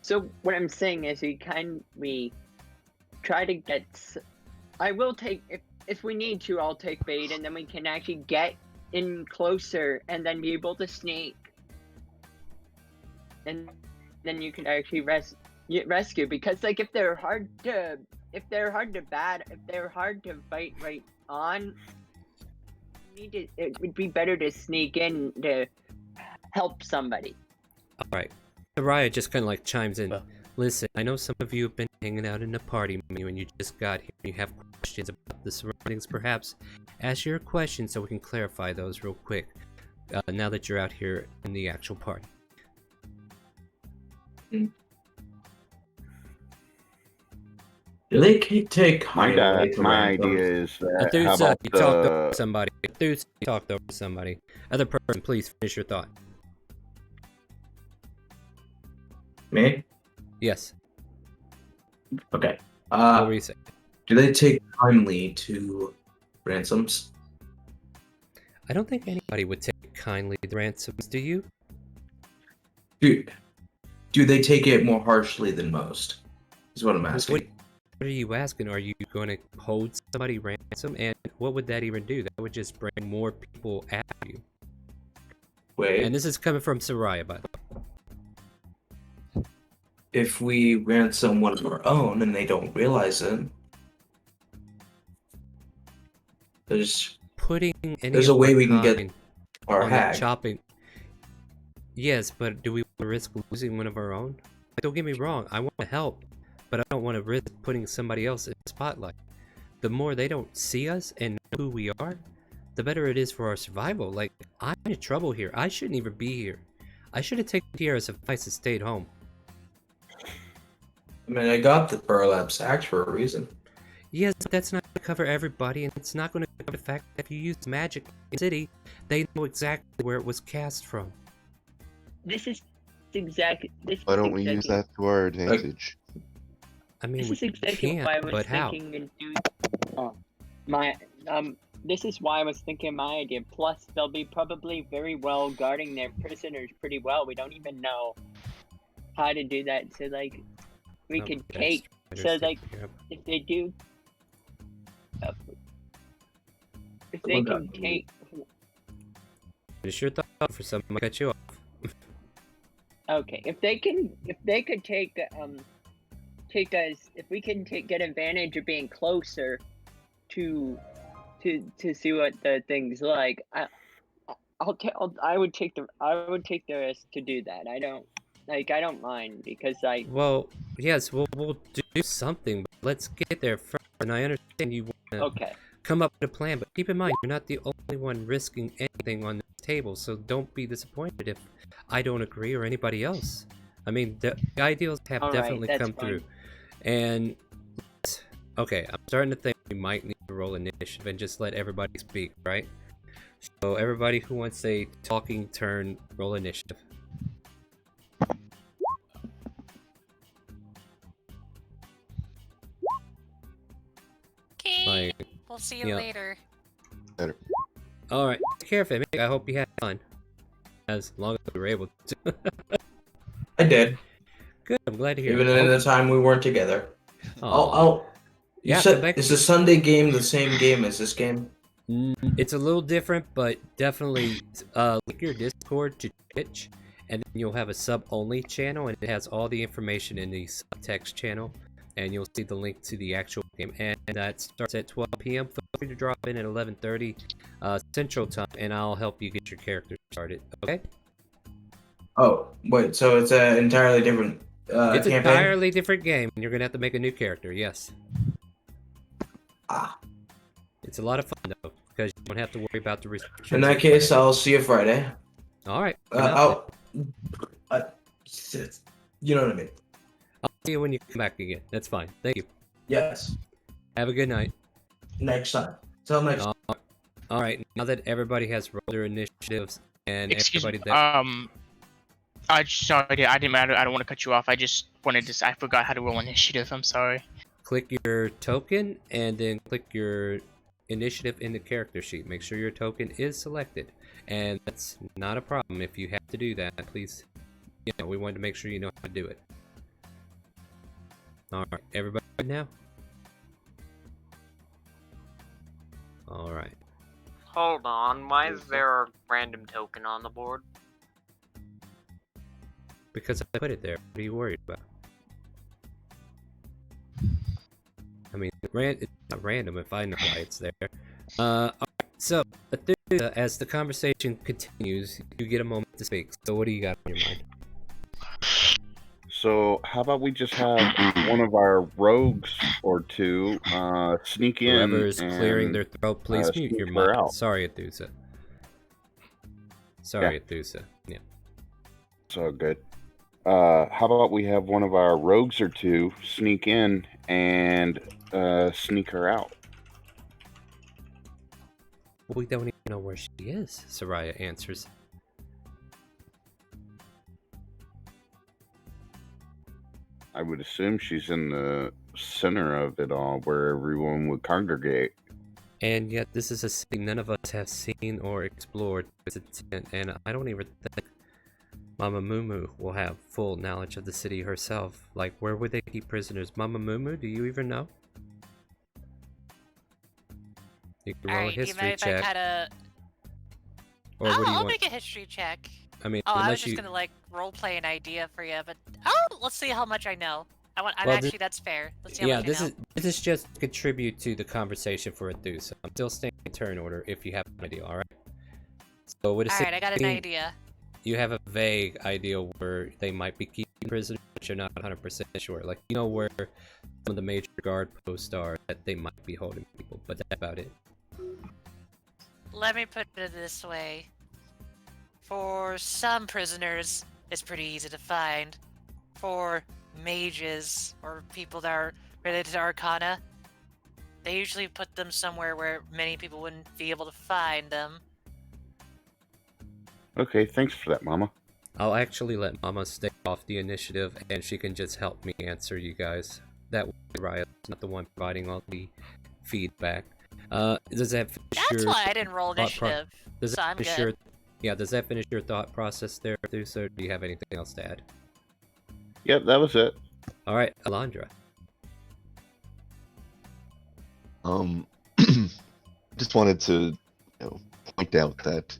So what I'm saying is we try to get. I will take if we need to. I'll take bait, and then we can actually get in closer, and then be able to sneak. And then you can actually rescue. Because like if they're hard to fight right on, it would be better to sneak in to help somebody. All right. Soraya just kind of like chimes in. Listen, I know some of you have been hanging out in a party menu and you just got here. You have questions about the surroundings, perhaps. Ask your questions so we can clarify those real quick. Now that you're out here in the actual party. Do they take kindly to My ransoms? idea is that how Athusa, about you talked over the somebody. Athusa, you talked over somebody. Other person, please finish your thought. Me? Yes. Okay. What were you saying? Do they take kindly to ransoms? I don't think anybody would take kindly to ransoms, do you? Do they take it more harshly than most? Is what I'm asking. What are you asking? Are you going to hold somebody ransom? And what would that even do? That would just bring more people after you. Wait. And this is coming from Soraya, by the way. If we ransom one of our own and they don't realize it, there's a way we can get our hag. Chopping. Yes, but do we want to risk losing one of our own? Don't get me wrong, I want to help, but I don't want to risk putting somebody else in the spotlight. The more they don't see us and know who we are, the better it is for our survival. Like, I'm in trouble here. I shouldn't even be here. I should have taken care of some advice and stayed home. I mean, I got the burlap sacks for a reason. Yes, but that's not going to cover everybody, and it's not going to cover the fact that if you use magic in the city, they know exactly where it was cast from. This is exactly. Why don't we use that to our advantage? I mean, This is we exactly can, why I was but how? thinking and doing This is why I was thinking my idea. Plus, they'll be probably very well guarding their prisoners pretty well. We don't even know how to do that. So like, we could take. So like, if they do, if they can take. Finish your thought for someone to cut you off. Okay, if they could take us, if we can get advantage of being closer to see what the thing's like, I would take the risk to do that. I don't mind because Well, yes, we'll do something, but let's get there first. And I understand you want to come up with a plan, but keep in mind you're not the only one risking anything on this table, so don't be disappointed if I don't agree or anybody else. I mean, the ideals have definitely come through. And okay, I'm starting to think we might need to roll initiative and just let everybody speak, right? So everybody who wants a talking turn, roll initiative. Okay, we'll see you later. Better. Alright, take care of it. I hope you had fun. As long as we were able to. I did. Good, I'm glad to hear Even it. in the time we weren't together. Aw. You said, is the Sunday game the same game as this game? It's a little different, but definitely link your Discord to Twitch, and then you'll have a sub-only channel, and it has all the information in the subtext channel, and you'll see the link to the actual game, and that starts at 12 p.m. Feel free to drop in at 11:30 Central Time, and I'll help you get your character started, okay? Oh, wait, so it's an entirely different it's an campaign? entirely different game, and you're going to have to make a new character, yes. It's a lot of fun, though, because you don't have to worry about the restrictions. In that case, I'll see you Friday. Alright. You know what I mean. I'll see you when you come back again. That's fine. Thank you. Yes. Have a good night. Next time. Till next time. Alright, now that everybody has rolled their initiatives and Excuse everybody me. that... Sorry, I didn't matter. I don't want to cut you off. I just wanted to. I forgot how to roll initiative. I'm sorry. Click your token and then click your initiative in the character sheet. Make sure your token is selected, and that's not a problem. If you have to do that, please. You know, we wanted to make sure you know how to do it. All right, everybody now. All right. Hold on. Why is there a random token on the board? because I put it there. What are you worried about? I mean, it's not random if I know why it's there. Alright, so, as the conversation continues, you get a moment to speak. So what do you got on your mind? So how about we just have one of our rogues or two sneak in Whoever's and clearing their throat, please mute sneak your her mic. out. Sorry, Athusa. Sorry, Athusa. Yeah. So good. How about we have one of our rogues or two sneak in and sneak her out? We don't even know where she is, Soraya answers. I would assume she's in the center of it all, where everyone would congregate. And yet, this is a city none of us have seen or explored to its extent, and I don't even think Mama Mumu will have full knowledge of the city herself. Like, where would they keep prisoners? Mama Mumu, do you even know? You can roll a Alright, do you history mind if I check. kinda... Or what do you I'll want? make a history check. I mean, Oh, I was unless just you... gonna like roleplay an idea for you, but let's see how much I know. I'm Well, actually that's fair. Let's see how Yeah, much I know. this is just to contribute to the conversation for Athusa. I'm still staying in turn order if you have an idea, alright? So with a Alright, I got an 16, idea. You have a vague idea where they might be keeping prisoners, but you're not 100% sure. Like, you know where some of the major guard posts are that they might be holding people, but that's about it. Let me put it this way. For some prisoners, it's pretty easy to find. For mages, or people that are related to Arcana, they usually put them somewhere where many people wouldn't be able to find them. Okay, thanks for that, Mama. I'll actually let Mama stay off the initiative, and she can just help me answer you guys. That way, Riot's not the one providing all the feedback. Does that finish That's your why I didn't roll initiative, does so that I'm finish good. does that finish your thought process there, Thusa, or do you have anything else to add? Yep, that was it. Alright, Alondra. Just wanted to, point out that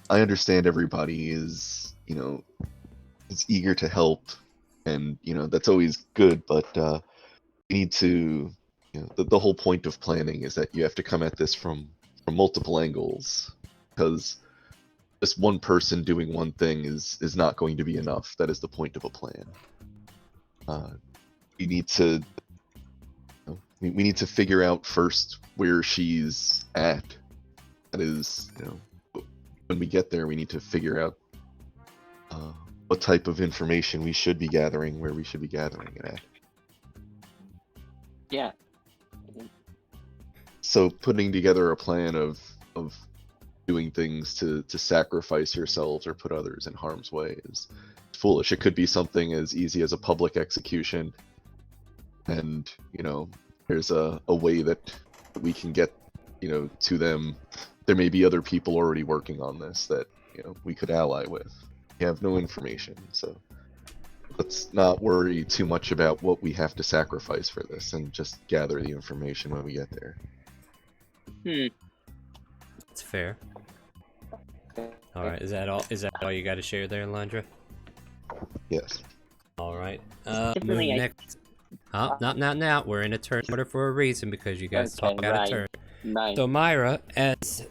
I understand everybody is, is eager to help, and that's always good. But you need to, the whole point of planning is that you have to come at this from multiple angles, because just one person doing one thing is not going to be enough. That is the point of a plan. You need to. We need to figure out first where she's at. That is, when we get there, we need to figure out what type of information we should be gathering, where we should be gathering it at. Yeah. So putting together a plan of doing things to sacrifice yourselves or put others in harm's way is foolish. It could be something as easy as a public execution, and there's a way that we can get to them. There may be other people already working on this that we could ally with. We have no information, so let's not worry too much about what we have to sacrifice for this, and just gather the information when we get there. That's fair. Alright, is that all you got to share there, Alondra? Yes. Alright. Definitely Next. Not now. We're in a turn order for a reason, because you guys talk out of turn. Right. So Myra, as